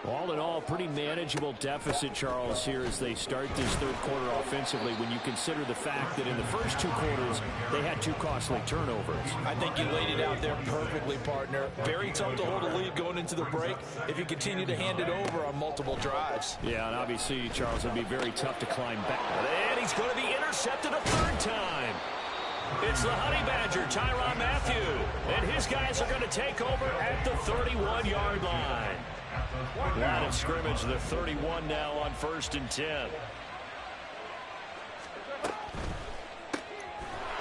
All in all, pretty manageable deficit, Charles, here as they start this 3rd quarter offensively when you consider the fact that in the first 2 quarters, they had 2 costly turnovers. I think you laid it out there perfectly, partner. Very tough to hold a lead going into the break if you continue to hand it over on multiple drives. Yeah, and obviously, Charles, it'd be very tough to climb back. And he's going to be intercepted a 3rd time. It's the Honey Badger, Tyrann Mathieu, and his guys are going to take over at the 31-yard line. Line of scrimmage, the 31 now on 1st and 10.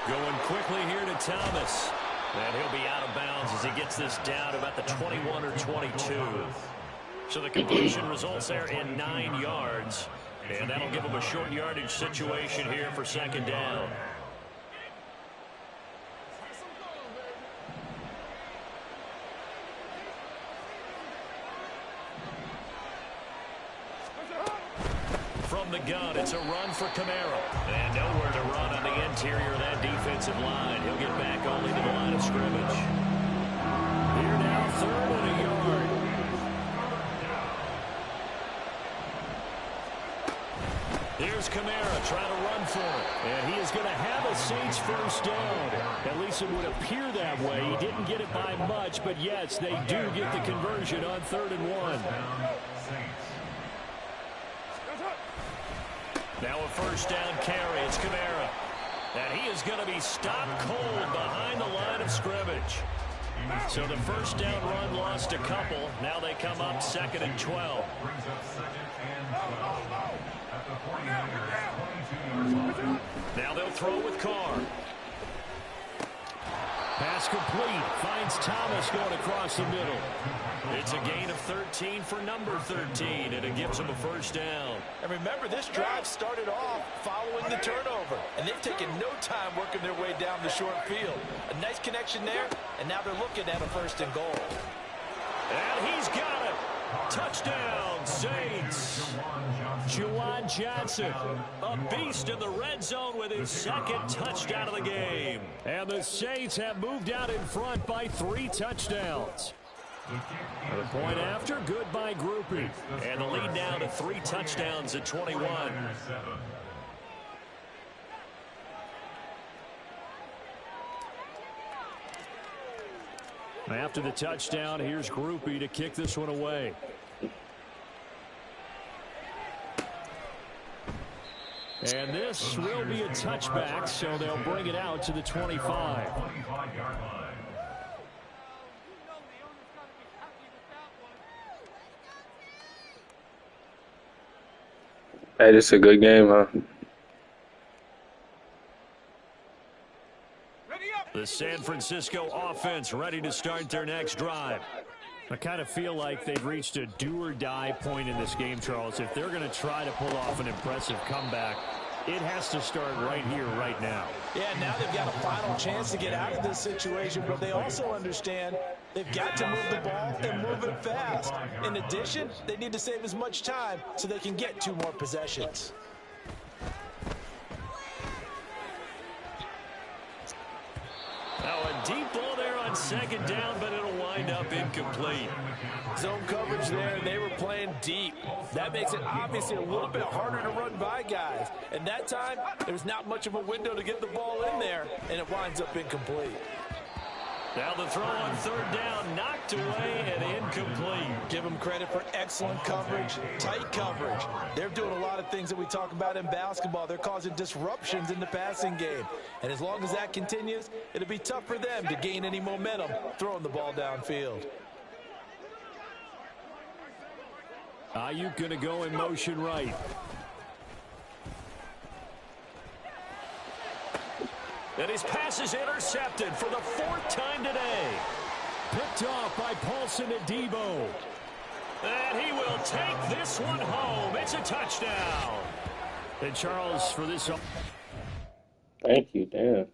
Going quickly here to Thomas. And he'll be out of bounds as he gets this down about the 21 or 22. So the completion results there in 9 yards. And that'll give them a short yardage situation here for second down. From the gun, it's a run for Kamara. And nowhere to run on the interior of that defensive line. He'll get back only to the line of scrimmage. Here now, 3rd and a yard. Here's Kamara trying to run for it. And he is going to have a Saints first down. At least it would appear that way. He didn't get it by much, but yes, they do get the conversion on 3rd and 1. Now a first down carry. It's Kamara. And he is going to be stopped cold behind the line of scrimmage. So the first down run lost a couple. Now they come up 2nd and 12. Now they'll throw with Carr. Pass complete. Finds Thomas going across the middle. It's a gain of 13 for number 13, and it gives them a first down. And remember, this drive started off following the turnover, and they've taken no time working their way down the short field. A nice connection there, and now they're looking at a 1st and goal. And he's got it. Touchdown, Saints. Juwan Johnson, a beast in the red zone with his 2nd touchdown of the game. And the Saints have moved out in front by 3 touchdowns. The point after, good by Groupie. And the lead now to 3 touchdowns at 21. After the touchdown, here's Groupie to kick this one away. And this will be a touchback, so they'll bring it out to the 25. Hey, this is a good game, huh? The San Francisco offense ready to start their next drive. I kind of feel like they've reached a do-or-die point in this game, Charles. If they're going to try to pull off an impressive comeback, it has to start right here, right now. Yeah, now they've got a final chance to get out of this situation, but they also understand they've got to move the ball and move it fast. In addition, they need to save as much time so they can get 2 more possessions. Now a deep ball there on 2nd down, but it'll wind up incomplete. Zone coverage there, and they were playing deep. That makes it obviously a little bit harder to run by guys. And that time, there's not much of a window to get the ball in there, and it winds up incomplete. Now the throw on 3rd down, knocked away and incomplete. Give them credit for excellent coverage, tight coverage. They're doing a lot of things that we talk about in basketball. They're causing disruptions in the passing game. And as long as that continues, it'll be tough for them to gain any momentum throwing the ball downfield. Ayuk going to go in motion right. And his pass is intercepted for the 4th time today. Picked off by Paulson Adebo. And he will take this one home. It's a touchdown. And Charles, for this. Thank you, damn.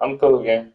I'm cool again.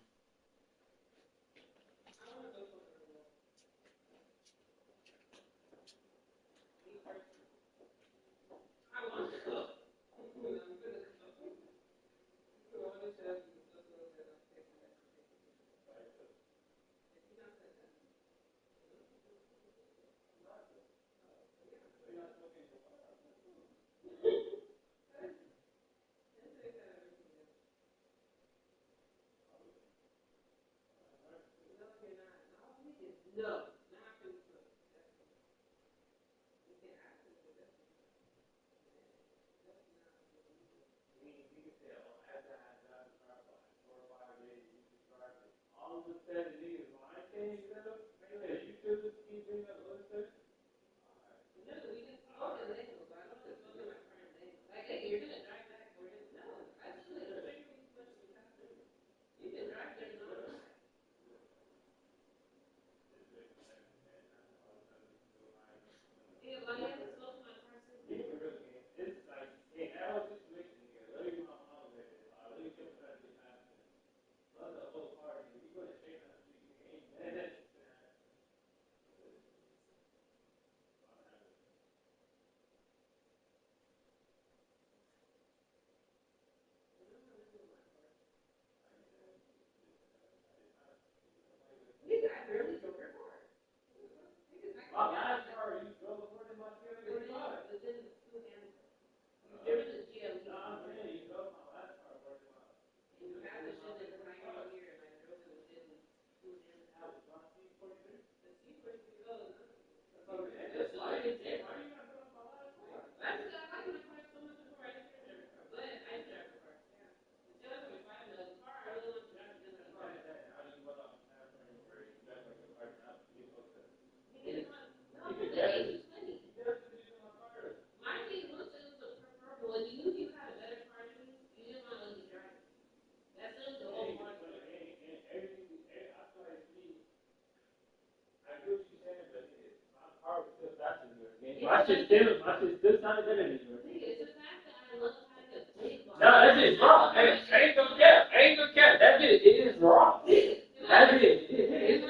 My shit still sounded better than yours. No, that bit's raw. I ain't gonna cap. I ain't gonna cap. That bitch is raw. That bitch is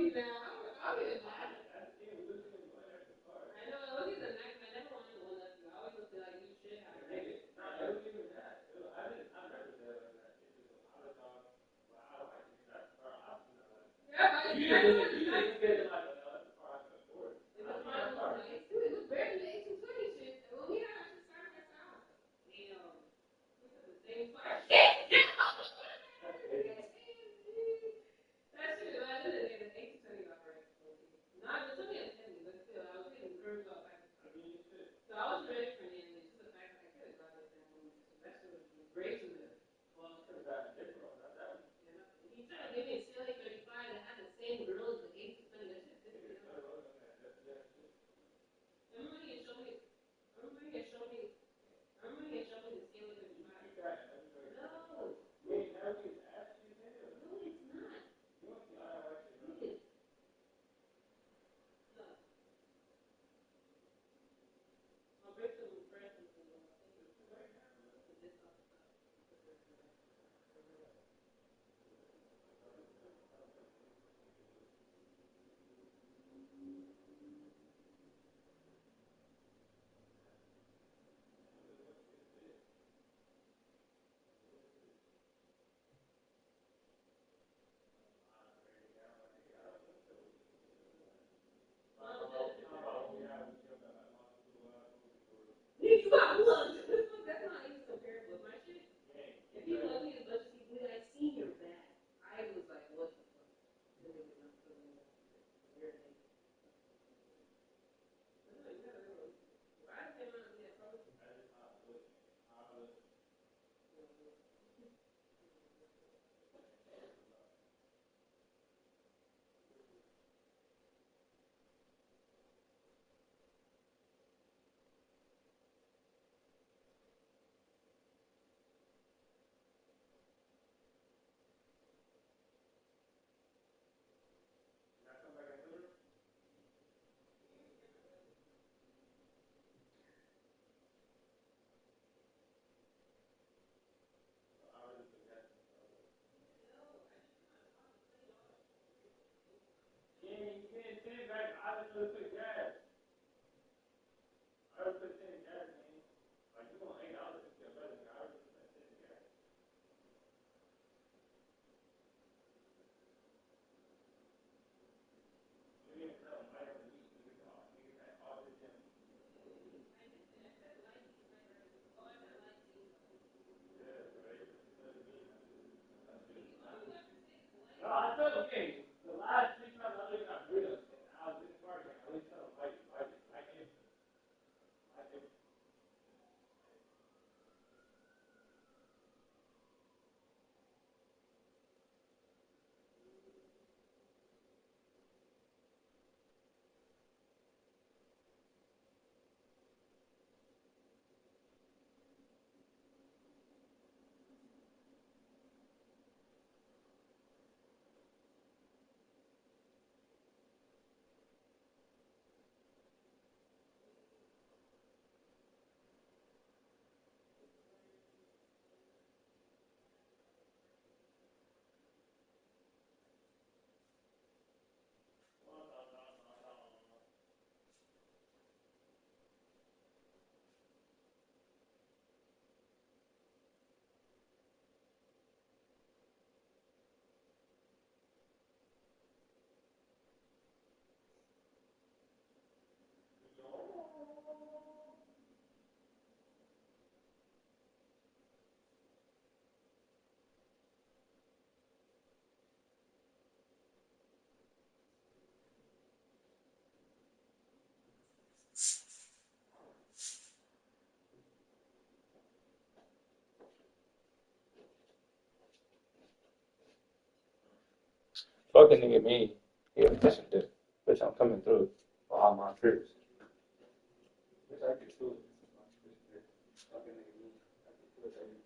Loki's now. I'm getting mad. I know Loki's a nice. I never wanted one Loki. I always feel like you should have a Loki. Yeah, You I know just it's nice. get like a The final was nice. It was better than the 1820 shit. Well, we had actually started my sound. Damn. We said the same fucking shit. That shit, I did it in the 1820 got right. Not, it took me a 10, but still, I was getting curved up. So I was ready for the end. It's just the fact that I could have got it that movie. So that shit was great to me. Well, he tried to give me a CLA 35 that had the same girl as the 1820. That shit didn't even know. Remember when he had showed me, remember when he had showed me, remember when he had showed me the CLA 35? No. No, it's not. It is. No. I'll break some impressions and I'll take it. This off the top. You got blood. That's not even comparable. My shit. If you love me as much as he did, I seen your back. I was like, what the fuck? Weird thing. No, you gotta know. Why did they not be that close? Fucking nigga me. Yeah, listen to bitch, I'm coming through for all my trips. Bitch, I get through it. Fucking nigga me. I get through it, baby.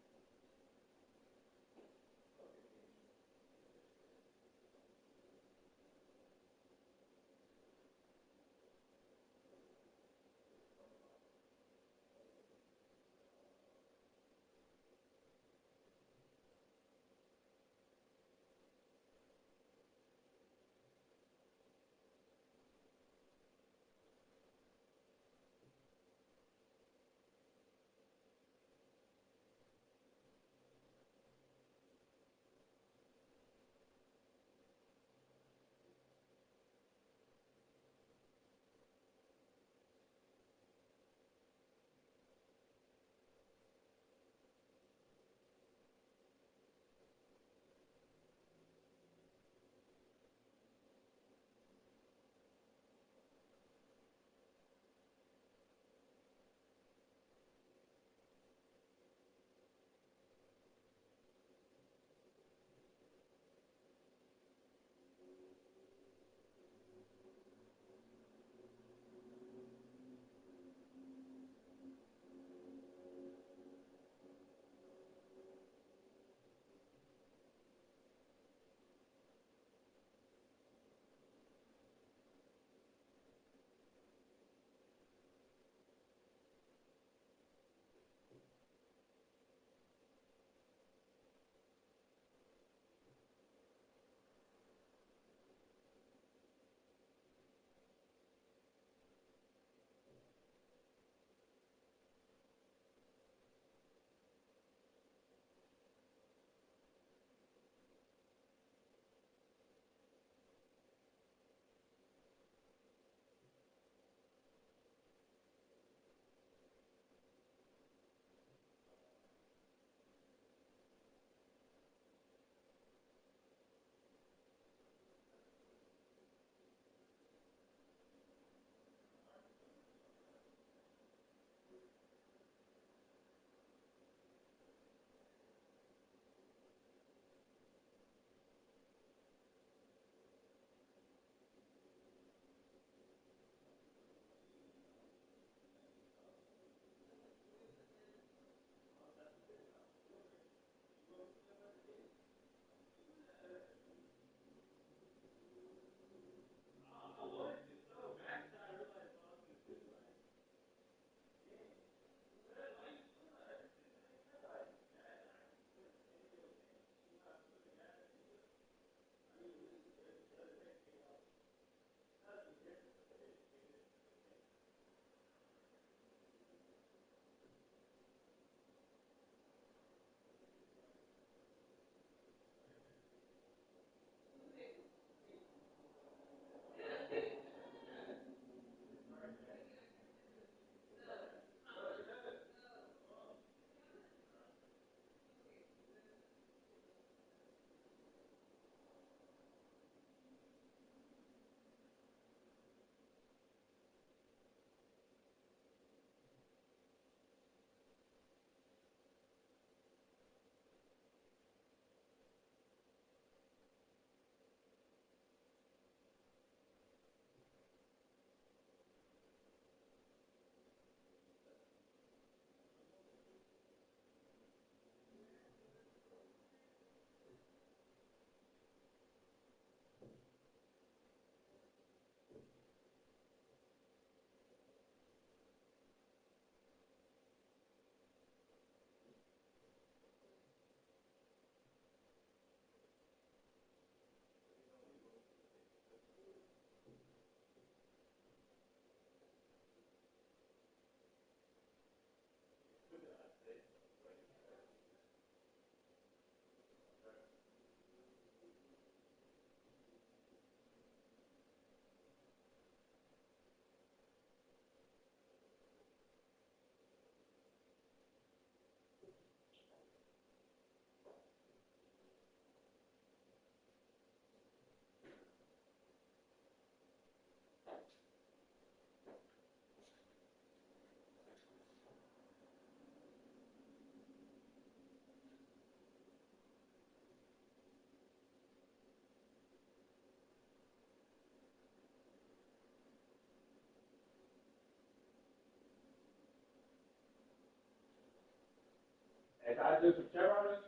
As I do some Chevron.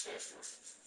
Yes.